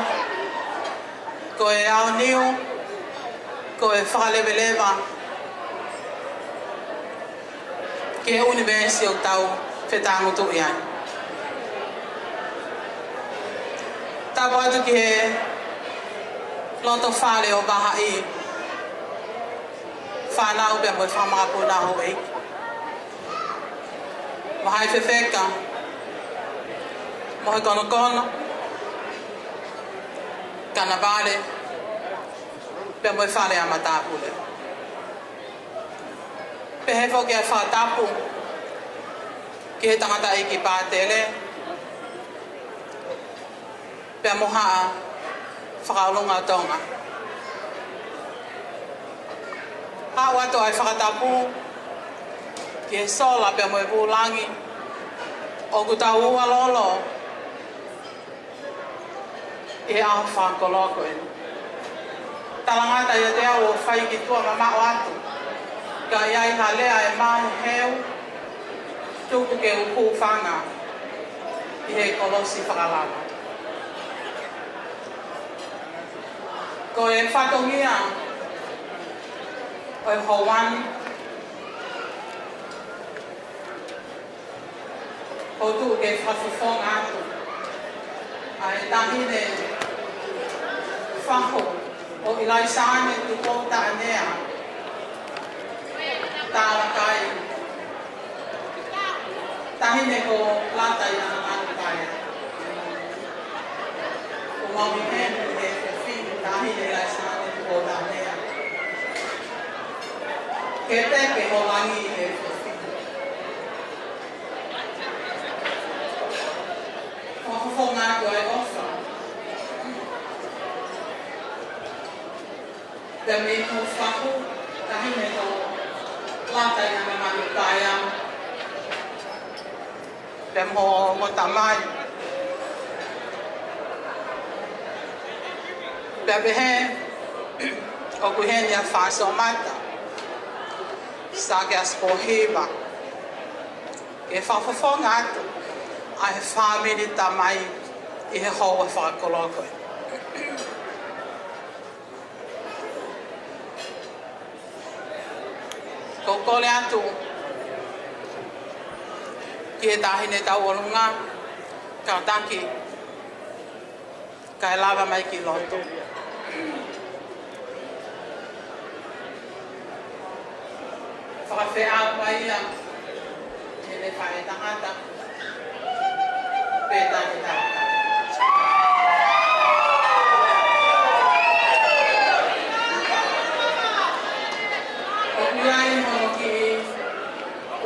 ko e au niu, ko e whakalewelewa, ki he universi o tau whetangutu iai. Tapu atu ki he loto whale o Bahai, whanau pia mo whamakapu na ho eiki. Mahai whewheka, mohe kono, kana vale, pia moe whale a matapule. Pehe whoke a whatapu, ki he tangata i ki pātele, pia moha a whakaolunga tonga. Hau ato ai whakatapu, ki he sola pia moe pūlangi, o kuta ua lolo, e aho whakoloko e. Talangata ia te au o whai ki tua mama o atu. Ka iai ha lea e mahi heu, tuku ke uku whanga, i he kolosi whakalama. Ko e whatongia, o e houani, o tuku ke whawhiwhonga atu. Ai tahine whaho o Ilaisaane tu kouta anea. Talakai. Tahine ko lata i ana Talakai. O mawimene he whiwhi tahine Ilaisaane tu kouta anea. Ke teke ho langi i he whiwhi. Whawhonga atu ai ofa. Te me ko whaku, tahine ko lata i ana Talakai. Pe mo tamai. Pe behe o kuhenia faso mata. Sa ke asporheba. Ke whawhawha ngātu. Ai whamiri tamai I he hoa whakoloko. Ko kore atu. Ki e tahine tau orunga. Ka taki. Ka e lava mai ki loto. Whakawhea apa ia. He ne whae tangata. Pēta ni tau. Kuai mo ki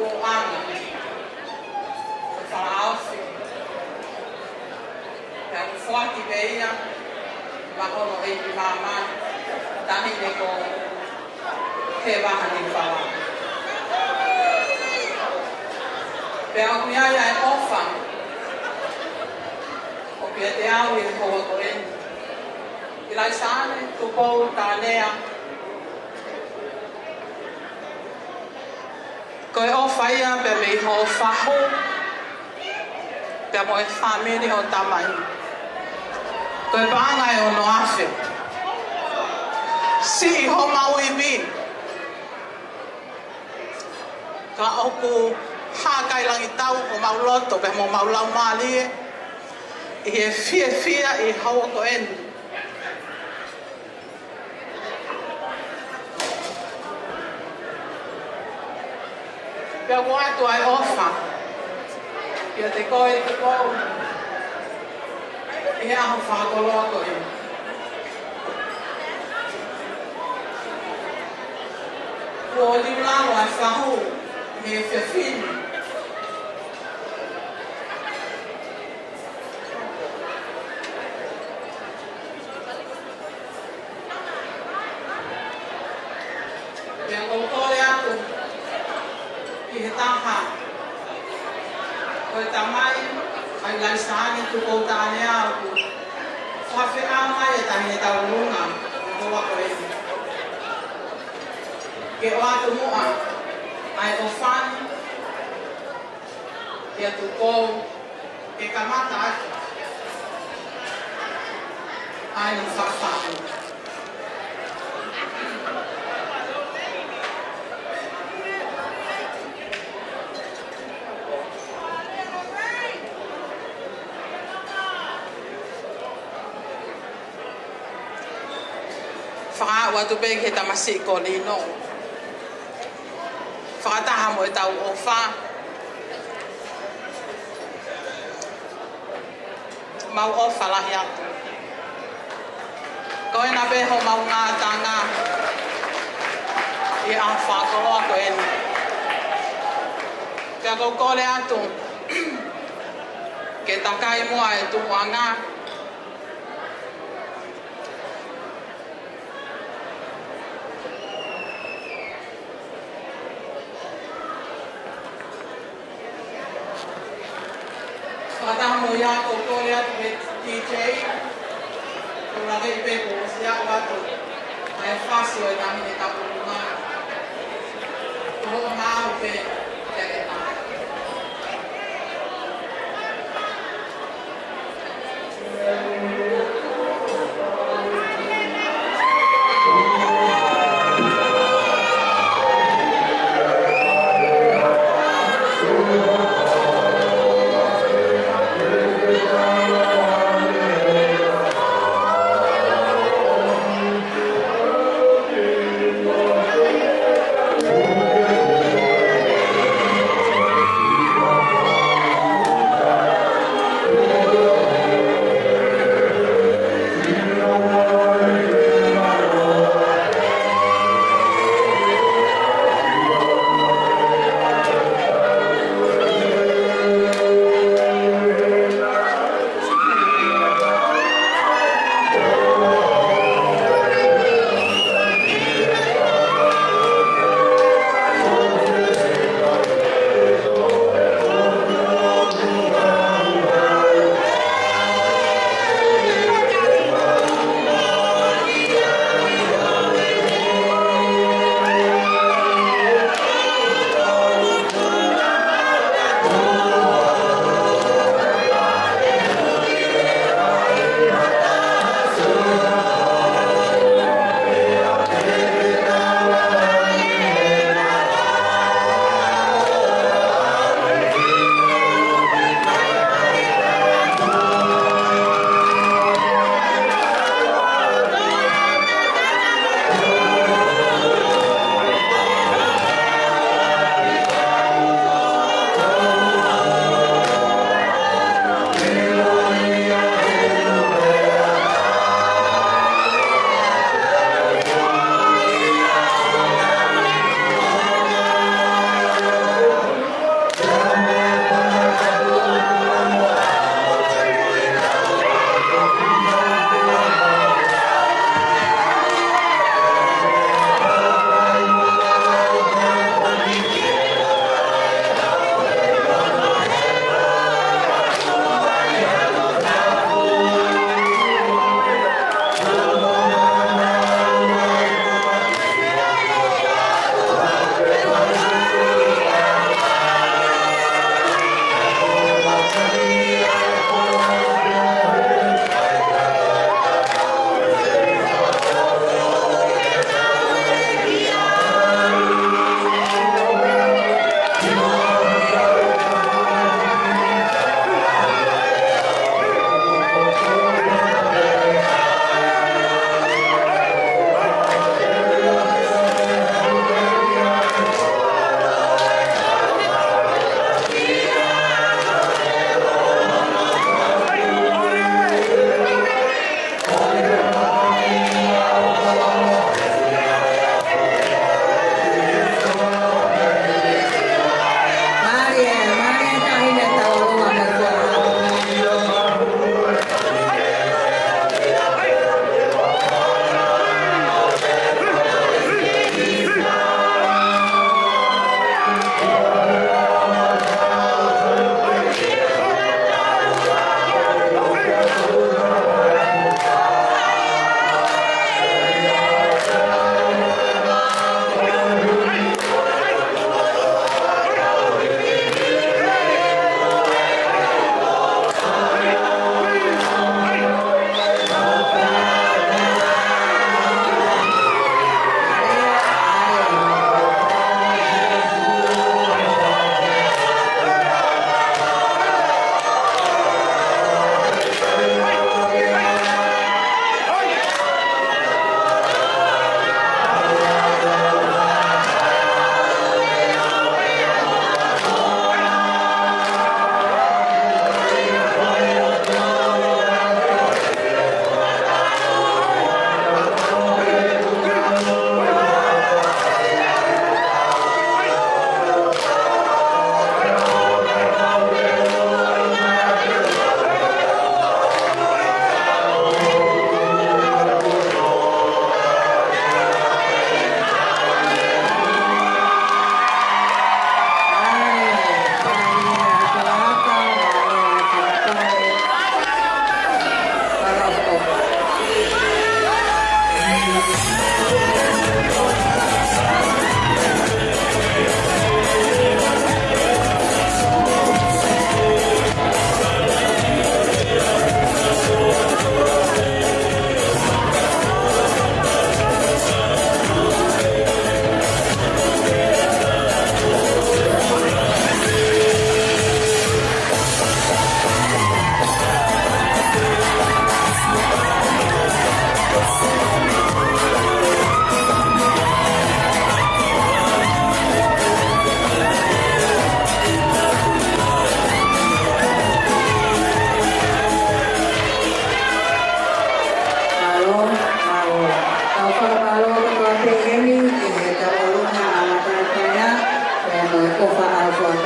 o anga. Fa alfi. Ya forte beia. Va ko no e mama. Tahi de ko ke va hani fala. Pe o kuai ai ofa. O pe te au I ko ko en. Ilaisaane tu ko tanea. Ko e o whaia pe mei ho whaho, pe mo e whamiri ho tamai. Ko e paanga e o no awhi. Si I ho mau I mi. Ka oku hākai langi tau o mau loto pe mo mau lau mālie. I he fia I haua ko enu. Pea ko atu ai ofa. Ia te koe te kou. I aho whakoloko I. Ko liulalo ai whahu. He whiwhini. Pea ko kore atu. I he taha. Ko e tamai, ai Ilaisaane tu kou tāne au. Whawhi a mai e tahine tau lunga. Hoa ko e. Ke o atu mua, ai o whani. Ia tu kou, ke kamata atu. Ai ni whawhani. Whaka watu pe ke tamasi ko Lino. Whakataha mo e tau o wha. Mau o whalahi atu. Ko e na pe ho mau ngā tanga. I a whakoloa ko enu. Kia kou kore atu. Ke takai mua e tuanga. Whakataha mo ia ko kore atu me DJ. Ko rake I pepo o si au atu. Ai whasi o e tahine tapu lunga. Ko ho mau pe te ke taha.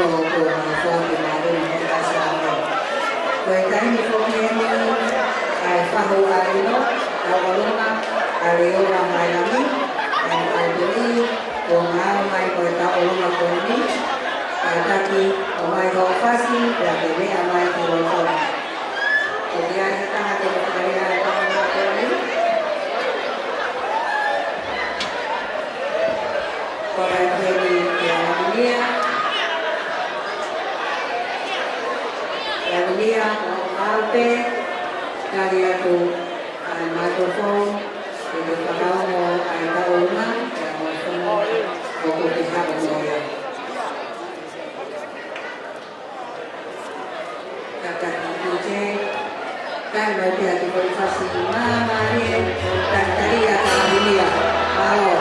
to ko na ko ki ma do ni ka sa mo. Ko kai ni ko ni ni ai fa ho ai no, na ko na ai yo la mai la mi, and I believe ko na mai ko ta o na ko ni. Ai ki o mai go fasi ya ke me mai ki ro ko. Ko ya ni ta ha de ko ya ta na ko ni. Ko ai ke ni ya ni Dia Alpe dari aku microphone itu kalau mau ada ulang yang mau semua buku kita bermoya kata DJ dan berarti hati motivasi mama dia dan tadi akan dunia kalau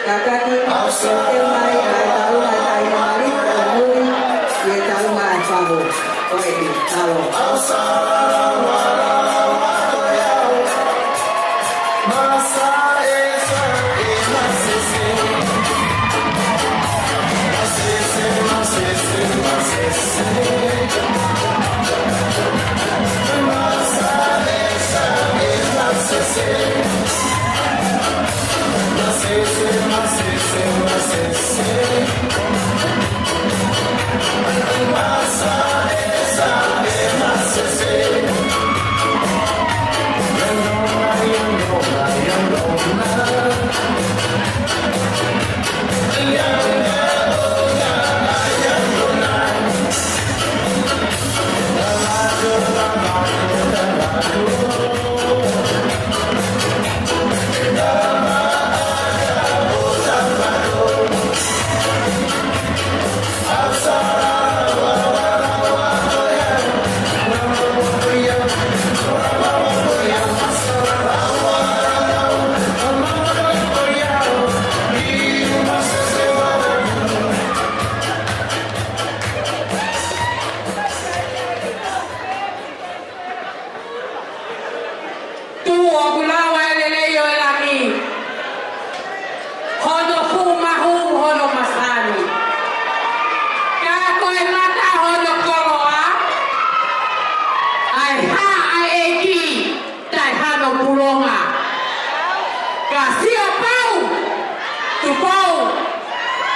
Kakak kita mai tahu mai mari lui dia tahu mai fahu oi halo masa esa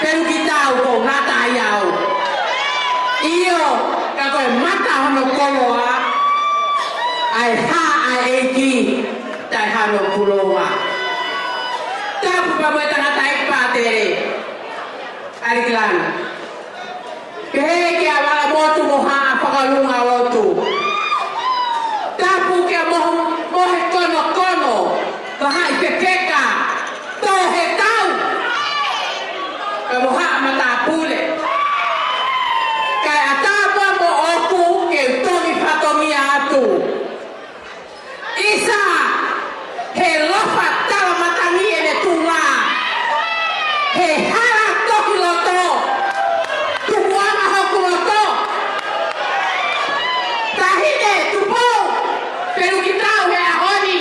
Fenukitau ko nata yau. Iyo kako mata hono koloa. Ai ha ai eki tai hano puloa. Tapu pa mo tanga tai patere. Ariklan. Ke awala motu moha pakalunga lotu. Tapu ke mohe kono kono. Bahai kekeka. Tohe tau. Kamuha mata pule. Kay atapa mo oku ke tomi patomi atu. Isa he lofa tala matangi ene tunga. He hala toki loto. Tukuama hoku loto. Tahine tupo. Fenukitau he ahoni.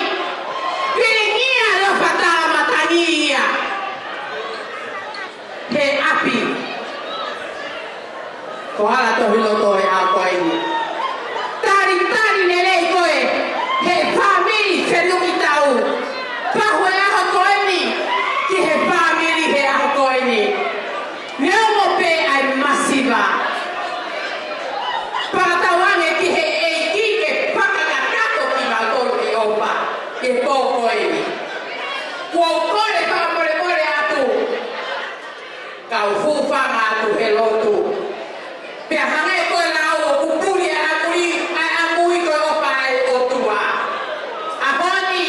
Piringia lofa tala matangi ia. He api. Kohala tohi loto he ako ini. Tari nelei koe. He family Fenukitau. Pahu e aho koe ni. Ki he family he aho koe ni. Neumo pe ai masiva. Pakatawange ki he eiki ke pakakakato ki valtoro ki opa. Ke po koe ni. Kuokore pa more atu. Kau hufa atu he lotu. Pe hange koe lau o kupuri amui koe opa e otua. Ahoni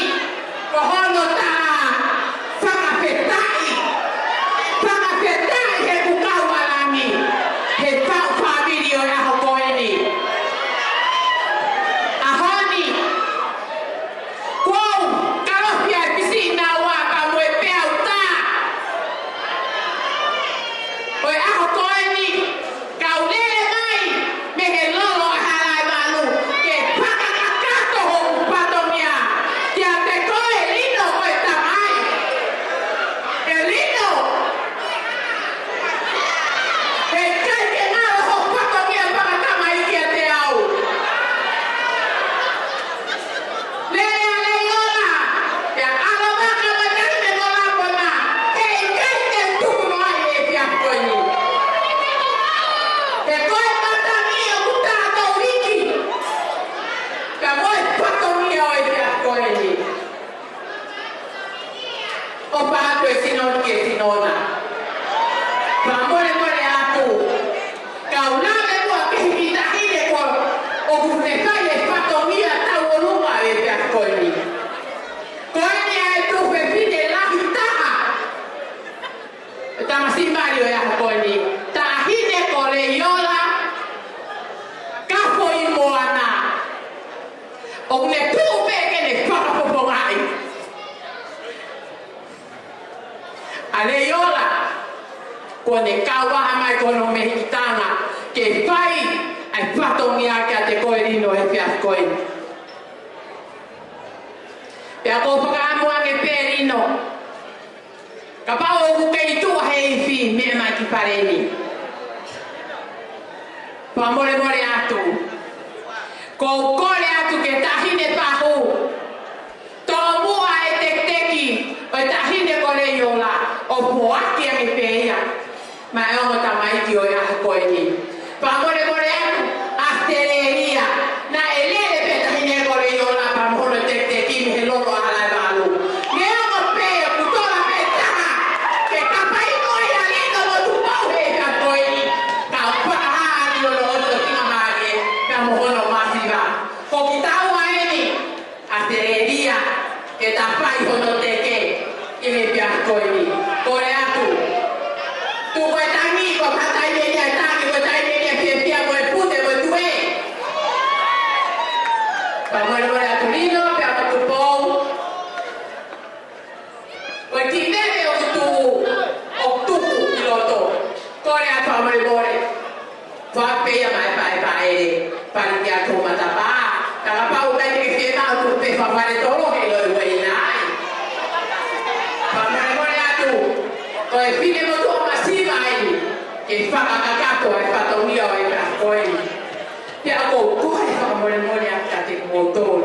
kohono taa whakawhetai he kukau alani. He pau whamiri o aho koe ni. Ahoni kou karohia e pisi na wā ka moe peau tā. Oe aho koe ni, kau lele mai, O ne pupe ke ne whakapopongai. Ale iola, ko ne kawaha mai kono mehitanga, ke whai ai whatongia kia te koe Lino e pia koe. Pea ko whakaamua nge pē Lino. Ka pao oku kei tua hei whi me mai ki pareni. Pa more more atu. Ko kore atu ke tahine pahu. Tō mua e teki o e tahine kore iola o puaki ange pēia. Ma e ongo tamaiti o e aha koe ni. Pa more more atu a tereria. Na e lele pe tahine kore iola pa more teki me he loro aha lai walu. Me ongo pēia kutola pe taha. Ke kapai koe a Lino mo tu pau he ka koe ni. Ka upaha ati o lo oto tinga maage. Ka mohono masiva. Ko ki tau aeni. A tereria. Ke tapai hono teke. Ile pia koe ni. Kore atu. Tu koe tangi ko patai media tangi ko tai media pia koe pute koe tue. Pa more more atu Lino pia ko tu pou. Koe tinere o tu o tuku piloto. Kore atu pa more more. Fa pia mai pai pai pari kia tu matapa. Kala pau kai ke fiena tu pe fa pare tolo ke lo wei nai. Pa more more atu. Koe pine mo tu masiva ai. Ke fa kakakato ai fa tongia ai ka koe. Pia ko koe fa more more atu te motor.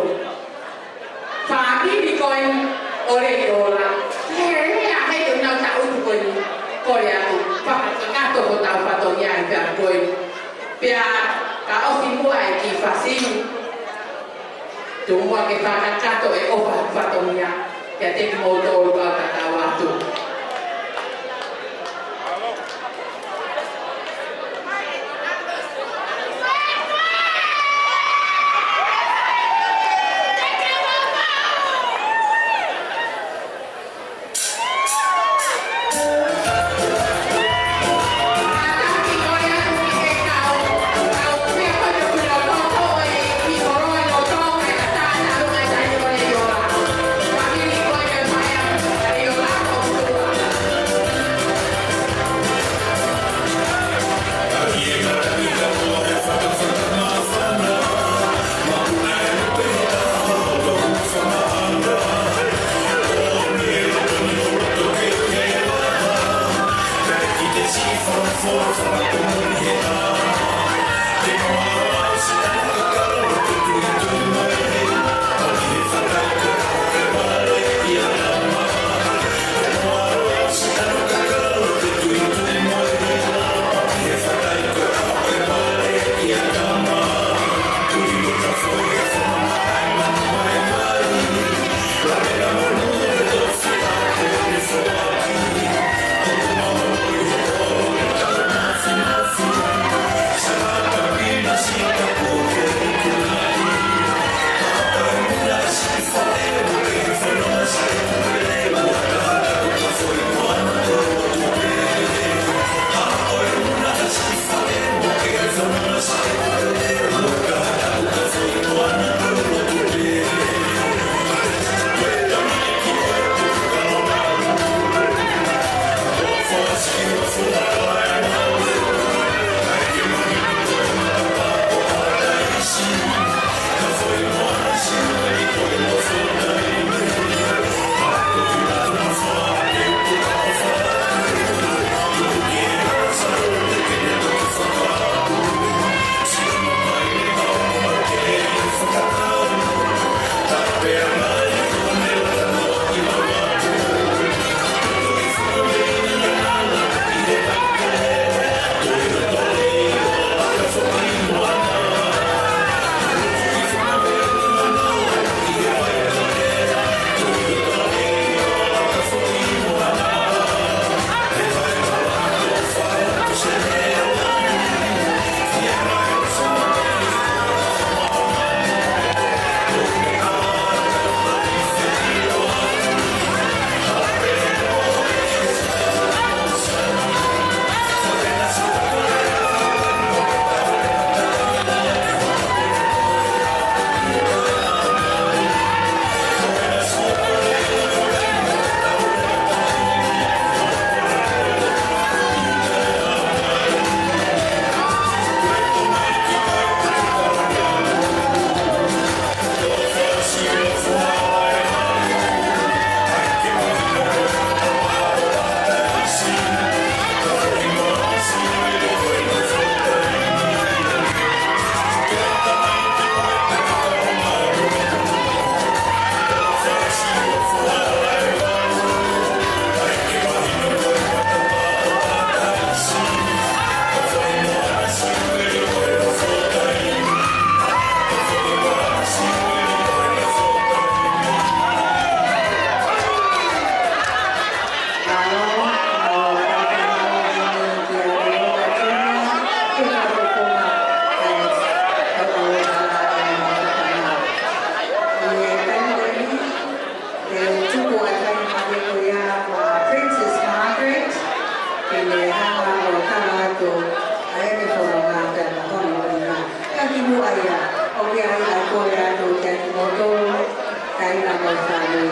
Fa ni koe ore ora. Rea hei tu nau ta utu koe ni. Koe atu. Fa kakakato ko tau fa tongia ai ka koe. Pia ka ofi mua e ki fasini. Tu mua ke whakakato e ofa whatongia. Kia te motor ka katau atu. Thank you. imu aya. Oke ai ko ya do ya moto kai na mo tani.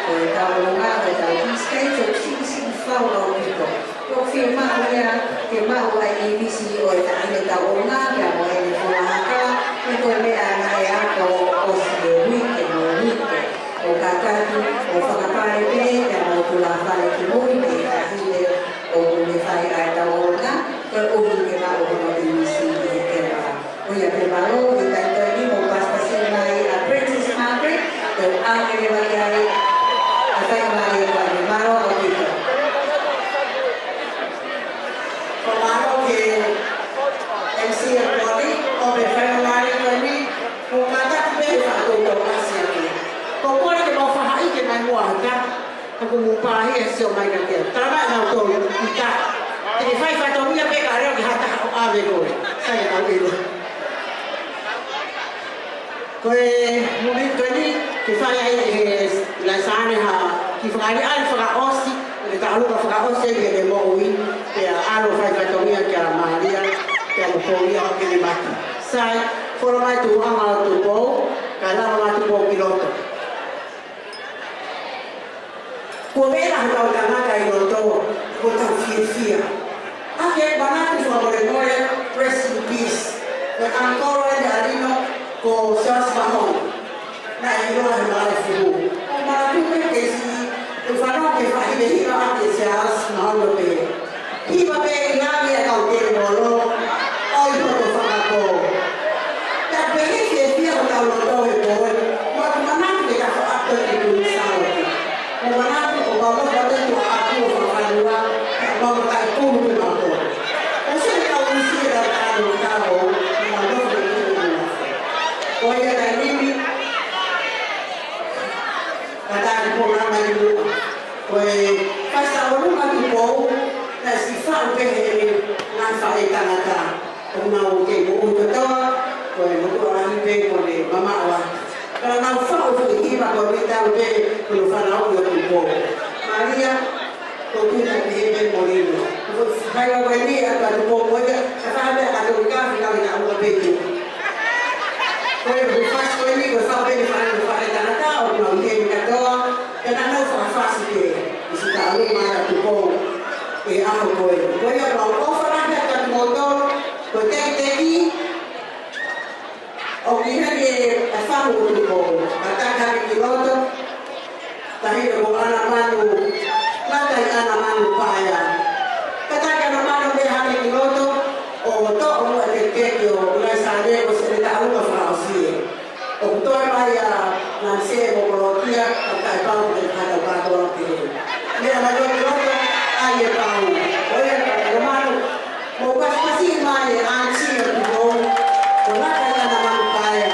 Ko ta longa ta stay to see follow people. Ko firma ya ke ma wa ibisi o ta ane ta longa ya mo e fo haka. Ko me ana ya ko o si wiki mo wiki. O kakatu o whakapare pe ya mo tula whare ki mui me ta hile o me whai ai ta longa. Ko o ke ma o mo ibisi e ke ma. O ya ke ma o i ta ito ni mo pasta mai a Princess Margaret. Ko ang ene waki ai a whai mai e kwa ni maro o kito. Ko maro ke MC e kori o me whai mai e kwa ni ko kata pe whato o kasi ake. Ko kore ke mau whahai ke mai mua hata ako mupahi e sio mai ka kea. Tarama e mau tō ita. Te ke whai whato mia pe ka reo ki hata o ave koe. Sai au ilo. Koe mumi koe ni ke whai ai e Ilaisaane ha ki whakari ai whakaosi e ka aluka whakaosi e ke mo ui ke alo whai whato mia ke a Maria ke a mokouria o ke ne maki. Sai, whora mai tu anga o tu pou ka lama mai tu pou piloto. Kua vera hau tangata I roto ko tau fia. Ake banatu Moimoi, rest in peace. Ko ancora e Lino ko Charles Mahon. Na iroa he mare fuhu. O maratume ke si tu whanau ke whahive hiva ake Charles Mahon o pe. Hiva pe inami e kau te molo. Oi hoto whakako. Ka pehe fia o tau roto e poe. Ma manatu ke ka whaakto e tu sao. O manatu o wawau wate tu aku o whakanua. Ka wawau kai pulu te mako. O se me kau usi e rau tāno tāo. Ma nofu e tu e mafo. O ia kai nimi. Ka tāki pōna mai lua. Koe kasa o runga tu pou. Na si whau pehe e ngai whae tangata. O nau ke mo utotoa. Koe motu ahi pe kone mama oa. Kala nau whau fuki hiva ko ni tau pe kunu whanau i o tu pou. Maria, ko tuta ki he pe mo Lino. Hai o koe ni atu atu pou moia, ka whape atu i kafi kau i aunga pe tu. Koe bufas koe ni, koe whau pe ni whae tanaka, o nau i he mi katoa, ka nau whakawhasi ke, i si ta alu mai atu pou e ako koe. Koe o nau ofarake atu atu motor, koe teki, o ki hake a whamu o tu pou, a takari ki roto, tahira ko ana manu, matai ana manu paia. Kataka ana manu me hake ki roto, o to o mua te keki o Ilaisaane o se ta aluka whaosie. O kutoe mai a nanse mo korotia, o kai pau te kata katoa ke. Mea mai o ki roto, ai e pau. O e ana manu, mo kaspasi mai e ansi o tu pou, o matai ana manu paia.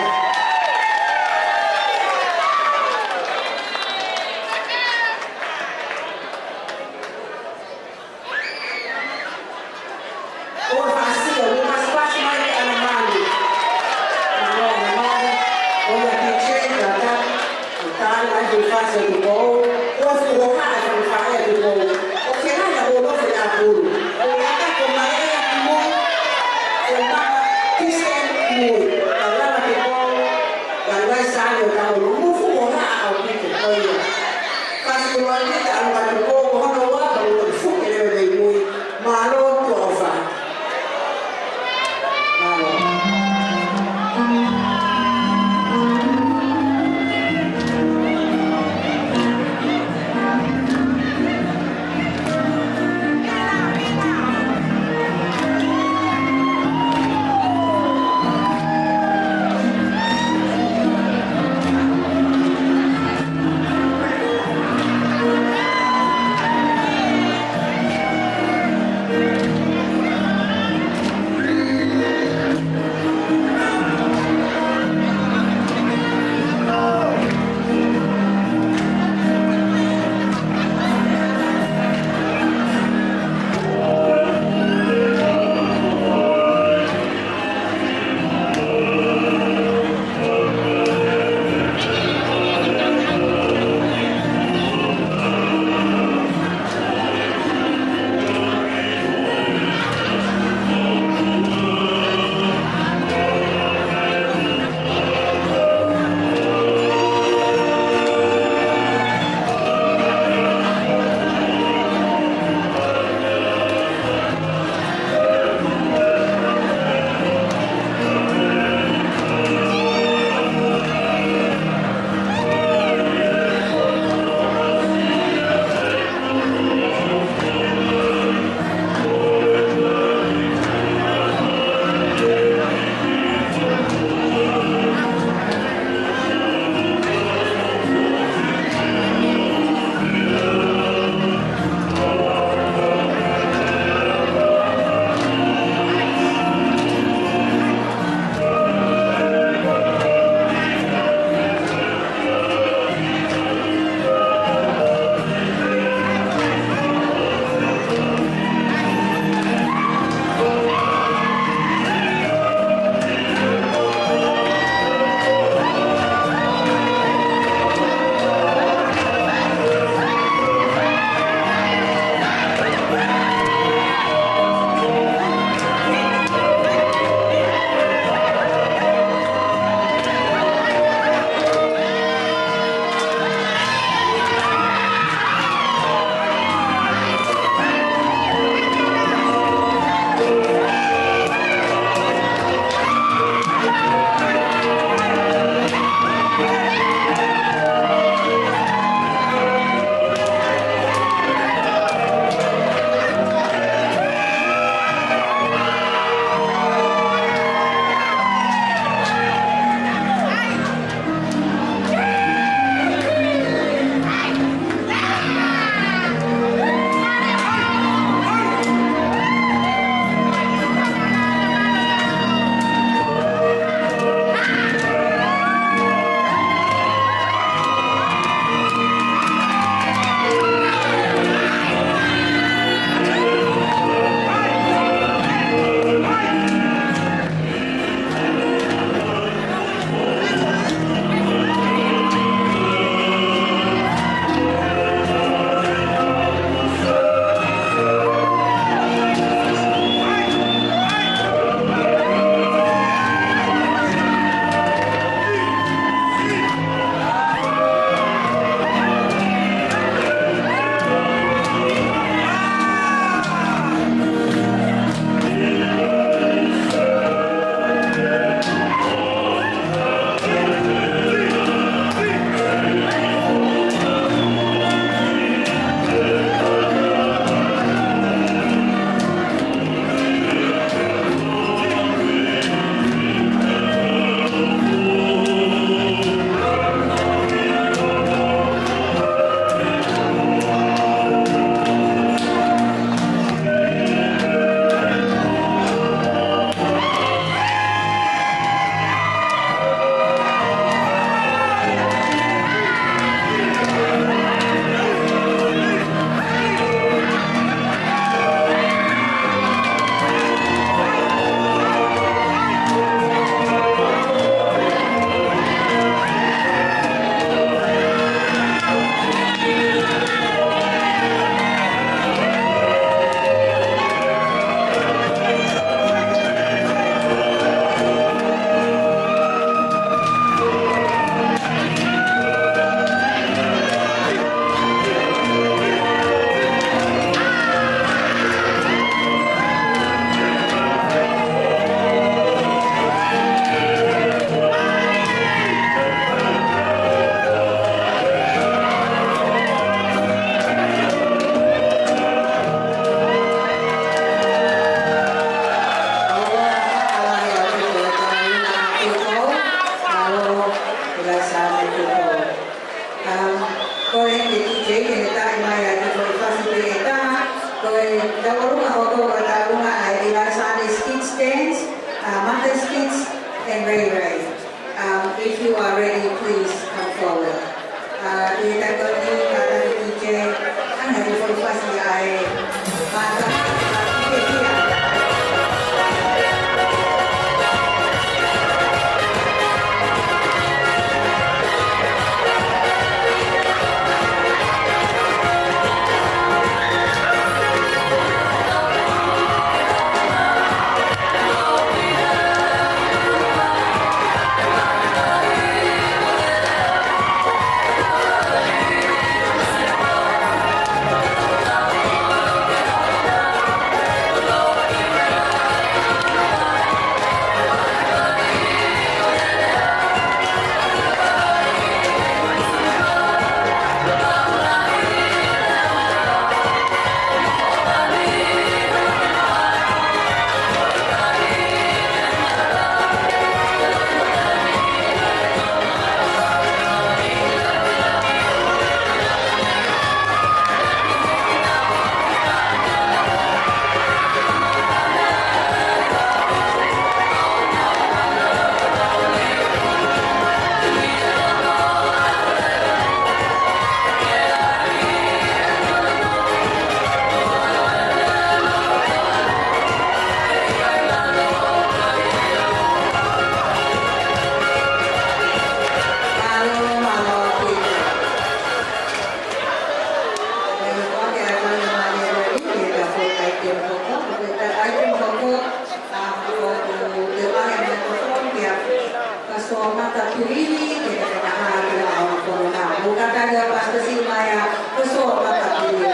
Pastor Mata Pilili, que te llama a una corona. Mukataga Pastor Silmaya, Pastor Mata Pilili.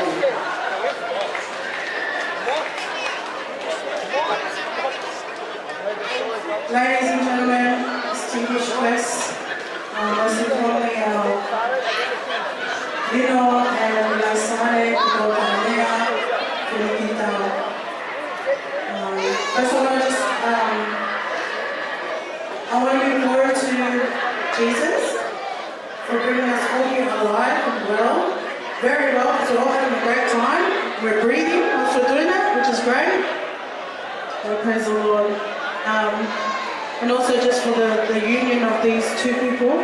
Ladies and gentlemen, distinguished guests, most importantly, Lino and Ilaisaane, Katoanga, Fenukitau. First of all, I want to give glory to Jesus for bringing us all here alive and well, very well, because we're all having a great time. We're breathing whilst we're doing it, which is great. So praise the Lord. And also just for the union of these two people.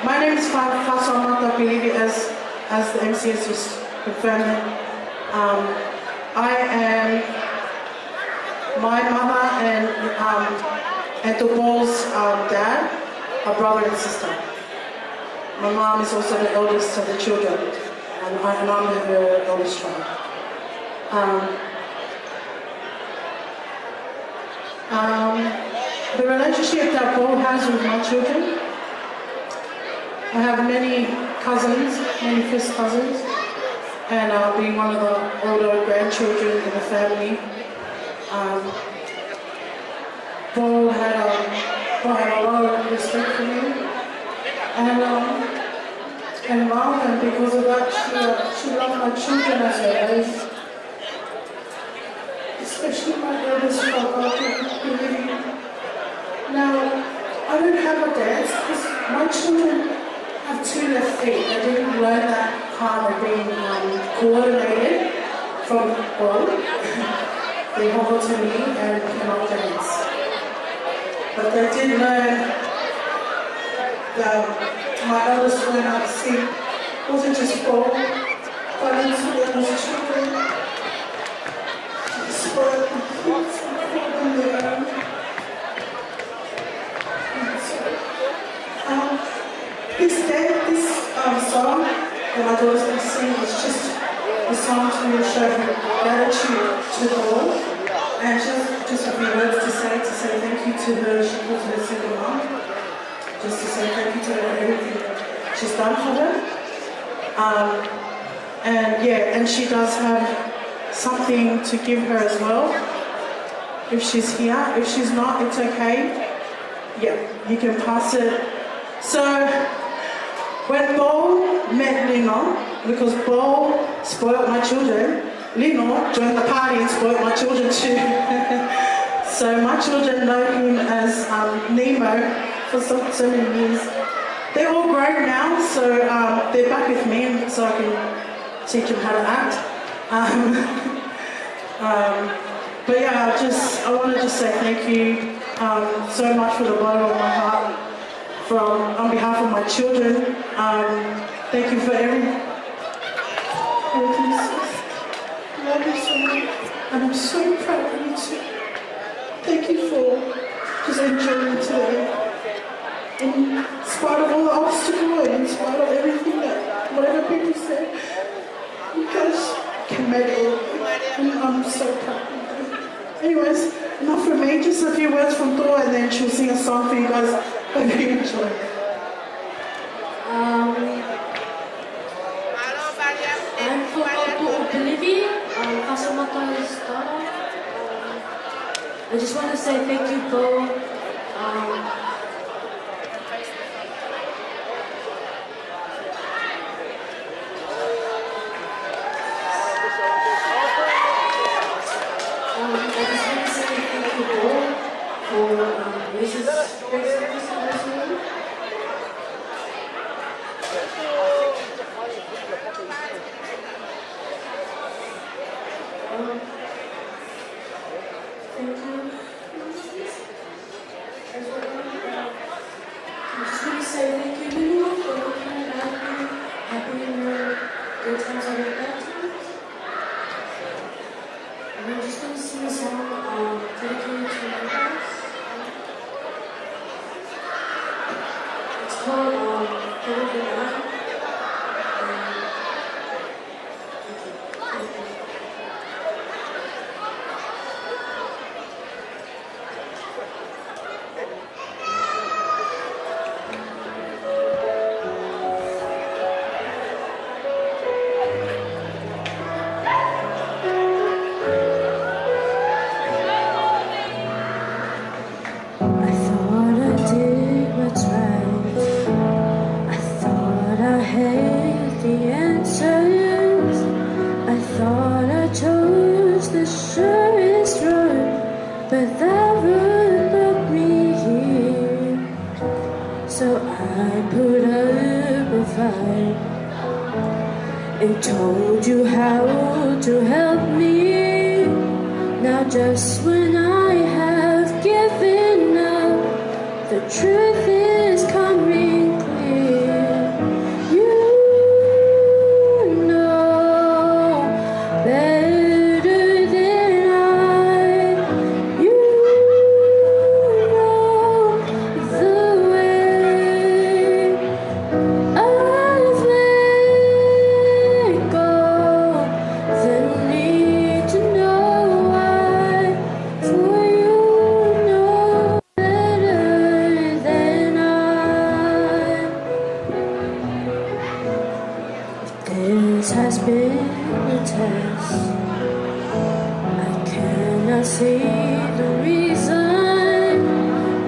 My name is Pastor Mata Pilili, as the MC has just confirmed. I am my mother and Topo's dad, a brother and sister. My mom is also the eldest of the children, and I'm her eldest child. The relationship that Paul has with my children, I have many cousins, many first cousins, and being one of the older grandchildren in the family, Paul had a lot of respect for me and love, and because of that, she loved my children as her own. Especially my eldest brother. Now, I don't have a dance because my children have two left feet. I didn't learn that part of being coordinated from Paul. They hold to me and cannot dance. But they did learn that my eldest learned how to sing. It wasn't just Paul, but also the eldest children. This song that my daughter's going to sing is just a song to show her gratitude to Paul, and just a few words to say thank you to her. She calls her single mom, just to say thank you to her for everything that she's done for her. And she does have something to give her as well. If she's here, if she's not, it's okay. Yeah, you can pass it. So, when Paul met Lino, because Paul spoiled my children, Lino joined the party and spoiled my children too. So my children know him as Nemo for so many years. They're all grown now, so they're back with me, so I can teach them how to act. But yeah, I want to just say thank you so much for the bottom of my heart on behalf of my children. Thank you for everything. I love you so much, and I'm so proud of you too. Thank you for just enjoying today. In spite of all the obstacles, and in spite of everything that whatever people say, you guys can make it, and I'm so proud of you. Anyways, enough from me, just a few words from Thor, and then she'll sing a song for you guys. Hope you enjoy. I'm from Latu, Bolivia. Casamata's daughter. I just want to say thank you, Paul. So I put up a fight and told you how to help me. Now just when I have given up, the truth is coming clear. You know better than I. You know the way. I've let go the need to know why. For you know better than I. This has been a test. I cannot see the reason,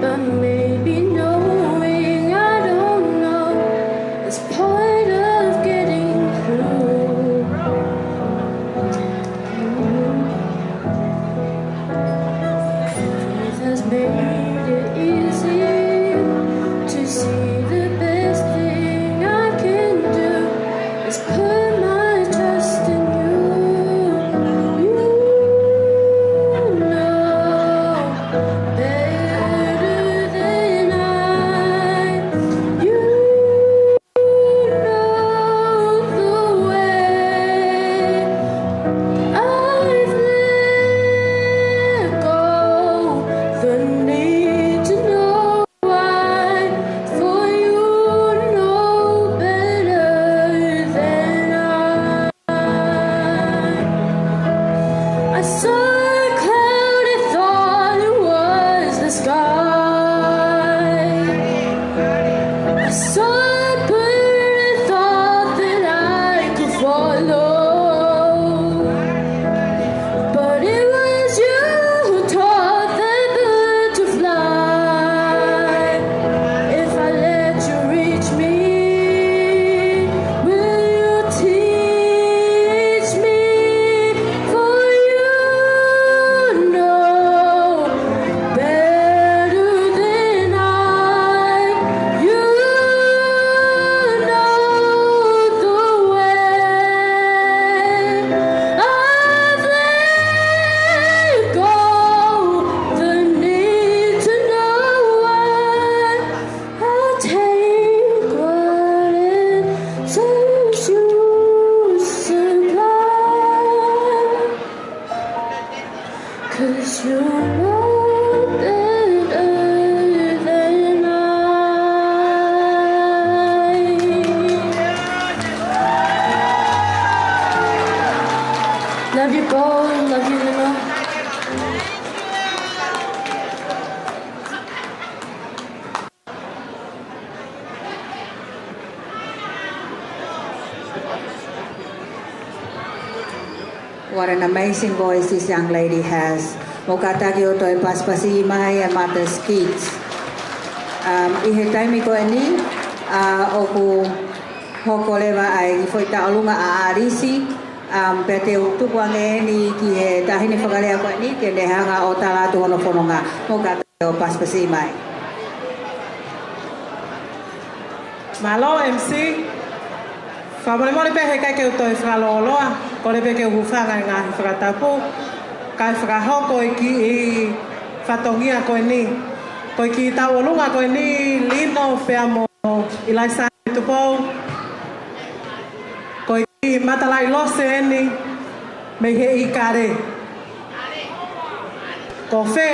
but maybe knowing I don't know is part of getting through. Faith has made it easy to see the best thing I can do is put my trust in you. You know better than I. You know the way. I've let go the need to know why. For you know better than I saw a cloud and thought it was the sky. I saw a bird and thought that I could follow. But it was you who taught that bird to fly. If I let you reach me, will you teach me? For you know better than I. You know the way. I've let go the need to know why. I'll take what it serves you supply. 'Cause you know better than I. Love you both, love you Lino. What an amazing voice this young lady has. Mokataki o toi paspasi mai and mother's kids. Ihe taimi ko ni oku hoko lewa ai foi taolunga a arisi. Pete utuku ange ni ki he tahini whakalea ko ni ke lehanga o talatu hono whanonga. Mokataki o paspasi mai. Malo MC. Whamole mole pehe kai ke utoi whakaloloa. Kore pe ke uwhanga i ngahi whakatapu. Kai whakahoko i ki i whatongia koe ni. Koe ki tauolunga koe ni Lino pea mo Ilaisaane tupou. Koe ki matalai lose eni me he i kare. Ko whe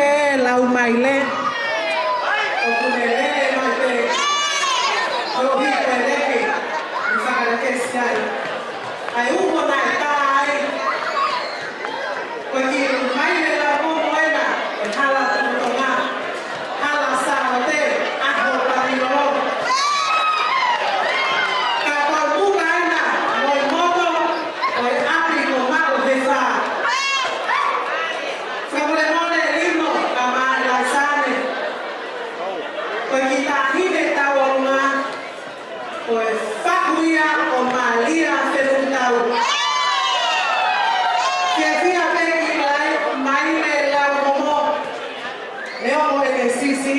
lau mai le. O kune lele mai te. Ko hi koe leke. I whakarake siai. Ai uho nai tai. Koe ki mai le la Moimoi na. E hala tutonga. Hala sao te. Aho parilo. Ka koe muka ena. Moi moto. Oi api ko mako he wha. Whamole mole Lino. Ka maa Ilaisaane. Koe ki tahine tauolunga. Koe whakuia o malia Fenukitau. Kia fia peki lai mai le lau momo. Leo mo e sisi.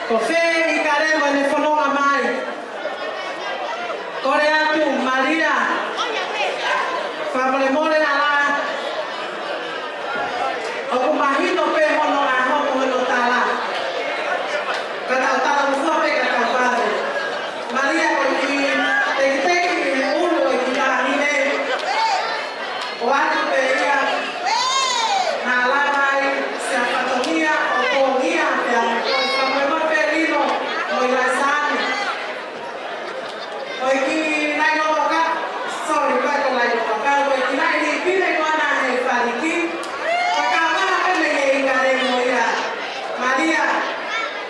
Ko whe i kare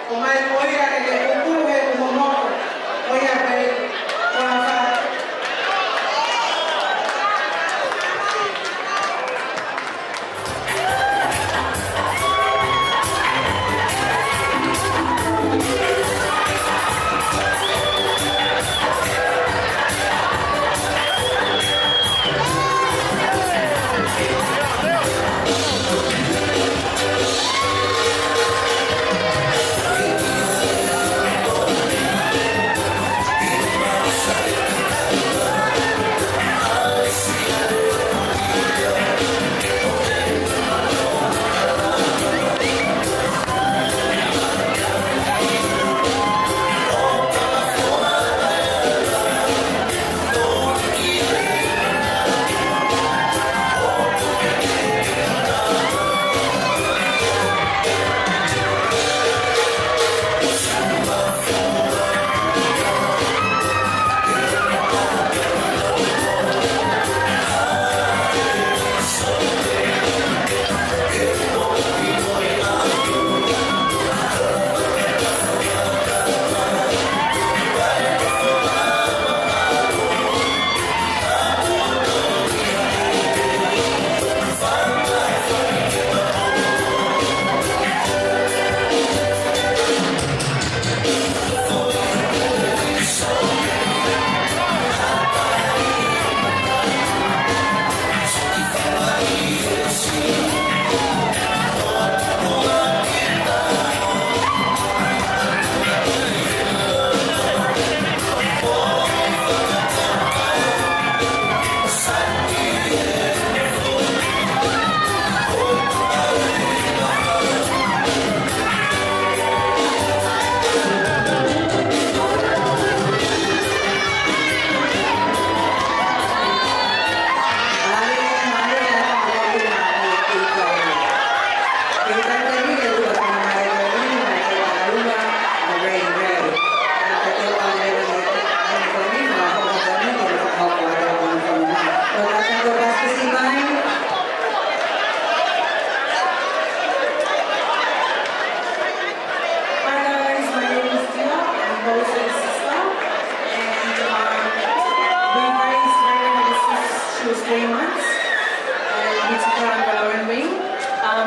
O mai oia ke te kupuru he kumomoto. Oia pe waka.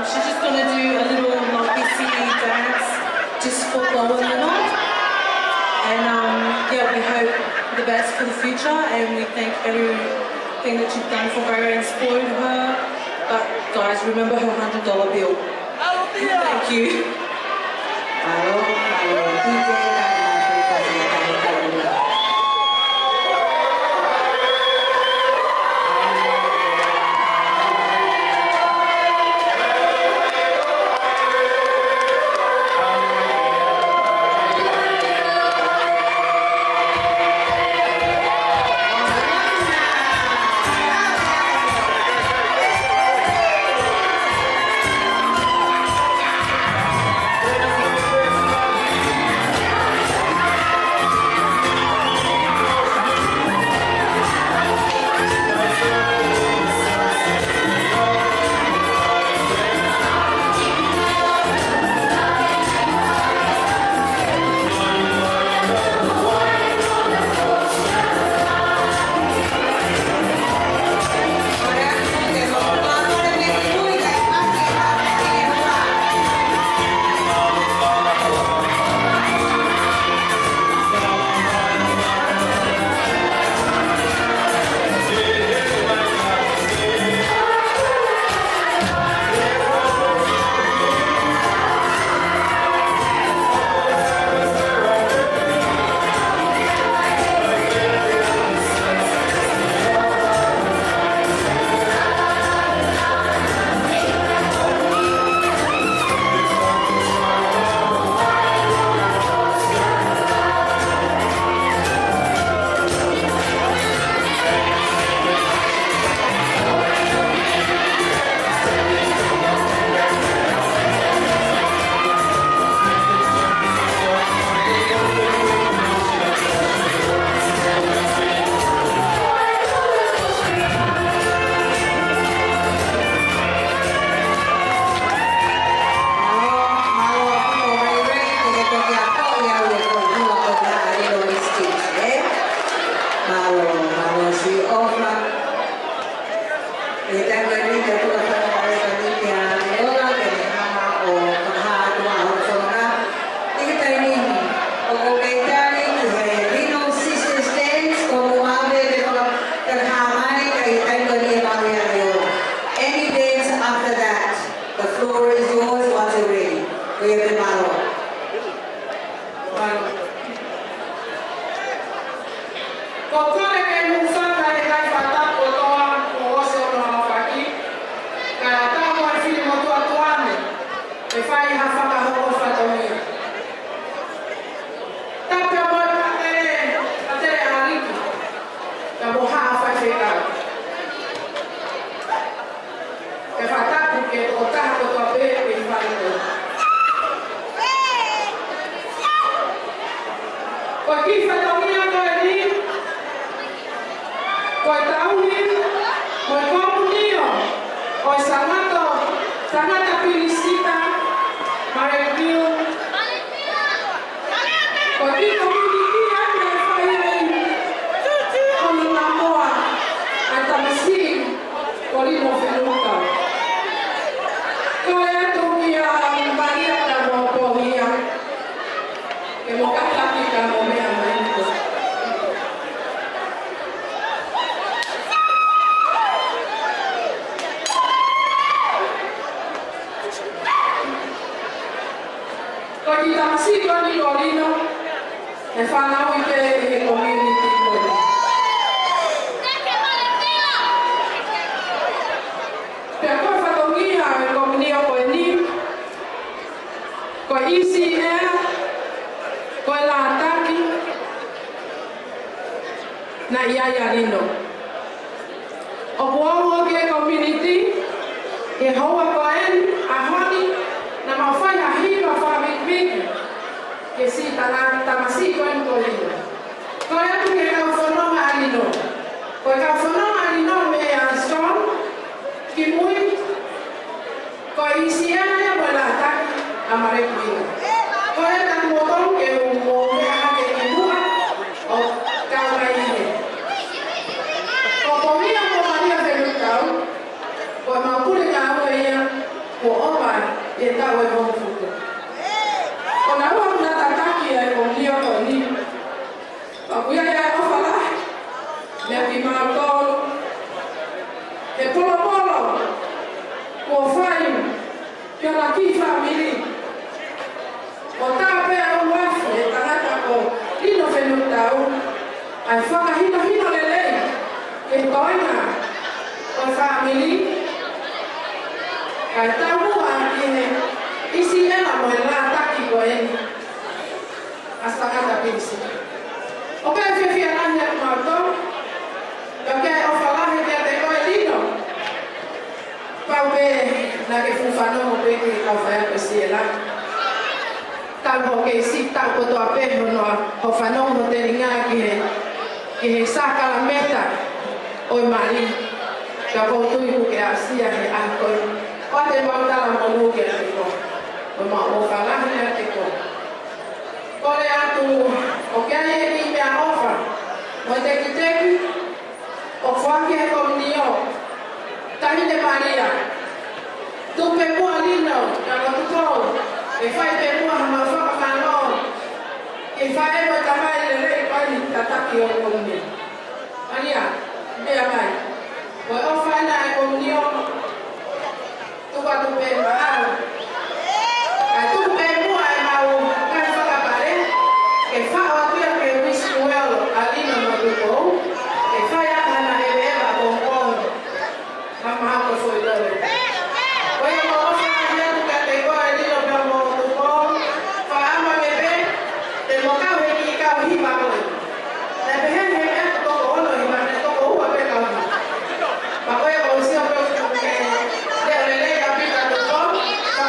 She's just going to do a little Nopisi dance just for Paula and Lino. And yeah, we hope the best for the future and we thank everything that you've done for her and supported her. But guys, remember her $100 bill. Thank you. Thank Kokore ke mufata e kai fata kotoa o se ono afaki. Kaya tamu ai fili motu atuane. E fai hafaka hoko fatomia. Tapi mo patere ariki. Ka moha fai fekau. Ke fata ke otaha kotoa pe e fai ko. Ko ki fatomia ko ni. Koi tauni, koi komunio, koi sanata pilisita, marekiu. Koi ki komuniki ane whaiei, kono namoa, ai tamasi, ko Lino Fenukitau. Koi atu kia Maria ka mo pohia, ke mo kakaki ka mo mea maiko. Koi tamasi ko ni Lino, e whanau i te he community koi. Pea koe whatongia e komunio koe ni, koe isi ea, koe Lataki, na iaia Lino. O buaua ke community, e hoa koen, a honi, na mawhai a hiwa whamikmiki, ke si tamasi koen ko Lino. Koe atu ke kau whanonga a Lino. Koe kau whanonga a Lino me a son, ki mui, koe isi ea mo Lataki a marekuina. Koe tak motong ke mo mea hake ki mua, o kau mai ine. Ko pomia mo Maria Fenukitau, koe maupule ka ua ia, ko opa e tau e hongu fuku. Ko na ua muna tataki e komunio ko ni. Pakuia ia e ofa la, mea ki mautolu. E polo polo, ko whai, kia la ki whamiri. O tā pēr o wafu e tangata ko Lino Fenukitau, ai whakahino hino lelei, ke toina o whamiri. Kai tau mua ki he isi ena mo e Lataki ko eni. Asta kata pilisi. O kai whiwhia nani atu mātou. Ka kai o whalahe kia te koe Lino. Pau pe na ke fuwhanongo pe ki kau whai ape si e la. Tau ho ke isi tau kotoa pe honoa ho whanongo te ringa ki he sakala meta o i mari. Ka koutuiku ke asia he ahkoi. O te mautala monu ke a te ko. O ma o whalahi a te ko. Kore atu, o kia e ki mea ofa. Mo te kiteki, o whaki he komunio. Tahi te Maria. Tupe mua Lino, ka rotu kou. E whai pe mua hama whakawhano. E whai e mo tamai le rei koi ni tataki o komunio. Maria, mea mai. O e ofa ena e komunio. Tupa tupe maau. Kai tupe mua e mau kai whakapare. Ke whao atua ke Wiskuelo a Lino no tukou. Ke whai ahana e rewa kongkong. Hama hako foi dole. Koe mo ofa ahia tuka te koe Lino pia mo tukou. Wha ama bebe. Te mo kau he ki kau hiwa koe. Te pehen he mea toko ono hiwa. Te toko ua pe kau hiwa. Pa koe o usio pe leo lele kapita tukou. Wha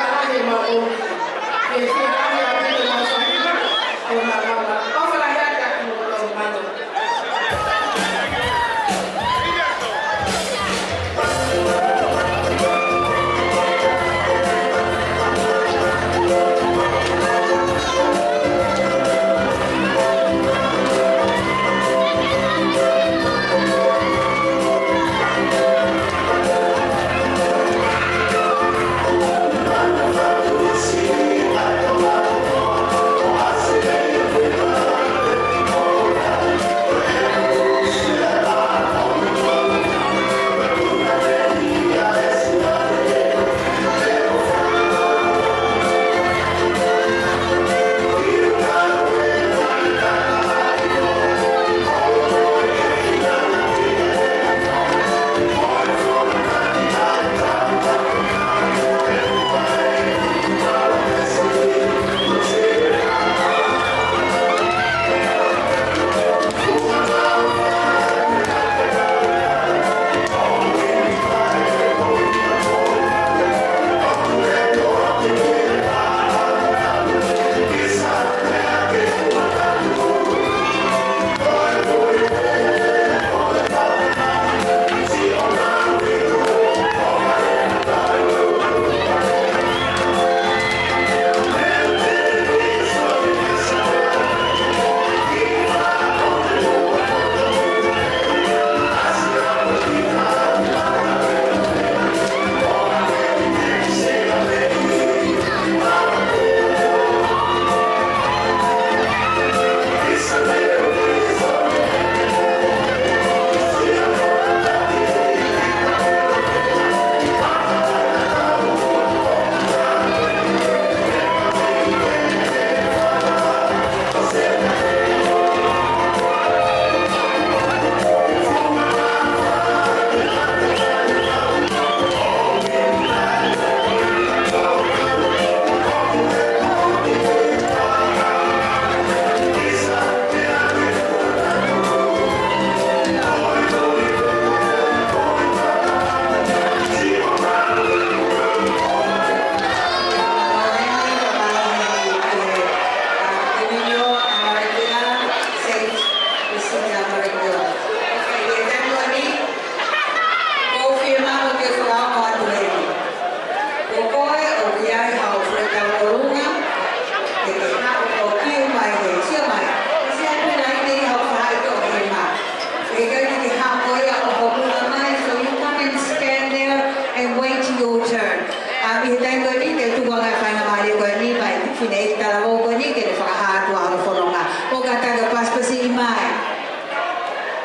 ko ni ke whakahatua haro whanonga. O ka taga paspasi I mai.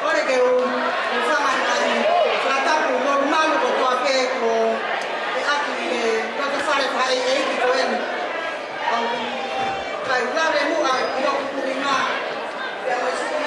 Ore ke o whangai ratapu mo malu ko toa pe ko e aki e kaka whare whai e ki ko eni. Kai rare mua I o kupuri ngā. Ia mai suki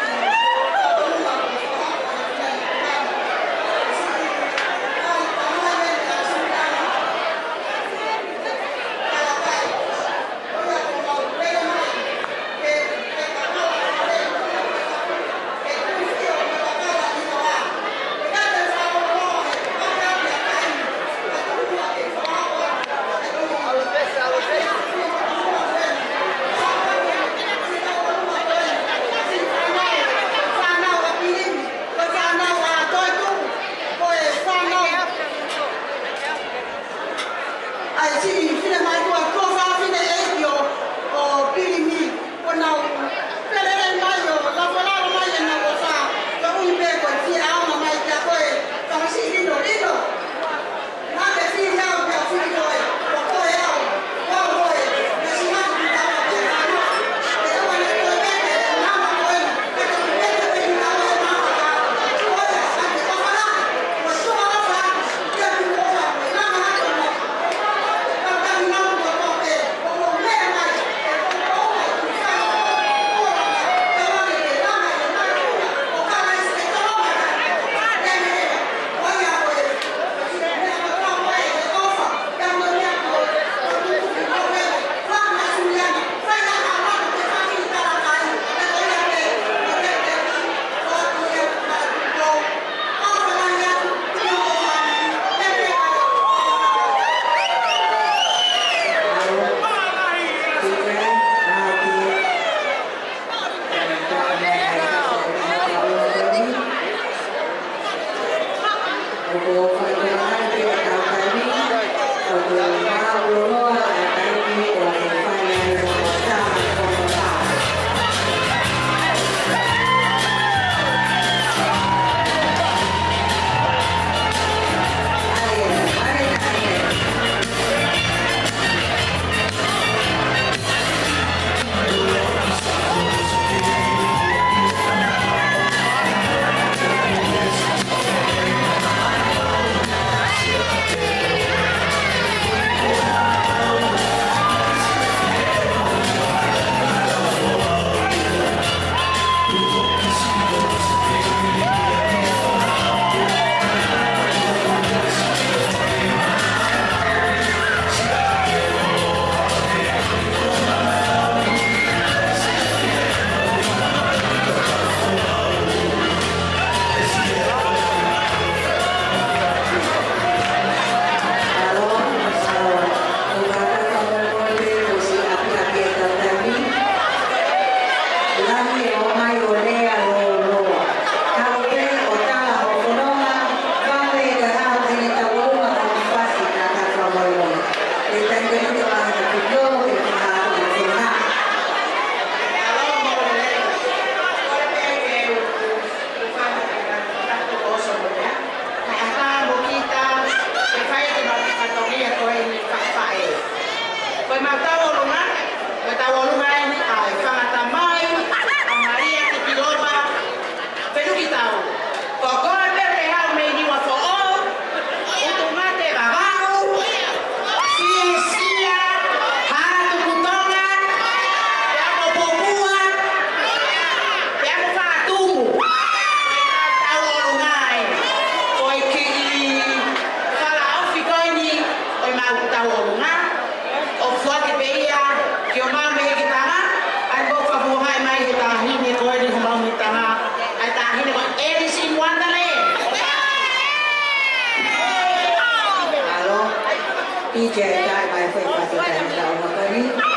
DJ dai mai foi fazer da uma carinha.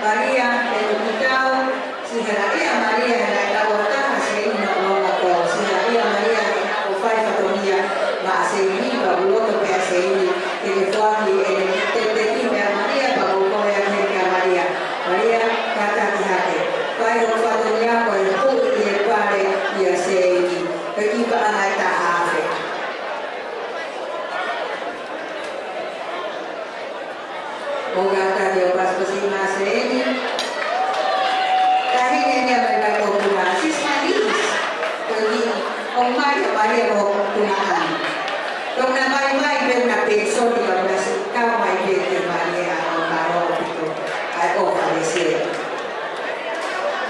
Maria Fenukitau, si Maria Maria Lautana se ina longa ko si Maria o fai fatonia ma se ni ba uloto pe se ni que fuami te ki Maria ba o ko ya Maria Maria kata ki hake fai o fatonia ko e pu i pare ia se ni pe ki ba ana ta ave o gata de o paso si ma se ni Maria mo tunahan. Kung na may ben na peso di ba na si kamay ben ni Maria ang baro ito ay o kalisi.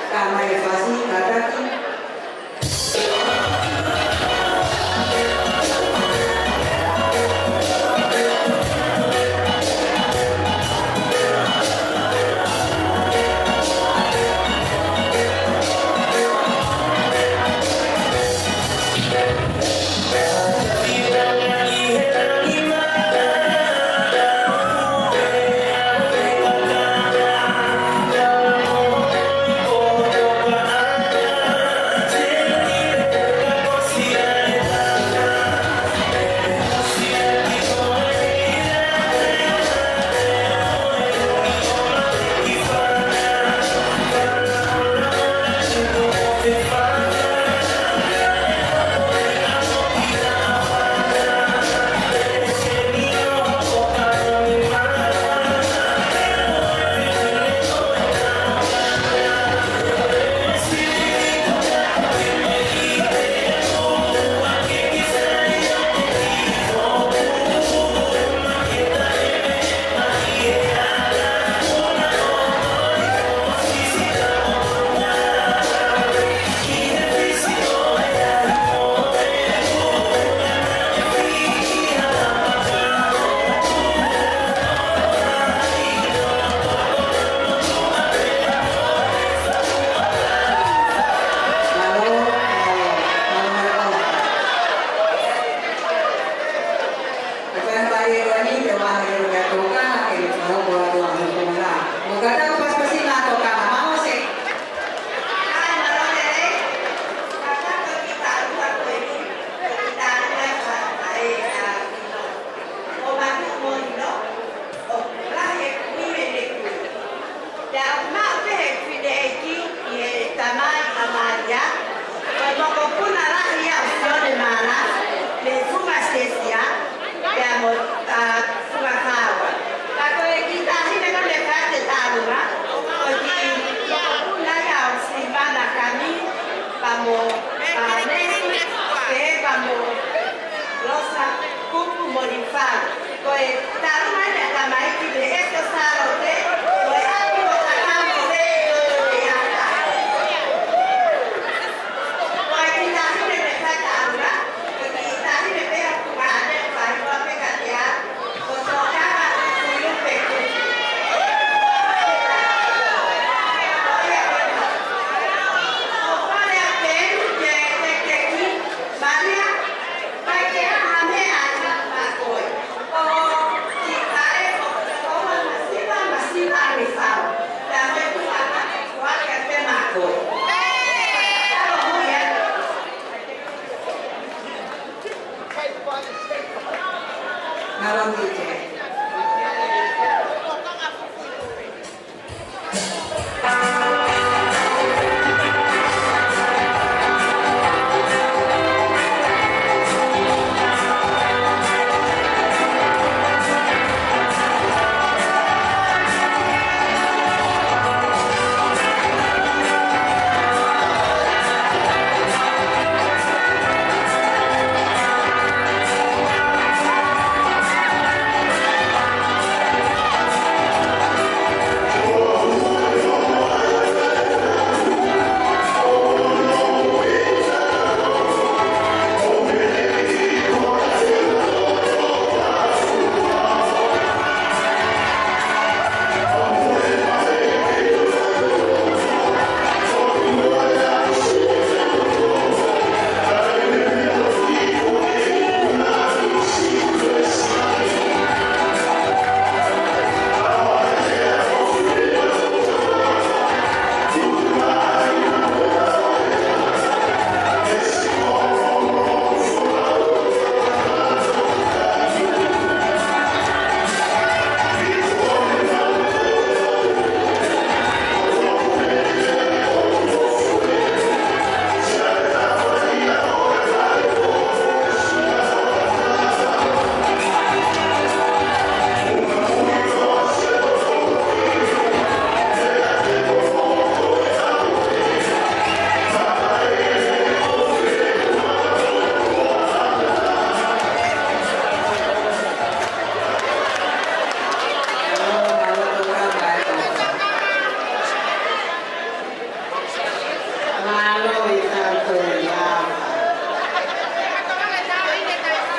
Kamay fasi kataki.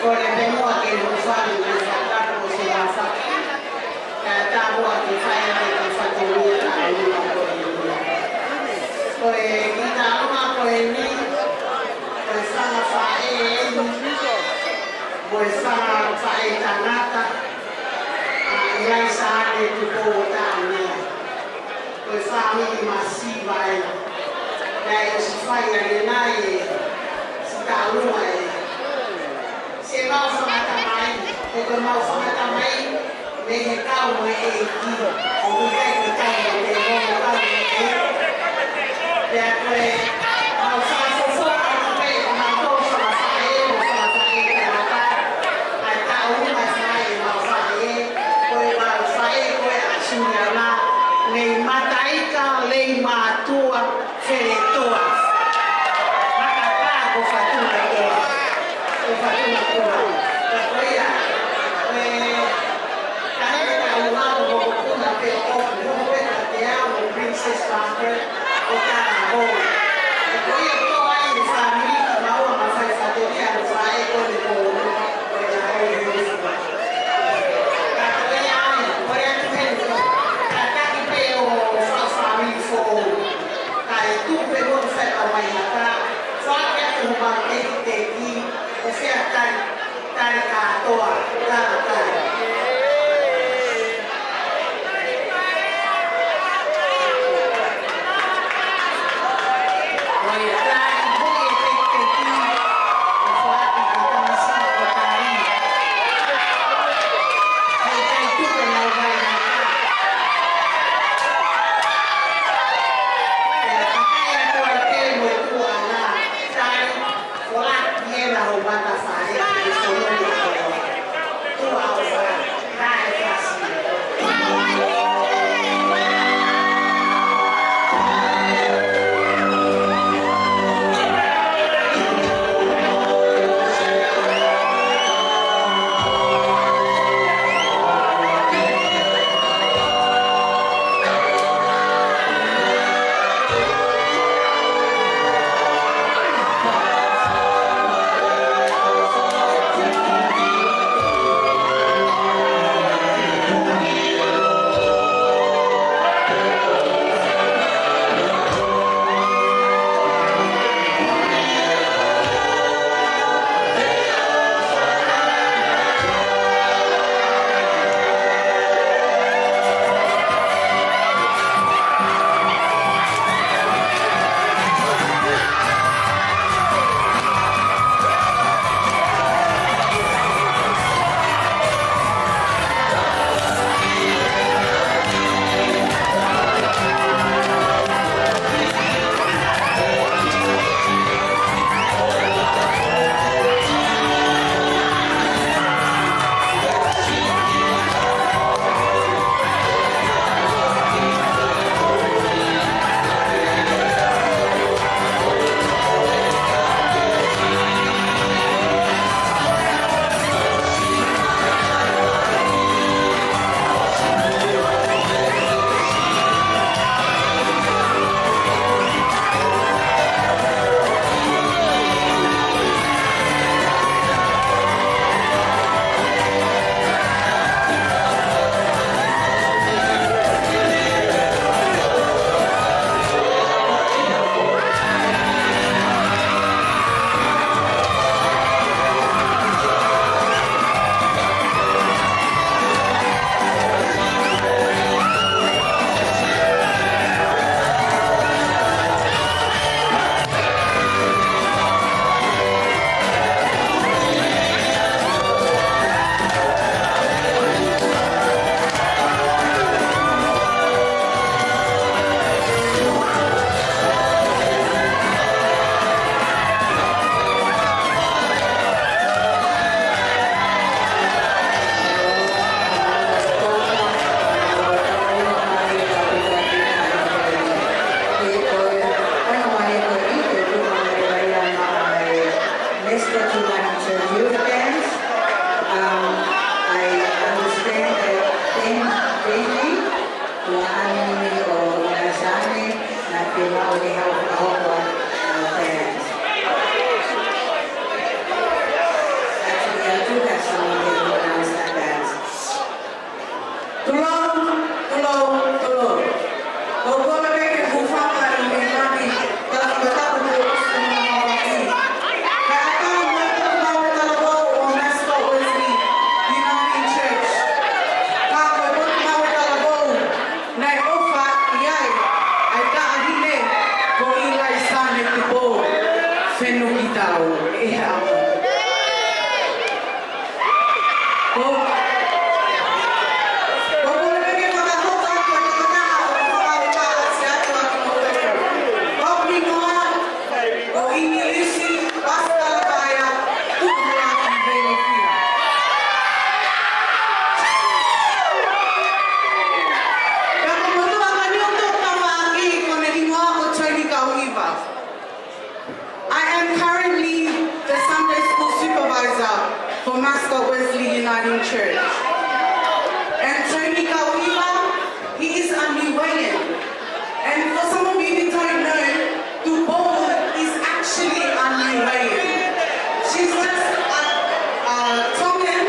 Con el demo a que no sabe de sacar como se va a sacar. Cada agua que falla de que factoría a una por el día. Pues quita una por el niño. Pues a la fae. Pues a la fae tanata. A Ilaisaane tu Katoanga. Pues a mí masiva. La si falla de nadie. Si está una. Se mau whakatamai, e koe mau whakatamai, me he kaua e ki, o kukai te kaua te rongo kaua e ki. Pea koe, mau whakafofo a kukai o mau tō whakawhae, o whakawhae te rata, ai ta unga whae mau whae, koe mau whae koe a suni ana, nei mataika lei mātua where toa. Makaka ko whatua toa. Ko whatua toa. Ka koea, kahele ka uau o kuna pe o kuwe ka te au o Princess Parker o tāna hou. Ka koea toa i o whamiri ki maua ma whai whatoria o whae kone kōru o ia hou i hoi. Ka koea ai, koea tu henu, ka taki pe o whamiri fōu. Ka e tupe mo wheka mai hata, whake atu ma te ki, o whea tai katoa, Talakai. Oi, tai hui e te ki, o whake ki tamasi o tai. Hei tai tupe mau vai hata. Takai atoa te mo e kua ana, tai, wala kiena ho bata whae, e whononi atoa. Tua o whae. Mascot Wesley Uniting Church. And Tony Kawiwa, he is a Niuean. And for some of you who don't know, Dubon is actually a Niuean. She's just a Tongan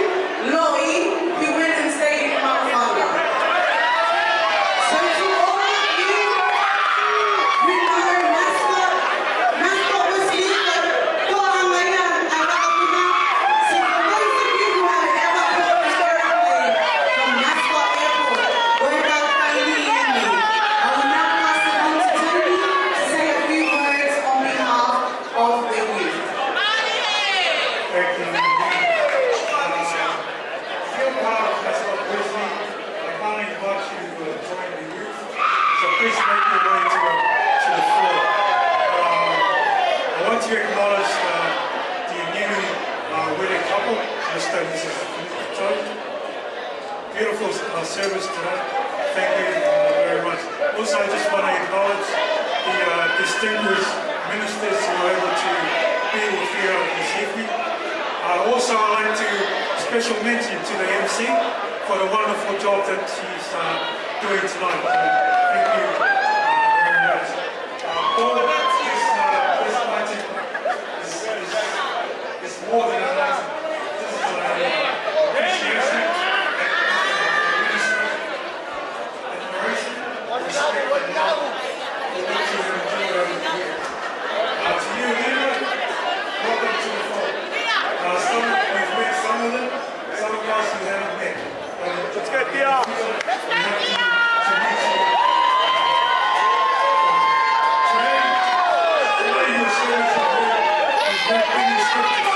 Loi who went and stayed in Paula. So to all of you who know Mascot Wesley, Katoanga, and Alaapuna, so for those of you who have ever heard the story from Mascot Airport, where Talakai, I will now pass it on to Tony to say a few words on behalf of the youth. Thank you. If you're part of Mascot Wesley, I kindly invite you to join the youth. So please make your way to the floor. I want to acknowledge the new wedding couple, Mr. and Mrs. Fenukitau. Beautiful service today. Thank you very much. Also, I just want to acknowledge the distinguished ministers who were able to be here this evening. Also, I'd like to special mention to the MC for the wonderful job that she's doing tonight. Thank you very much. All this lighting is more than a lighting. This is appreciation, admiration, respect, and love for what you have done over the years. To you, Lino, welcome to the fold. We've met some of them, some of us we haven't met. Let's get the arms. We have to meet you. Today your service is not being scripted.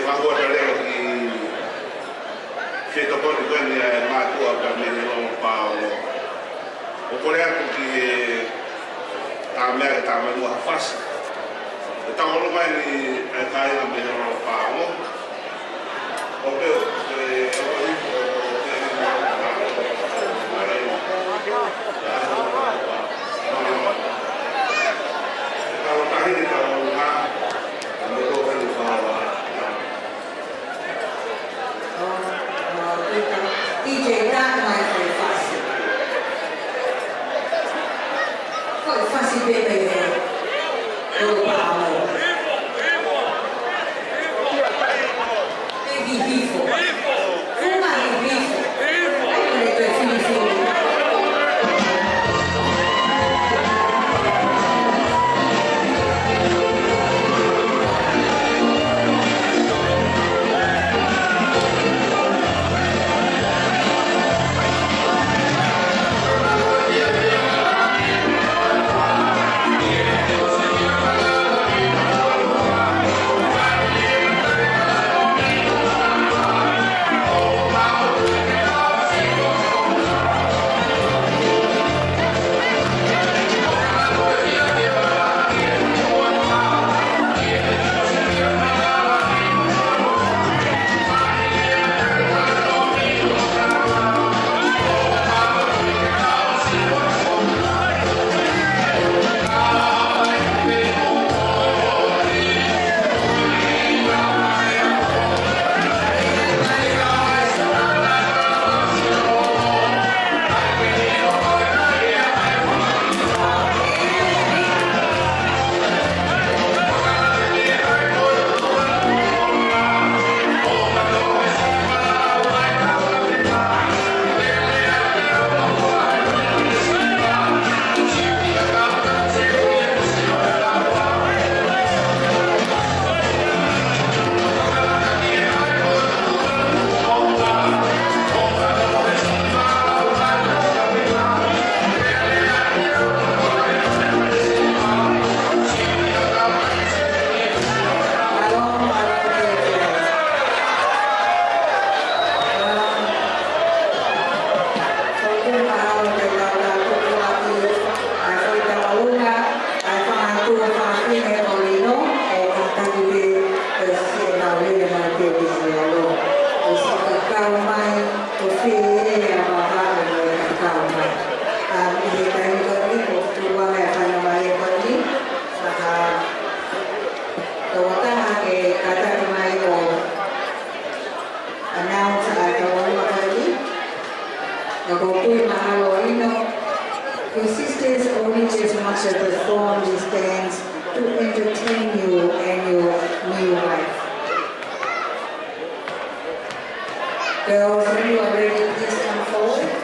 mahua leo ki feito con ni matua ka me lo Paula o por eko ki ta me lo fas ta o mai ni kai na me lo Paula o veo DJ Talakai foi fácil. Foi fácil beber do Paula. Baby bifo. Fuma de bifo. Aí ele tem filho. Your sisters only just want to perform these dance to entertain you and your new wife. Girls, when you are ready, please come forward.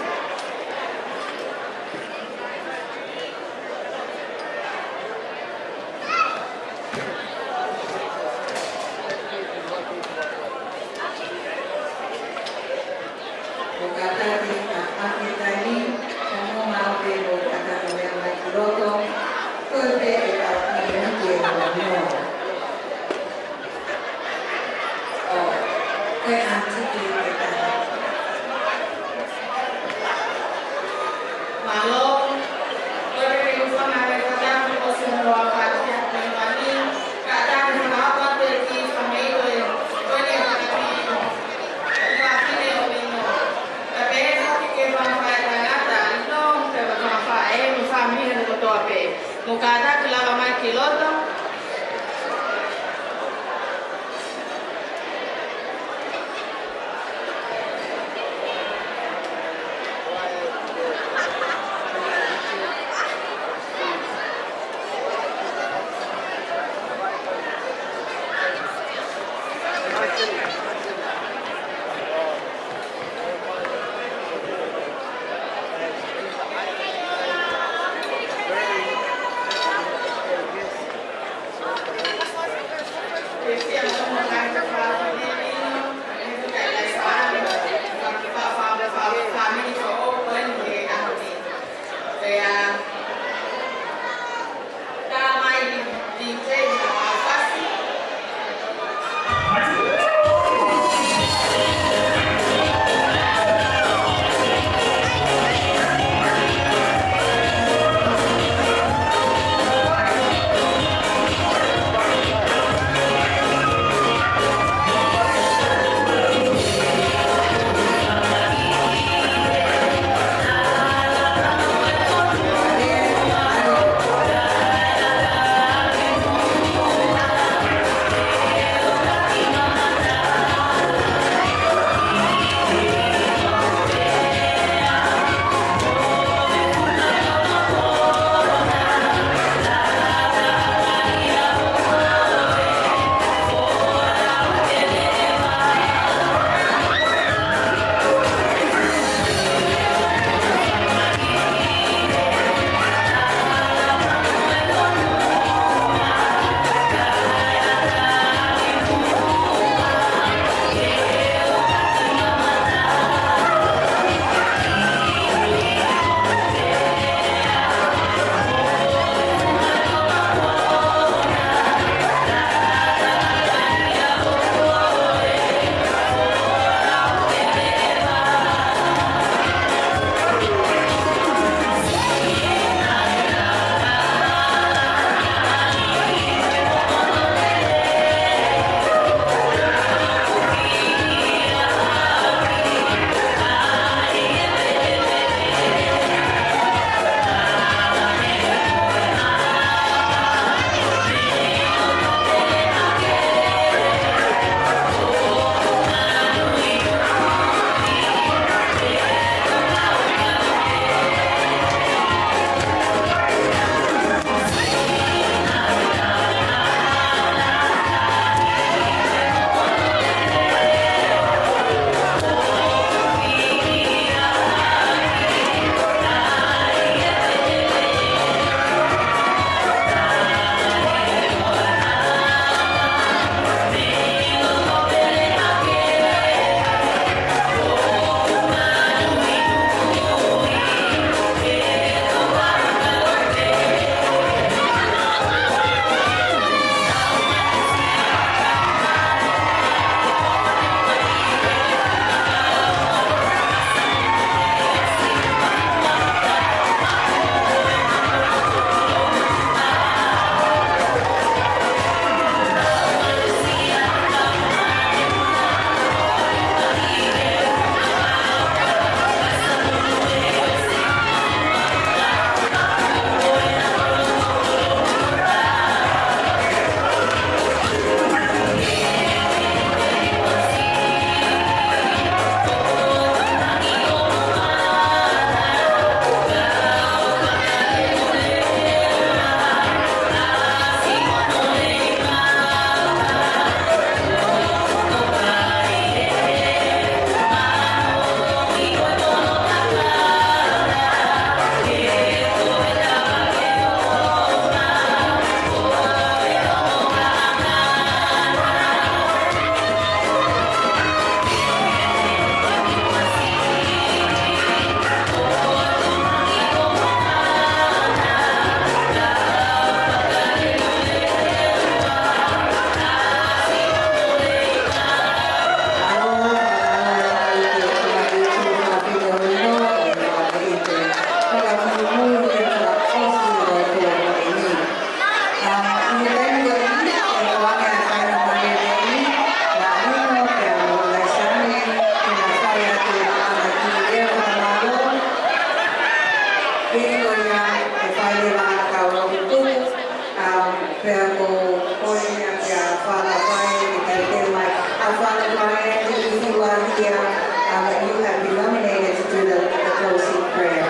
Father Brian, if you are here, you have been nominated to do the closing prayer.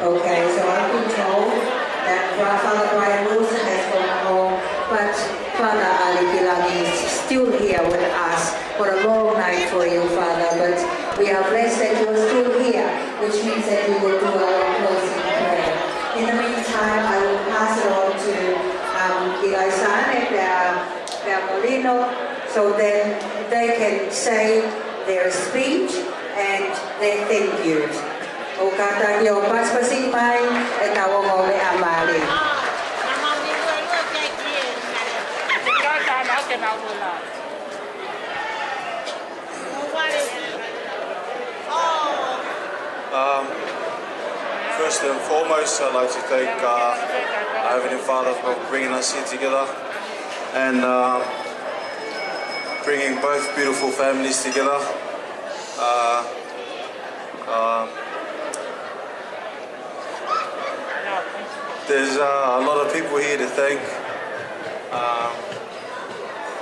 Okay, so I've been told that Father Brian Wilson has gone home, but Father Ali Kilani is still here with us for a long night for you, Father. But we are blessed that you are still here, which means that you will do our closing prayer. In the meantime, I will pass it on to Ilaisaane and Lino, so then they can say their speech and their thank yous. O kata ki o paspasi mai e tawongo me amari. First and foremost, I'd like to thank our Heavenly Father for bringing us here together and bringing both beautiful families together. There's a lot of people here to thank,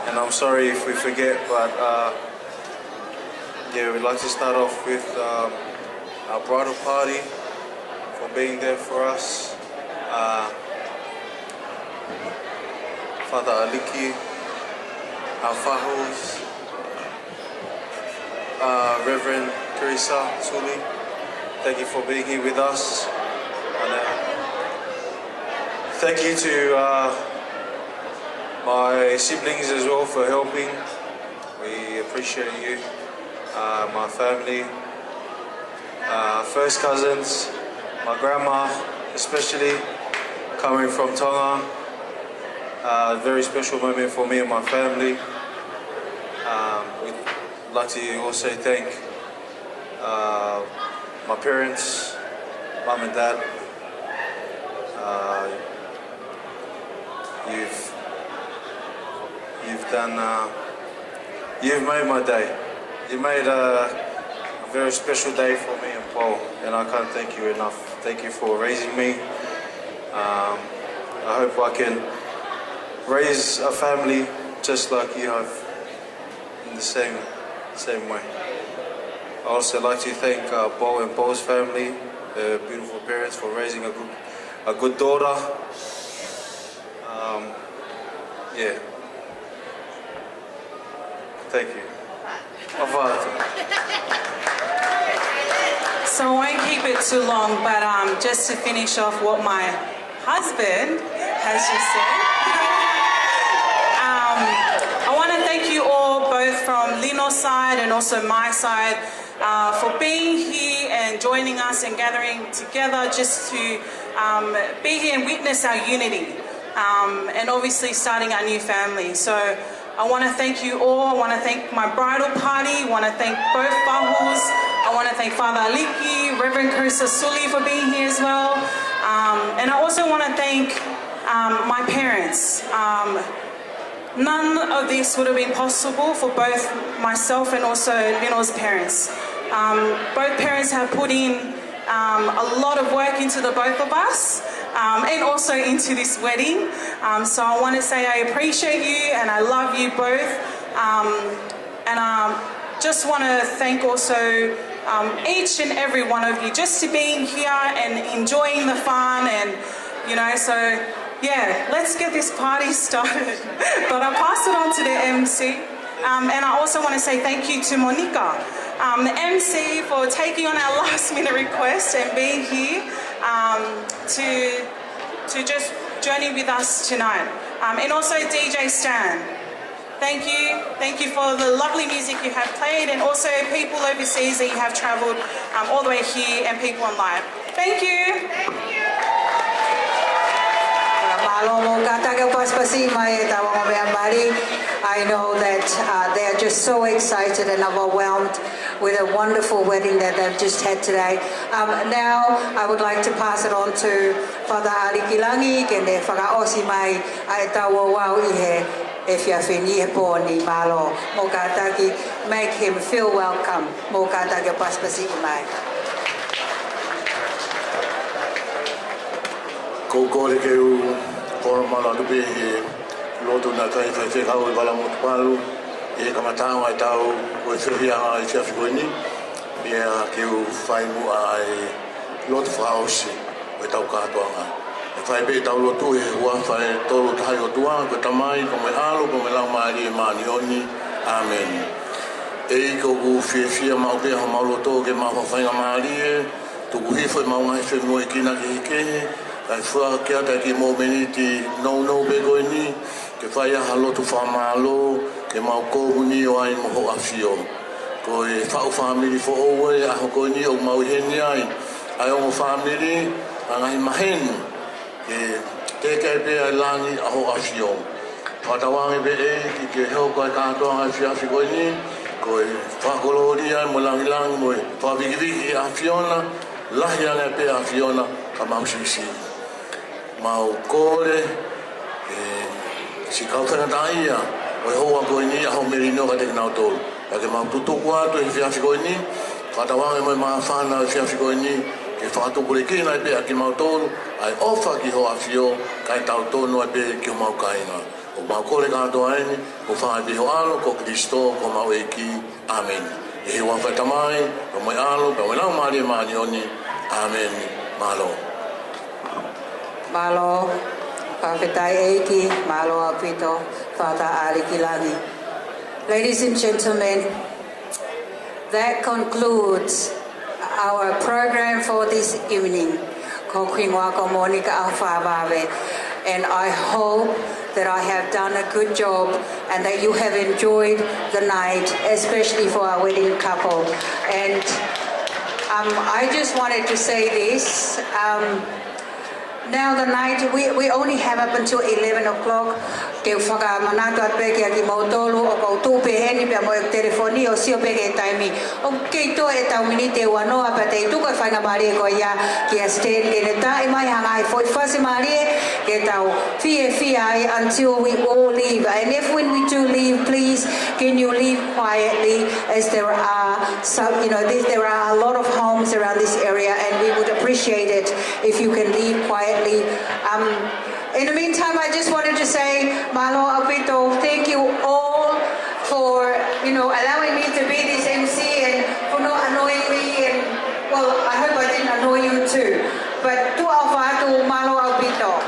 and I'm sorry if we forget, but yeah, we'd like to start off with our bridal party for being there for us. Father Aliki, our Fahos, Reverend Teresa Suli, thank you for being here with us. And, thank you to my siblings as well for helping. We appreciate you. My family, first cousins, my grandma especially, coming from Tonga. A very special moment for me and my family. We'd like to also thank my parents, mum and dad. You've made my day. You made a very special day for me and Paul, and I can't thank you enough. Thank you for raising me. I hope I can raise a family just like you have, in the same way. I also like to thank Paul and Paul's family, their beautiful parents, for raising a good daughter. Yeah. Thank you. So I won't keep it too long, but just to finish off what my husband has just said. I want to thank you all, both from Lino's side and also my side, for being here and joining us and gathering together just to be here and witness our unity, and obviously starting our new family. So I want to thank you all. I want to thank my bridal party. I want to thank both Bahus. I want to thank Father Aliki, Reverend Teresa Suli for being here as well. And I also want to thank my parents. None of this would have been possible for both myself and also Lino's parents. Both parents have put in a lot of work into the both of us, and also into this wedding. So I want to say I appreciate you and I love you both. And just want to thank also each and every one of you just to being here and enjoying the fun, and you know, so yeah, let's get this party started. But I'll pass it on to the MC. And I also want to say thank you to Monica, the MC, for taking on our last minute request and being here to just journey with us tonight. And also DJ Stan. Thank you for the lovely music you have played, and also people overseas that you have travelled all the way here, and people online. Thank you. I know that they are just so excited and overwhelmed with a wonderful wedding that they've just had today. Now I would like to pass it on to Father Ali Kilangi, kende whakaosi mai ai taua wau ihe e whiawhini e pōni malo. Mō kātaki, make him feel welcome. Mō kātaki paspasi mai. Ko kore ke u kora mana lupe he lotu na kai whai kau i wala motu palu, e kamatanga e tau o e whirianga i tia whikoini, ia ke u whai mua e lotu whaosi o e tau Katoanga. E whai pe tau lotu e hua whai tolu tahi o tua, ko tamai, ko me alo, ko me lau maari e maani oni. Amen. E i ko ku whia mau pia ho mau loto ke mau whainga maari e, tuku hifo e mau ngai whi mua i kina ki hikehe, kai whua ke ata ki mō meniti no be goini, ke whai aha lotu whamalo, ke mau kōhuni o ai moho awhio. Ko e whau whamiri fo oue, aho goini o mau heni ai, ai ongo whamiri, angahi mahenu, ke teke pia langi aho awhio. Whatawangi be e, ki ke heo kai Katoanga i whiawhi goini, ko e whakolori ai mo langi mo e whawikiviki a whiona, lahi ane pe a whiona ka mau sisi. Mau kore, si kau whenata ia, o e hoa goini a ho merino ka teki nao tolu. Ia ke mau tutuku atu i whiawhi goini, whatawangi mo e maa whana i whiawhi goini, ke whakatupure kina i pe a ki mau tolu, ai ofa ki ho a whio, kai tau tonu ai pe ki o mau kainga. O mau kore katoa eni, o whae biho alo, ko Kristo, ko mau eki. Amen. E he wawhai tamai, ko mai alo, ko mai lau maari e maani oni. Amen. Malo. Malo, whawhetai eki, malo apito, whata arikilangi. Ladies and gentlemen, that concludes our program for this evening. Ko Kwingwa ko Monica Alfawawe. And I hope that I have done a good job and that you have enjoyed the night, especially for our wedding couple. And I just wanted to say this. Now the night, we only have up until 11 o'clock. Ke whakamanatu at peke a ki mautolu o kau tūpe heni pia mo e telefoni o sio peke e taimi. O kei to e tau mini te wanoa pa te tuko e whainga maari e ko ia ki a stand ke ne tae mai hanga e fwoi whase maari e ke tau fie ai until we all leave. And if when we do leave, please can you leave quietly, as there are some, there are a lot of homes around this area and we would appreciate it if you can leave quietly. In the meantime, I just wanted to say, Malo Apito, thank you all for, allowing me to be this MC and for not annoying me. And, well, I hope I didn't annoy you too. But tu Alfatu, Malo Apito.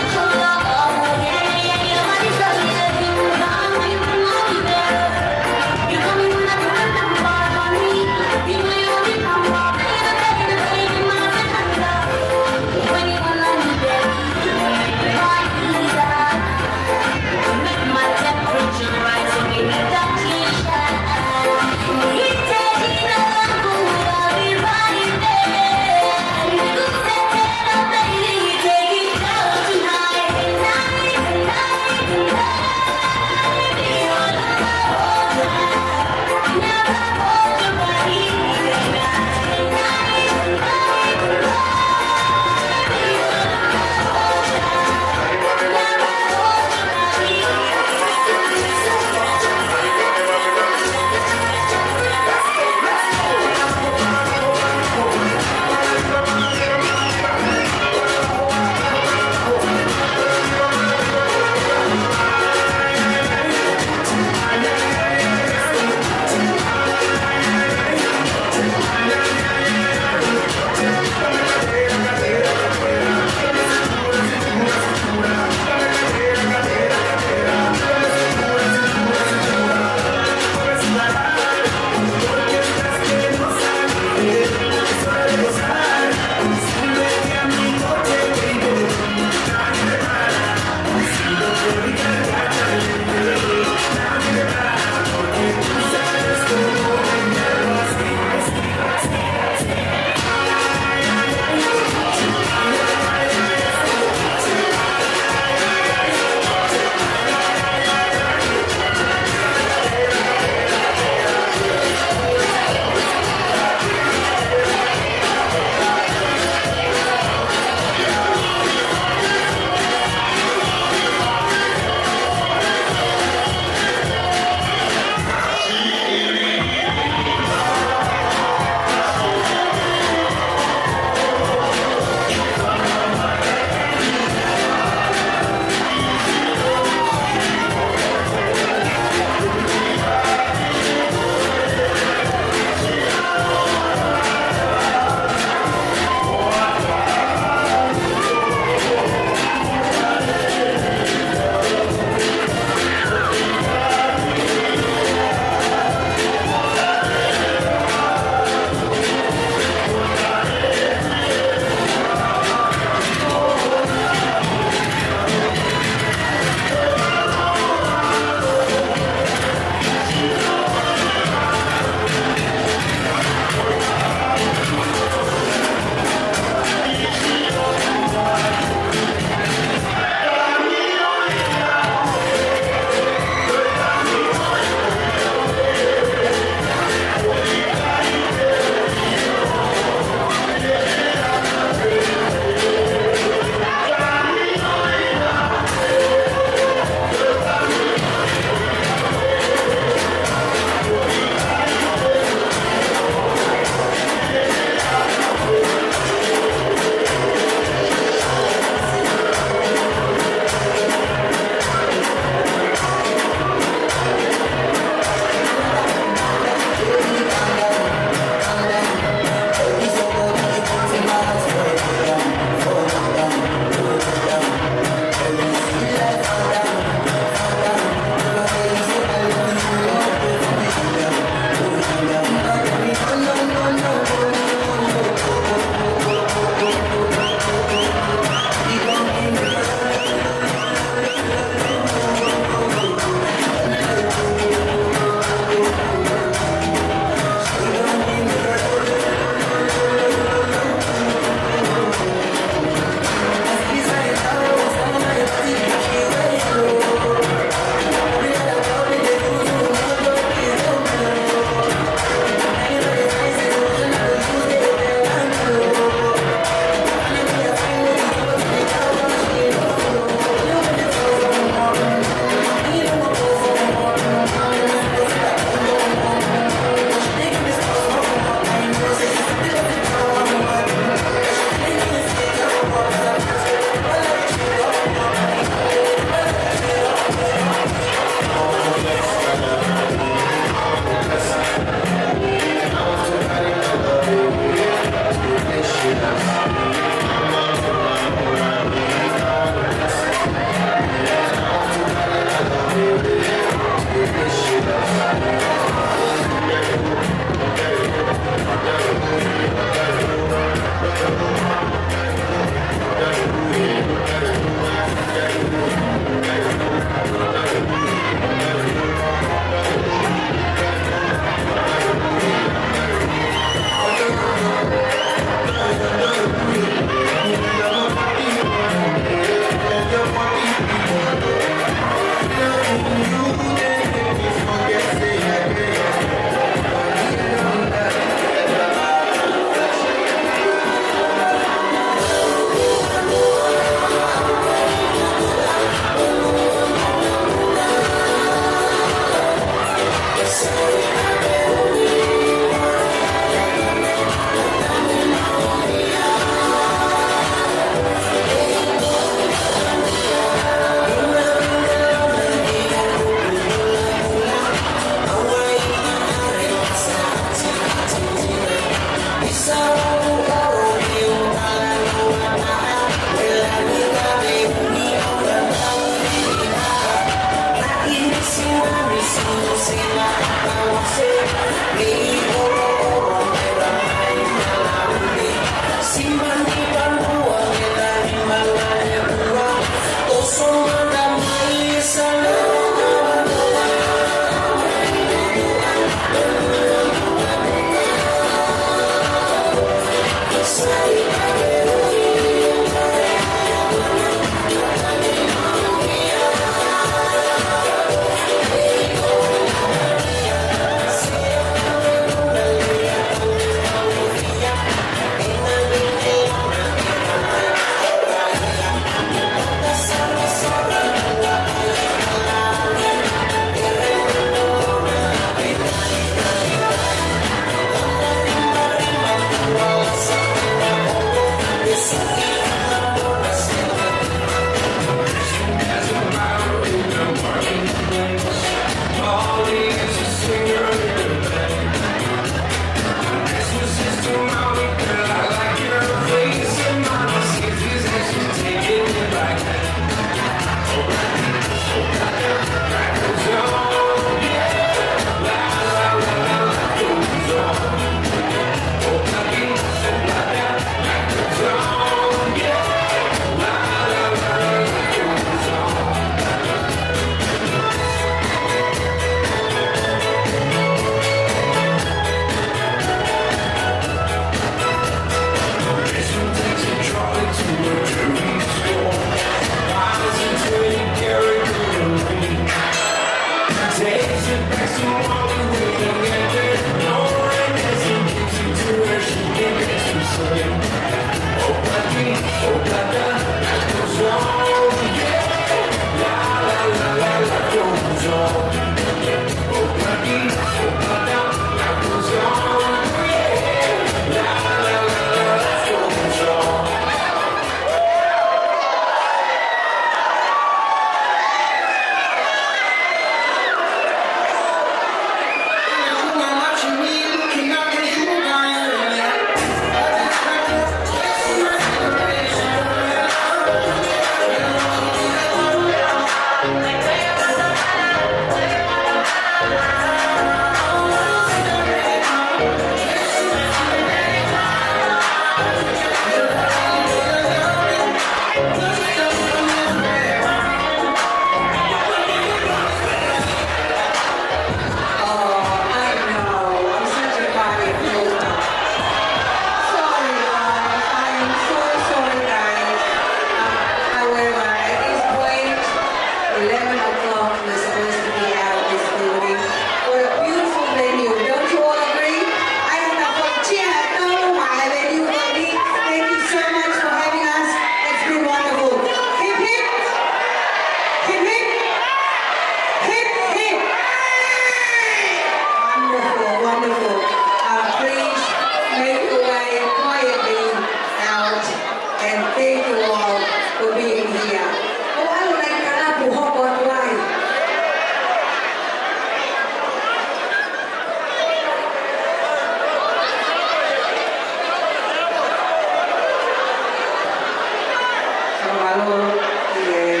Malo, the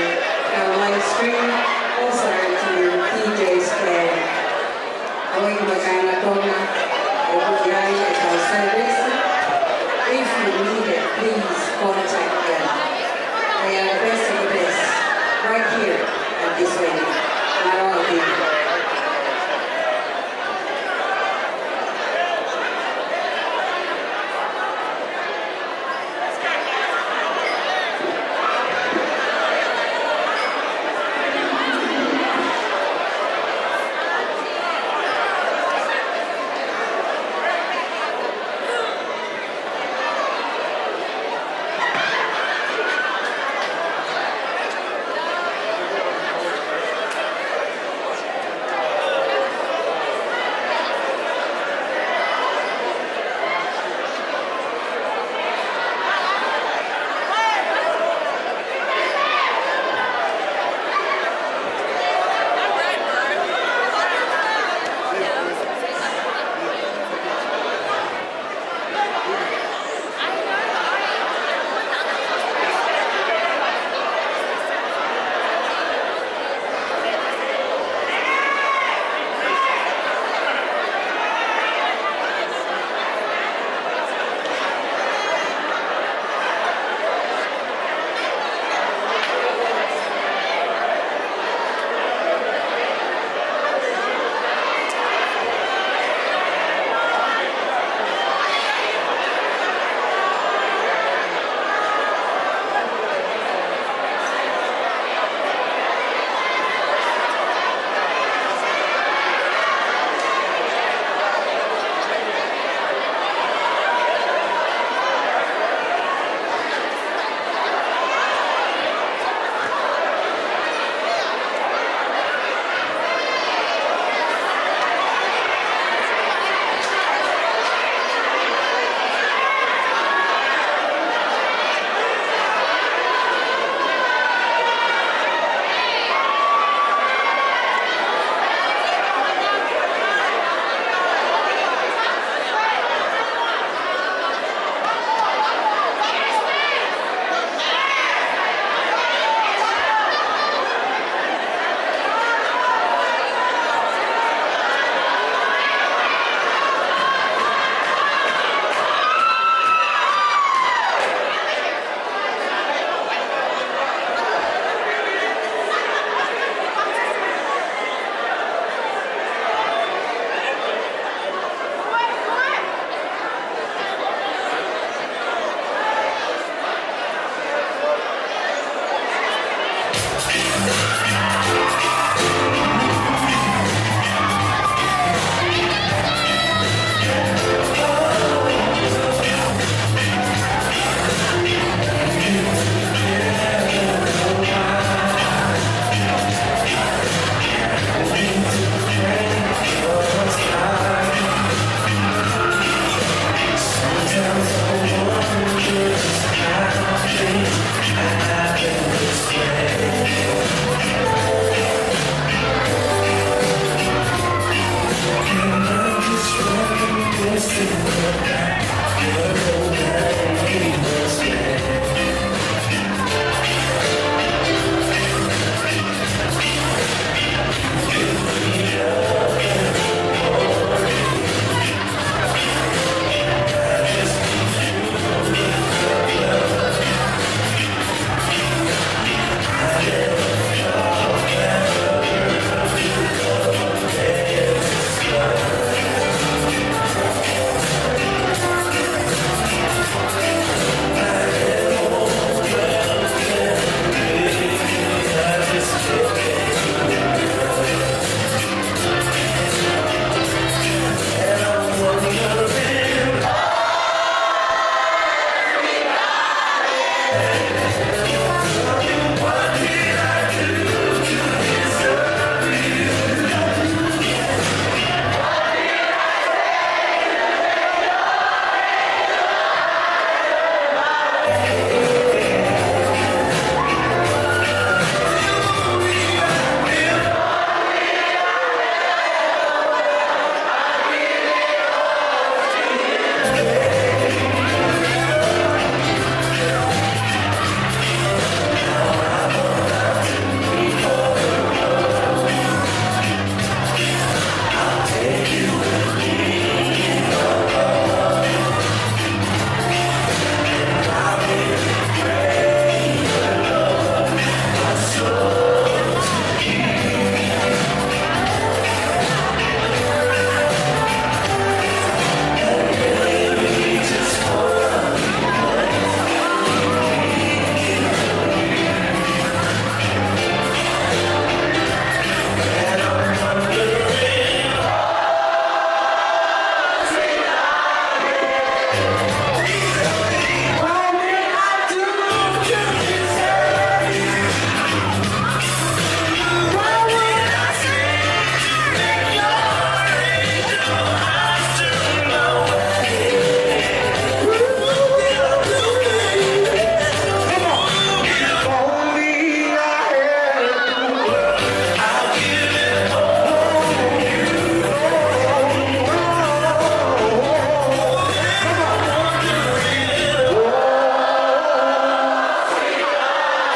live stream, also to DJ's care. Going to Katoanga, at our service. If you need it, please contact them. They are the best of the best, right here at this wedding. Malo,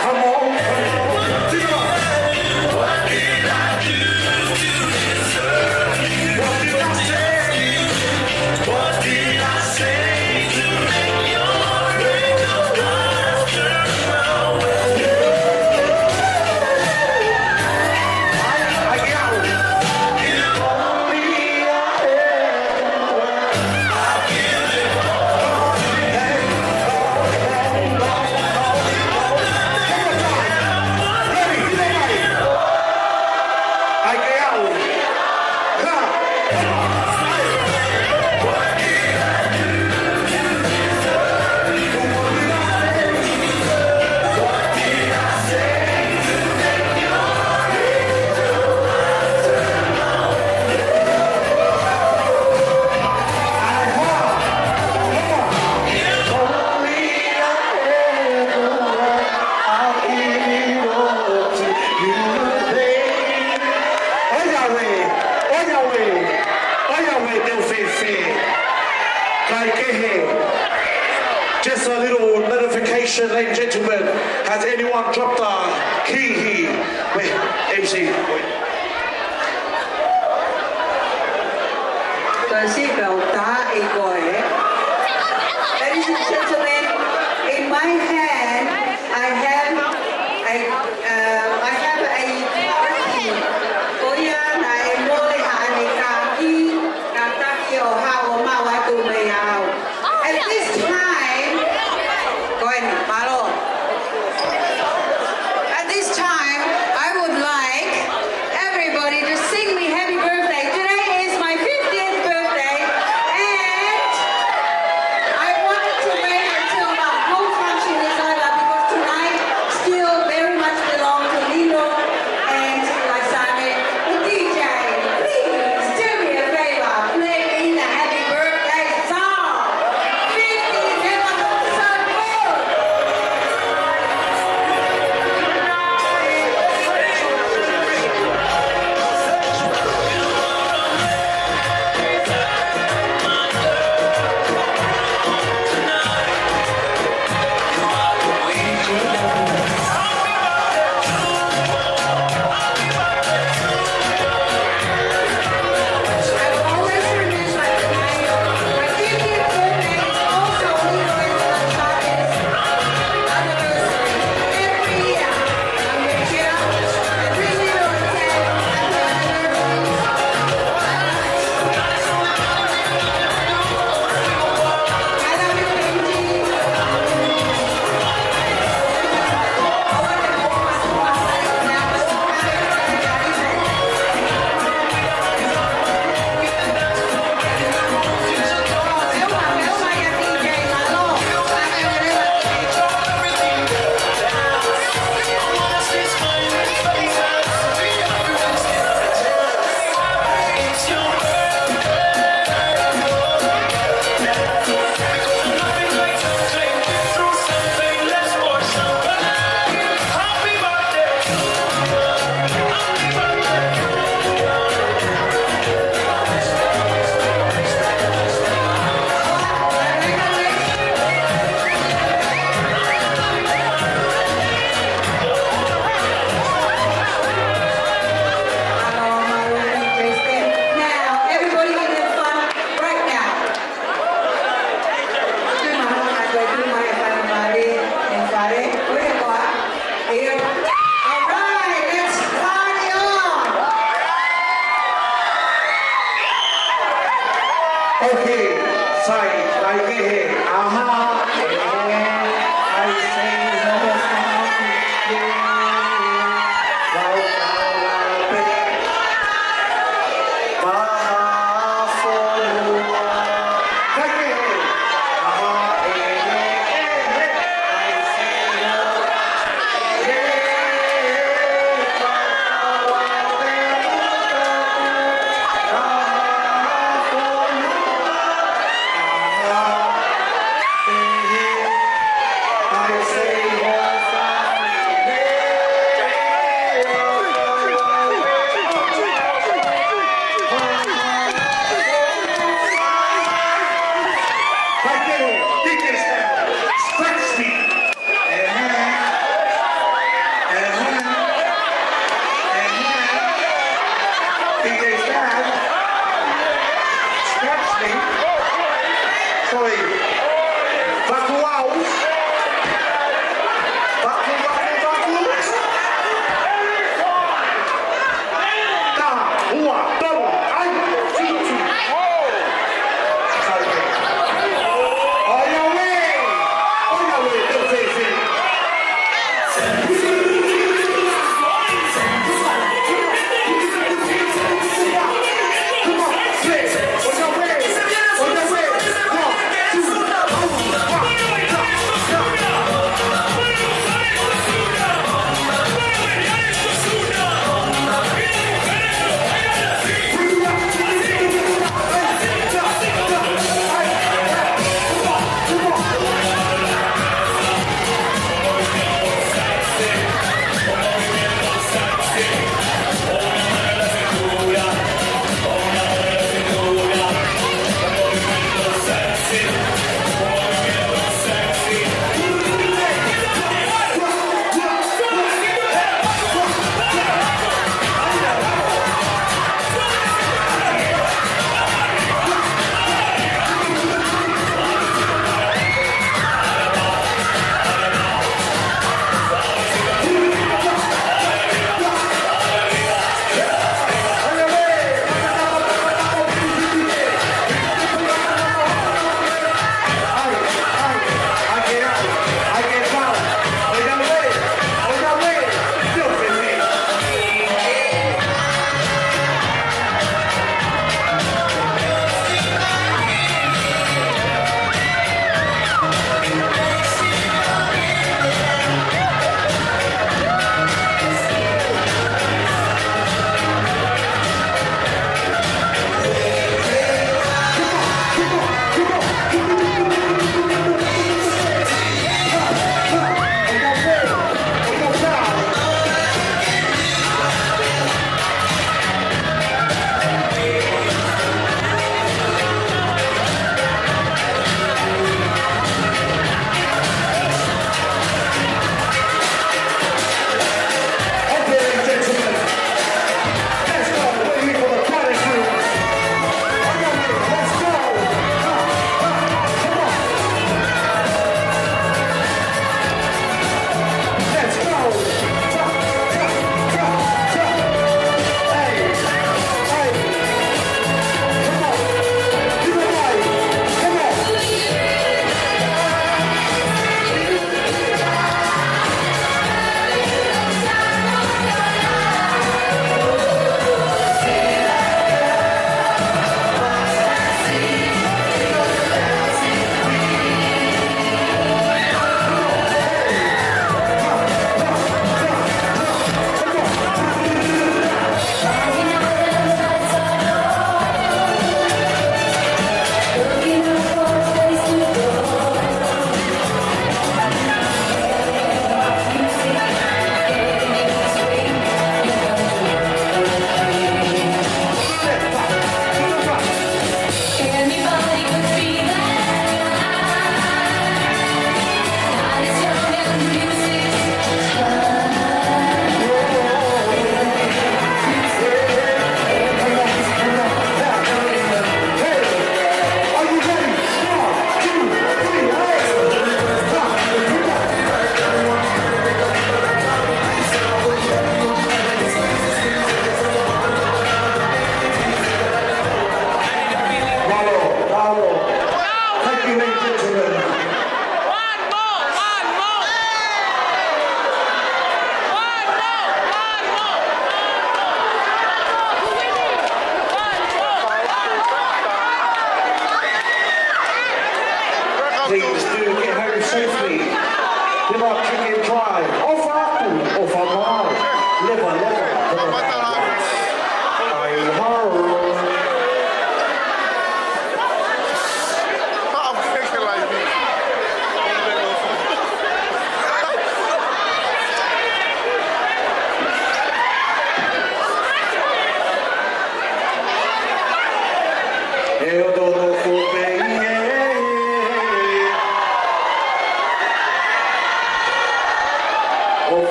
Come on, come on. What did I do to deserve you? What did I say? What did I say to make your angel eyes turn my way? I got it. If only I had the word, I'll give it all to Just a little notification, ladies and gentlemen. Has anyone dropped a key here? Wait, MC. Wait. Ladies and gentlemen, in my hand I have a party. Koya na mole ane kaki, kataki o hao mawa tu meyao. At this time, go ahead, Malo. At this time, I would like everybody to sing me happy birthday. Today is my 50th birthday, and I wanted to wait until the whole function is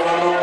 whanau